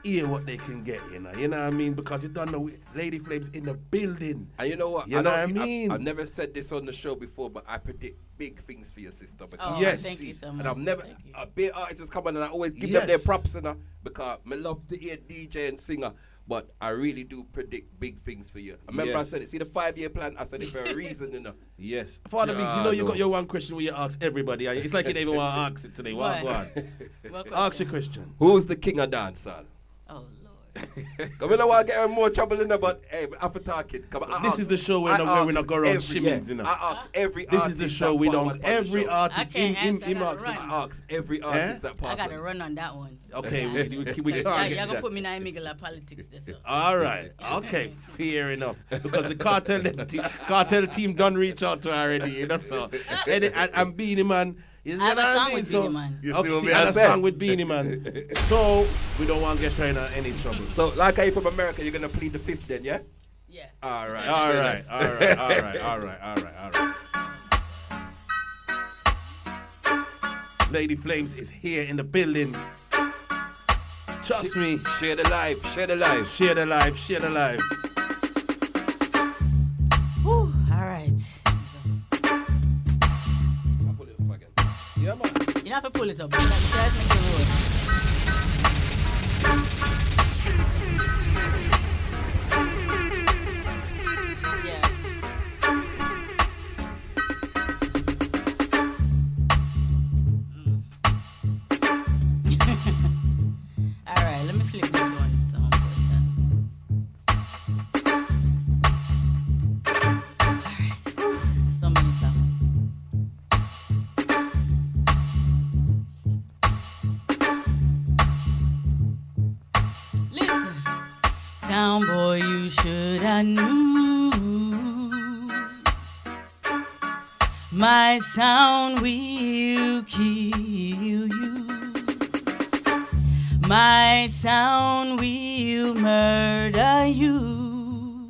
hear what they can get, you know what I mean? Because you don't know Lady Flames in the building. And you know what? You know what I mean? I've never said this on the show before, but I predict big things for your sister. Because yes. Thank you so much. And I've never, a big artist has come on and I always give them their props, because I love to hear DJ and singer. But I really do predict big things for you. I remember I said it. See the 5-year plan? I said it for a reason, Yes. Father Biggs, you got your one question where you ask everybody. It's like you didn't even want to ask it today. What? Go on. Ask your question. Who's the king of dancehall? Oh, Lord. Come in, I want to get in more trouble in there, but hey, after talking. This is the show where we not go around shimmings, I ask every This artist. is the show we don't. Every artist I ask every artist that passes. I got to run on that one. Okay, we can't get You're going to that. put me in Imigala politics. All right. Okay. Fair enough. Because the cartel team done reach out to her already. So, and Beanie Man. I have a song with Beanie Man. A song with Beanie Man. So, we don't want to get her in any trouble. So, like I from America, you're going to plead the fifth then, yeah? Yeah. All right. All right. Lady Flames is here in the building. Trust me. Share the live. Woo, all right. Yeah, man. You don't have to pull it up. You guys make the road. All right, let me flip this one. So many songs. Listen, sound boy, you should have knew my sound will kill you. My sound will murder you.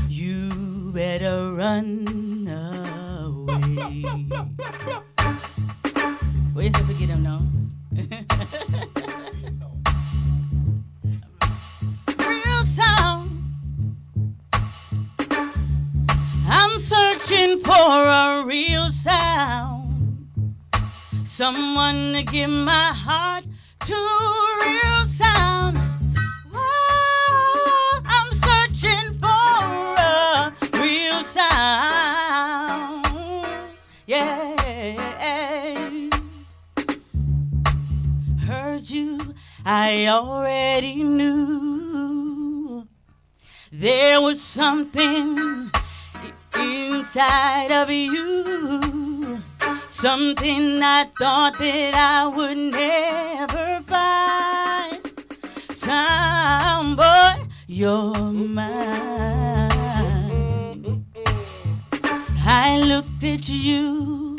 You better run away. Wait a second, them now. Real sound. I'm searching for a real sound. Someone to give my heart to real sound. Whoa, I'm searching for a real sound. Yeah. Heard you, I already knew there was something inside of you. Something I thought that I would never find. Sound boy, you're mine. I looked at you,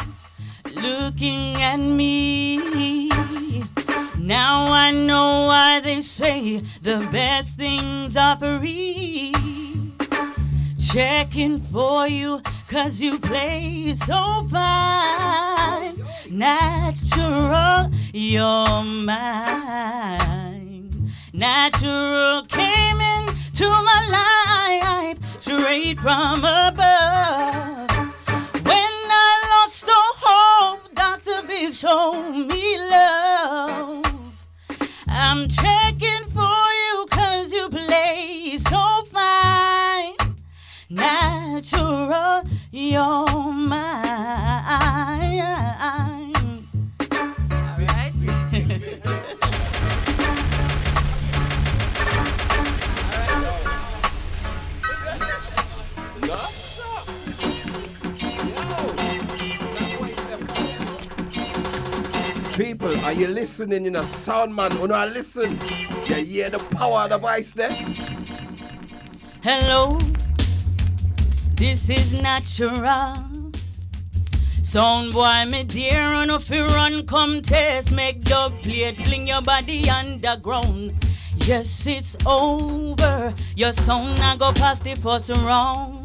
looking at me. Now I know why they say the best things are free. Checking for you, 'cause you play so fine. Natural, you're mine. Natural came into my life straight from above. When I lost all hope, Dr. Big showed me love. I'm checking for you 'cause you play so fine. Natural, you're mine. All right. People, are you listening? You know, sound man, when I listen, you hear the power of the voice there? Hello, this is natural. Sound boy, me dear, run off you run, come test, make dub plate, fling your body underground. Yes, it's over, your sound now go past the first round.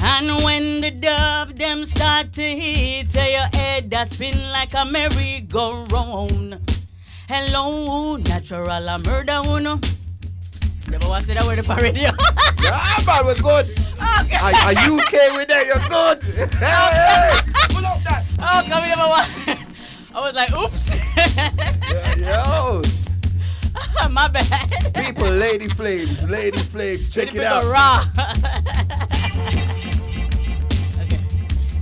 And when the dub them start to hit, your head that spin like a merry-go-round. Hello, natural a murder uno. Never want to say that word on radio. Yeah, man, we're good. Okay. Are you okay with that? You're good. Hey, pull up that. Oh, come in, number one. I was like, oops. Yo. My bad. People, Lady Flames, check it out. Raw. Okay.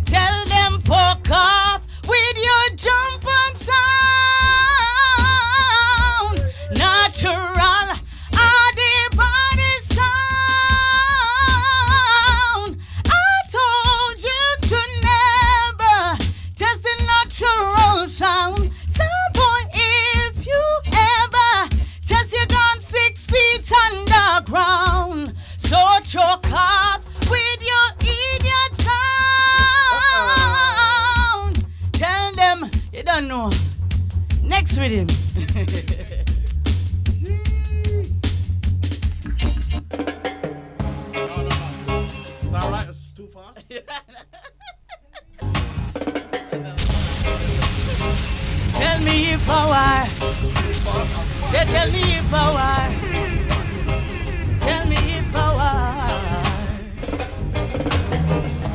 Tell them fuck off with your jump and sound. Natural, the body sound. I told you to never test the natural sound. Some boy, if you ever test your gun 6 feet underground, so choke up with your idiot sound. Tell them you don't know. Next rhythm. It's alright, it's too fast. Tell me if I were. Tell me if I were. Tell me if I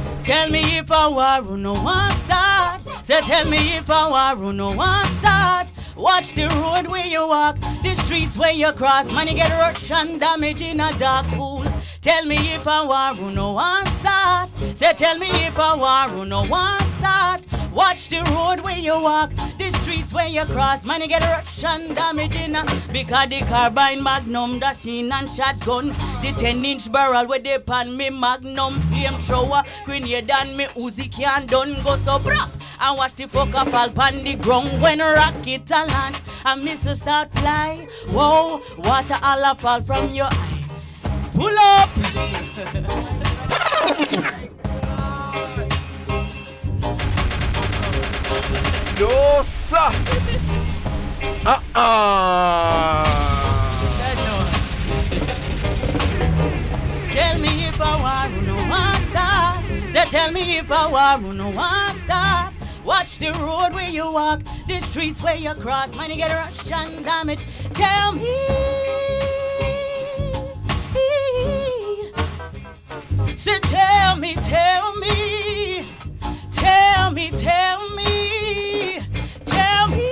were. Tell me if I were who no one start. Say tell me if I were who no one start. Watch the road where you walk, the streets where you cross. Money get rushed and damage in a dark pool. Tell me if I were who no one start. Say tell me if I were who no one start. Watch the road where you walk, the streets where you cross. Money get rushed and damage in a. Because the carbine magnum, dashing and shotgun. The 10-inch barrel where they pan me magnum. Flamethrower, grenade and me Uzi can done go so brap. And watch the fucker fall pan the ground when rocket a land. And missile start fly. Whoa, water all a fall from your eye. Pull up. No, sir. Tell me if I were who no one start. Say tell me if I were who no one start. Watch the road where you walk, the streets where you cross. Money get rushed and damage. Tell me. Say tell me, tell me. Tell me, tell me. Tell me.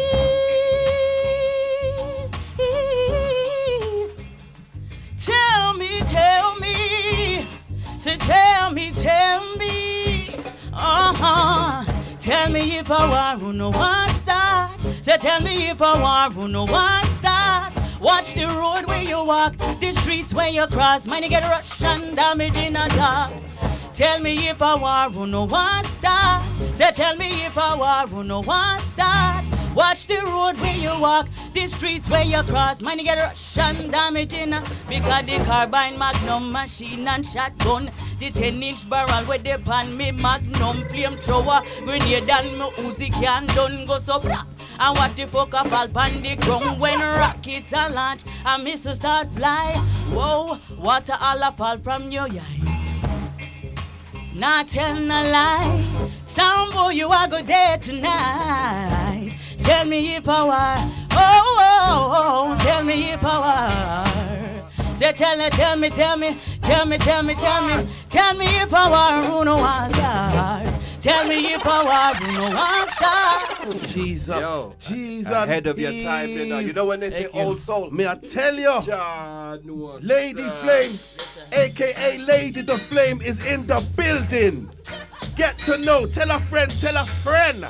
Tell me, tell me. Say tell me, tell me. Tell me if I were who no one start. Say tell me if I were who no one start. Watch the road where you walk, the streets where you cross. Money get rushed and damage in a dark. Tell me if I were who no one start. Say tell me if I were who no one start. Watch the road where you walk, the streets where you cross. Money get rushed and damage in a. Because the carbine magnum machine and shotgun. The 10-inch barrel where they pan me magnum. Flamethrower, grenade and me Uzi can done go so brap. And what the fuck a fall pan the ground when rocket a launch and missile start fly. Whoa, water all a fall from your eye. Not tell no lie. Some boy you are go there tonight. Tell me if I were. Oh, tell me if I were. Say tell me if I were who no one start. Tell me if I were who no one start. Jesus. Yo, Jesus. ahead of your time, you know. You know when they say old soul? May I tell you? Lady Flames, aka Lady the Flame, is in the building. Get to know. Tell a friend.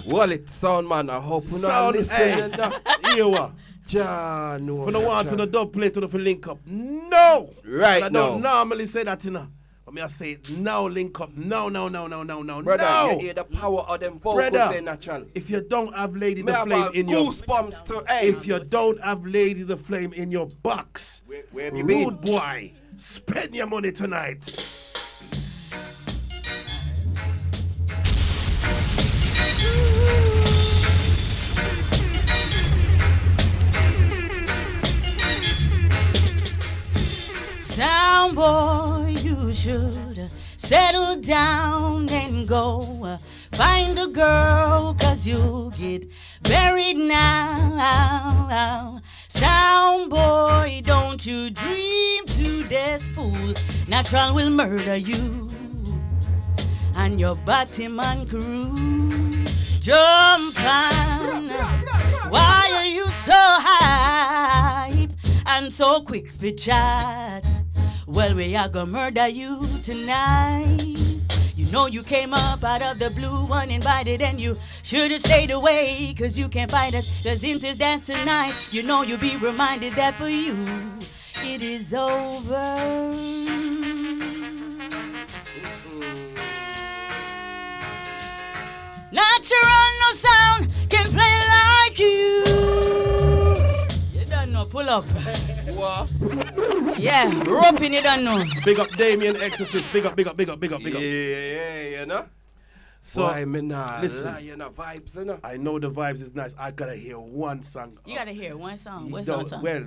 Wallet, sound man, I hope you not Sound, listening. Here what? No. For the one to the dub play to the link up. No. Right I now. don't normally say that, you know. But me I say it now, link up. No. Brother, you hear the power of them vocals, they're natural. If you don't have Lady the Me Flame have in your goosebumps to if you don't have Lady the Flame in your box, where have you been? rude boy, spend your money tonight. Sound boy, you should settle down and go find a girl, cause you'll get buried now. Sound boy, don't you dream to death, fool. Natural will murder you and your Batman crew. Jump on. Why are you so hype and so quick for chat? Well, we are gonna murder you tonight. You know you came up out of the blue, uninvited, and you should have stayed away, cause you can't fight us, cause into dance tonight. You know you'll be reminded that for you, it is over. Natural, no sound can play like you. You don't know, pull up. What? Yeah, roping you don't know. Big up Damien Exorcist. Big up. Yeah, you know. So, why me not listen, lie, you know, vibes, you know. I know the vibes is nice. I gotta hear one song. You gotta hear one song. What No, song? Well,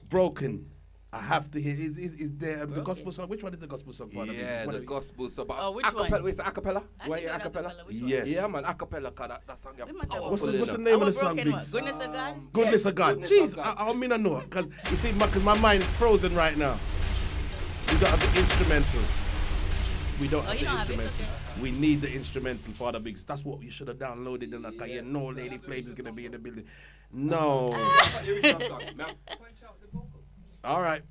Broken. I have to hear. Is there the gospel song? Which one is the gospel song? Yeah, the gospel song. But which acapella, one? it's acapella. Why you acapella? Yes. Yeah, man, acapella. Cause that song is powerful. What's the name of the song, Biggs? Goodness of God? Goodness of God. Jeez, I mean I know. Because you see, because my mind is frozen right now. We don't have the instrumental. We don't have the instrumental. We need the instrumental, Father Biggs. That's what you should have downloaded. Because you know Lady Flames is going to be in the building. No. All right.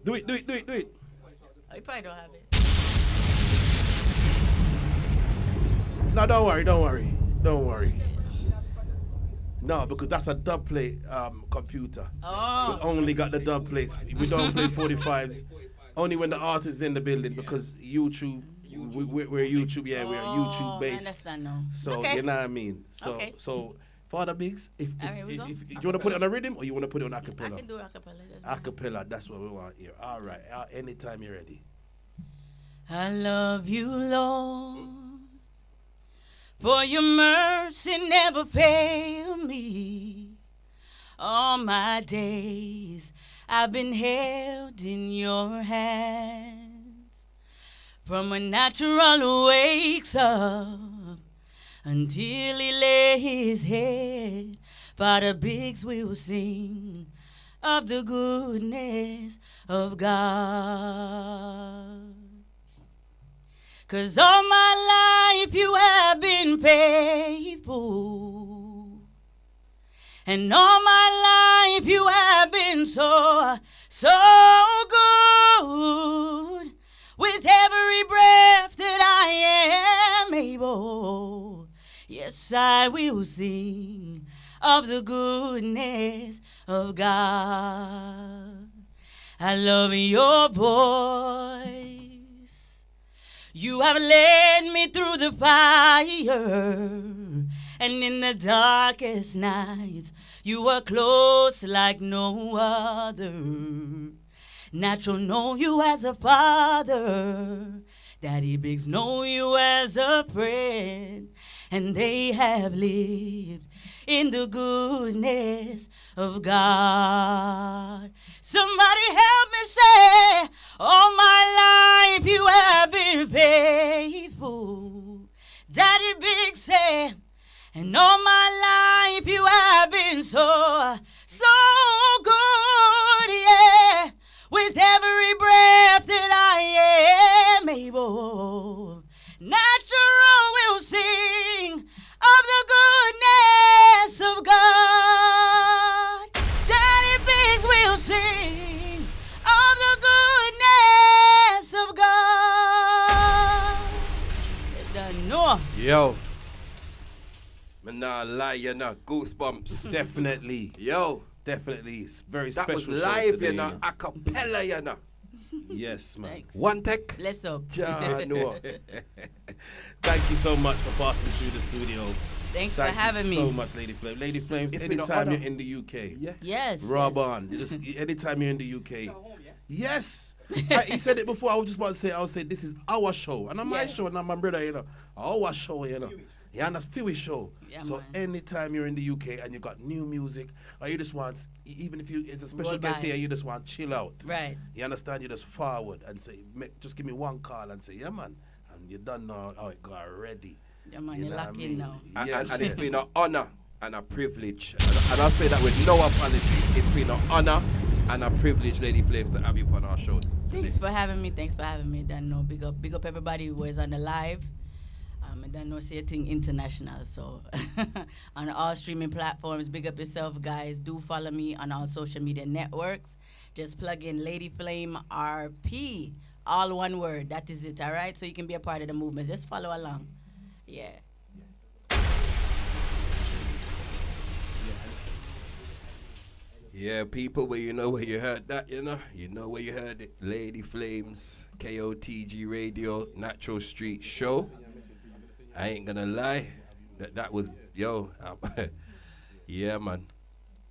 Do it. Oh, you probably don't have it. No, don't worry. No, because that's a dub plate computer. Oh. We only got the dub plates. We don't play 45s. Only when the artist is in the building, because YouTube, we're YouTube, we're YouTube based. I understand now. So, okay. You know what I mean? So Father Biggs, if you want to put it on a rhythm or you want to put it on acapella? I can do acapella. Acapella, that's what we want here. All right, anytime you're ready. I love you, Lord, for your mercy never failed me. All my days I've been held in your hands. From when natural wakes up until he lay his head, Father Biggs will sing of the goodness of God. 'Cause all my life you have been faithful, and all my life you have been so good. With every breath that I am able, yes, I will sing of the goodness of God. I love your voice. You have led me through the fire, and in the darkest nights, you were close like no other. Natural know you as a father. Daddy Biggs know you as a friend. And they have lived in the goodness of God. Somebody help me say, all my life you have been faithful. Daddy Biggs said, and all my life you have been so good, yeah. With every breath that I am able, natural will sing of the goodness of God. Daddy Biggs will sing of the goodness of God. No. Yo. Man, nah lie, you know, goosebumps. Definitely. Yo. Definitely. It's very that special. That was live, today, you know, a cappella, you know. Yes, man. Thanks. One take. Bless up. Thank you so much for passing through the studio. Thanks for having me. Thank you so much, Lady Flames. Lady Flames, anytime you're in the UK. Yeah. Yes. Rob on. Anytime you're in the UK. Yes. He said it before. I was just about to say, this is our show. And not my show, not my brother, you know. Our show, you know. Yeah, and that's Philly's show. Yeah, so man. Anytime you're in the UK and you got new music, or you just want, even if it's a special guest here, you just want chill out. Right. You understand? You just forward and say, just give me one call and say, yeah, man, I'll You don't know how it got already. Yeah, man, you're locked in now. Yes, and it's been an honor and a privilege. And I say that with no apology. It's been an honor and a privilege, Lady Flames, to have you on our show today. Thanks for having me. Don't know. Big up everybody who was on the live. I don't know say a thing international. So on all streaming platforms, big up yourself, guys. Do follow me on all social media networks. Just plug in Lady Flame RP. All one word. That is it, all right? So you can be a part of the movement. Just follow along. Yeah. Yeah, people, where you know where you heard that, you know where you heard it. Lady Flames, KOTG Radio, Natural Street Show. I ain't gonna lie, that was, yeah, man.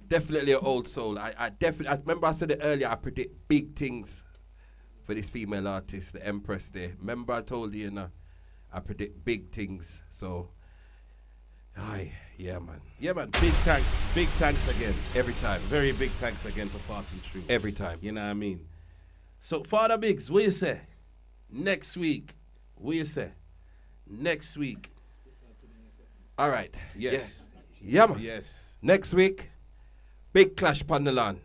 Definitely an old soul. I remember I said it earlier, I predict big things for this female artist, the Empress there. Remember I told you, I predict big things, so, yeah, man. Yeah, man. Big thanks again. Every time. Very big thanks again for passing through. Every time. You know what I mean? So, Father Biggs, what you say? Next week. What you say? Next week. All right. Yes. Yeah, man. Yes. Next week, big clash pon the land.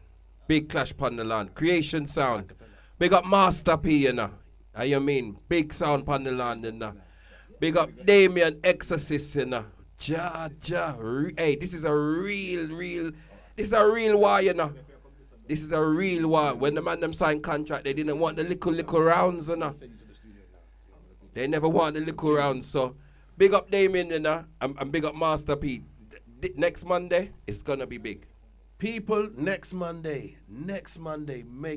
Big clash pon the land. Creation sound. Big up Master P, How you mean? Big sound pon the land, Big up Damien Exorcist, Ja. Hey, this is a real war, This is a real war. When the man them signed contract, they didn't want the little rounds, They never want the little rounds. So, big up Damien, and big up Master P. Next Monday, it's gonna be big. People, next Monday, make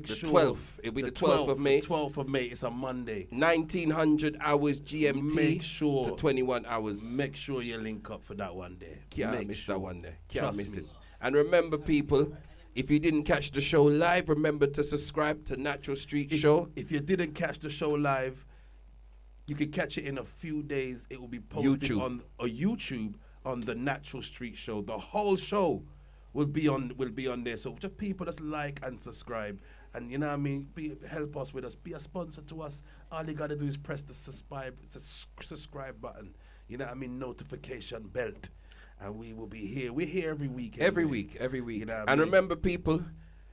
the sure. 12th. It'll be the 12th of May. The 12th of May, it's a Monday. 1900 hours GMT make sure, to 21 hours. Make sure you link up for that one day. Can't miss that one day. Can't miss it. And remember, people, if you didn't catch the show live, remember to subscribe to Natural Street Show. If you didn't catch the show live, you can catch it in a few days. It will be posted on YouTube on the Natural Street Show. The whole show will be on there. So just people just like and subscribe, and you know what I mean, help us with us, be a sponsor to us. All you gotta do is press the subscribe button, you know what I mean, notification belt, and we will be here. We're here every week. Every week. You know what I mean? Remember, people,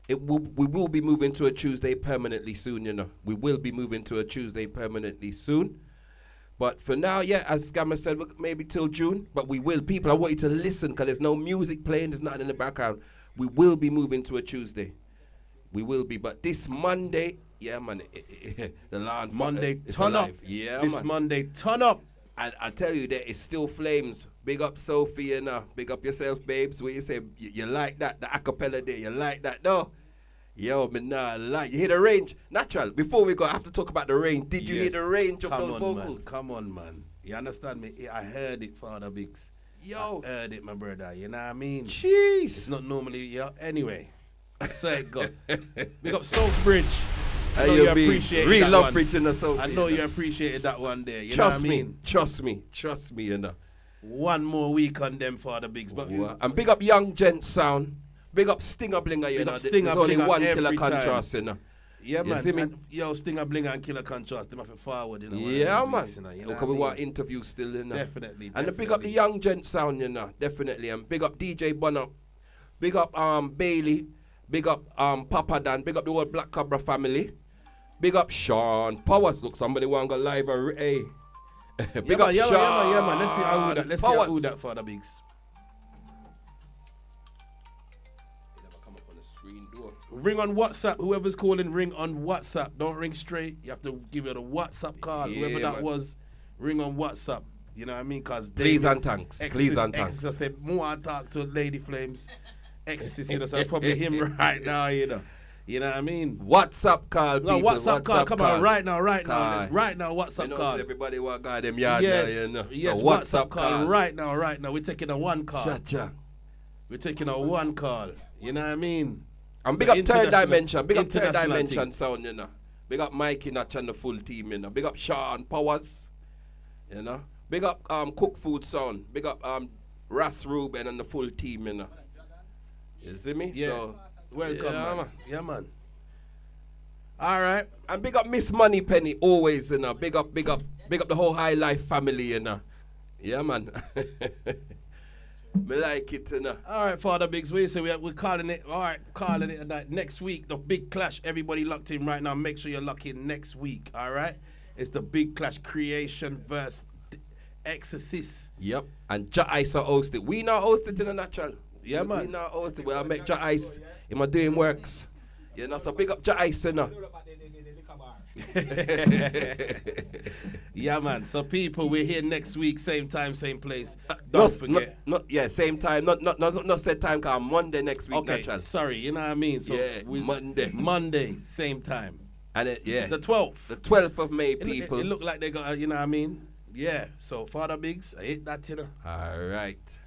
we will be moving to a Tuesday permanently soon, We will be moving to a Tuesday permanently soon. But for now, as Scammer said, maybe till June. But we will. People, I want you to listen, because there's no music playing. There's nothing in the background. We will be moving to a Tuesday. We will be. But this Monday, man, the land Monday, turn up. Yeah, this man. Monday, turn up. And I tell you, there is still flames. Big up Sophie, Big up yourself, babes. What you say? You like that? The acapella there. You like that, no? Yo, man, you hear the range? Natural. Before we go, I have to talk about the range. Did you hear the range of those vocals? Man. Come on, man. You understand me? I heard it, Father Biggs. Yo. I heard it, my brother. You know what I mean? Jeez. It's not normally, Anyway, I say it, go. Big up Southbridge. I know you appreciated real that love one. bridge in the South. I know you appreciated that one there. You Trust know what me. I mean? Trust me, One more week on them, Father Biggs. But and big up Young Gent Sound. Big up Stinger Blinger, There's only one killer contrast, Yeah, man. See me? Stinger Blinger and killer contrast. They have to forward, Yeah, man. Because we want interviews still, Definitely. And big up the Young Gent Sound, definitely. And big up DJ Bonner. Big up Bailey. Big up Papa Dan. Big up the whole Black Cobra family. Big up Sean Powers. Look, somebody want to go live. Hey. Big up Sean. Yeah, man. Let's see how who that Father Biggs. Ring on WhatsApp. Whoever's calling, ring on WhatsApp. Don't ring straight. You have to give it a WhatsApp call. Whoever that was, ring on WhatsApp. You know what I mean? Because please and thanks. Exorcist said, more talk to Lady Flames. Exorcist, so that's probably him right now, You know what I mean? WhatsApp call, people. No, WhatsApp call. Come on, right now. Call. Right now, WhatsApp call. Everybody want to guide them yard yes, now, Yes, so WhatsApp call. Right now. We're taking a one call. Cha-cha. We're taking a one call. You know what I mean? And big up Third Dimension. Big up Third Dimension sound, Big up Mikey Natch and the full team, Big up Sean Powers, Big up Cook Food Sound. Big up Ras Ruben and the full team, You see me? Yeah. So, welcome, man. Yeah, man. All right. And big up Miss Money Penny always, Big up Big up the whole High Life family, you know. Yeah, man. Me like it, you know. All right, Father Biggs, we say we're calling it. All right, calling it that next week. The big clash. Everybody locked in right now. Make sure you're locked in next week. All right, it's the big clash. Creation versus Exorcist. Yep. And Ja Ice are hosted. We not hosted in the natural. Yeah, man. We not hosted. We'll make Ja Ice in my doing works. You know, so big up Ja Ice, you know. Yeah, man. So people, we're here next week, same time, same place. Don't forget. Same time. Not set time. Cause Monday next week. Okay. Natural. Sorry, you know what I mean. So yeah, Monday, same time. And the 12th. The 12th of May, people. It look like they got, you know what I mean. Yeah. So Father Biggs, I hate that, you know. All right.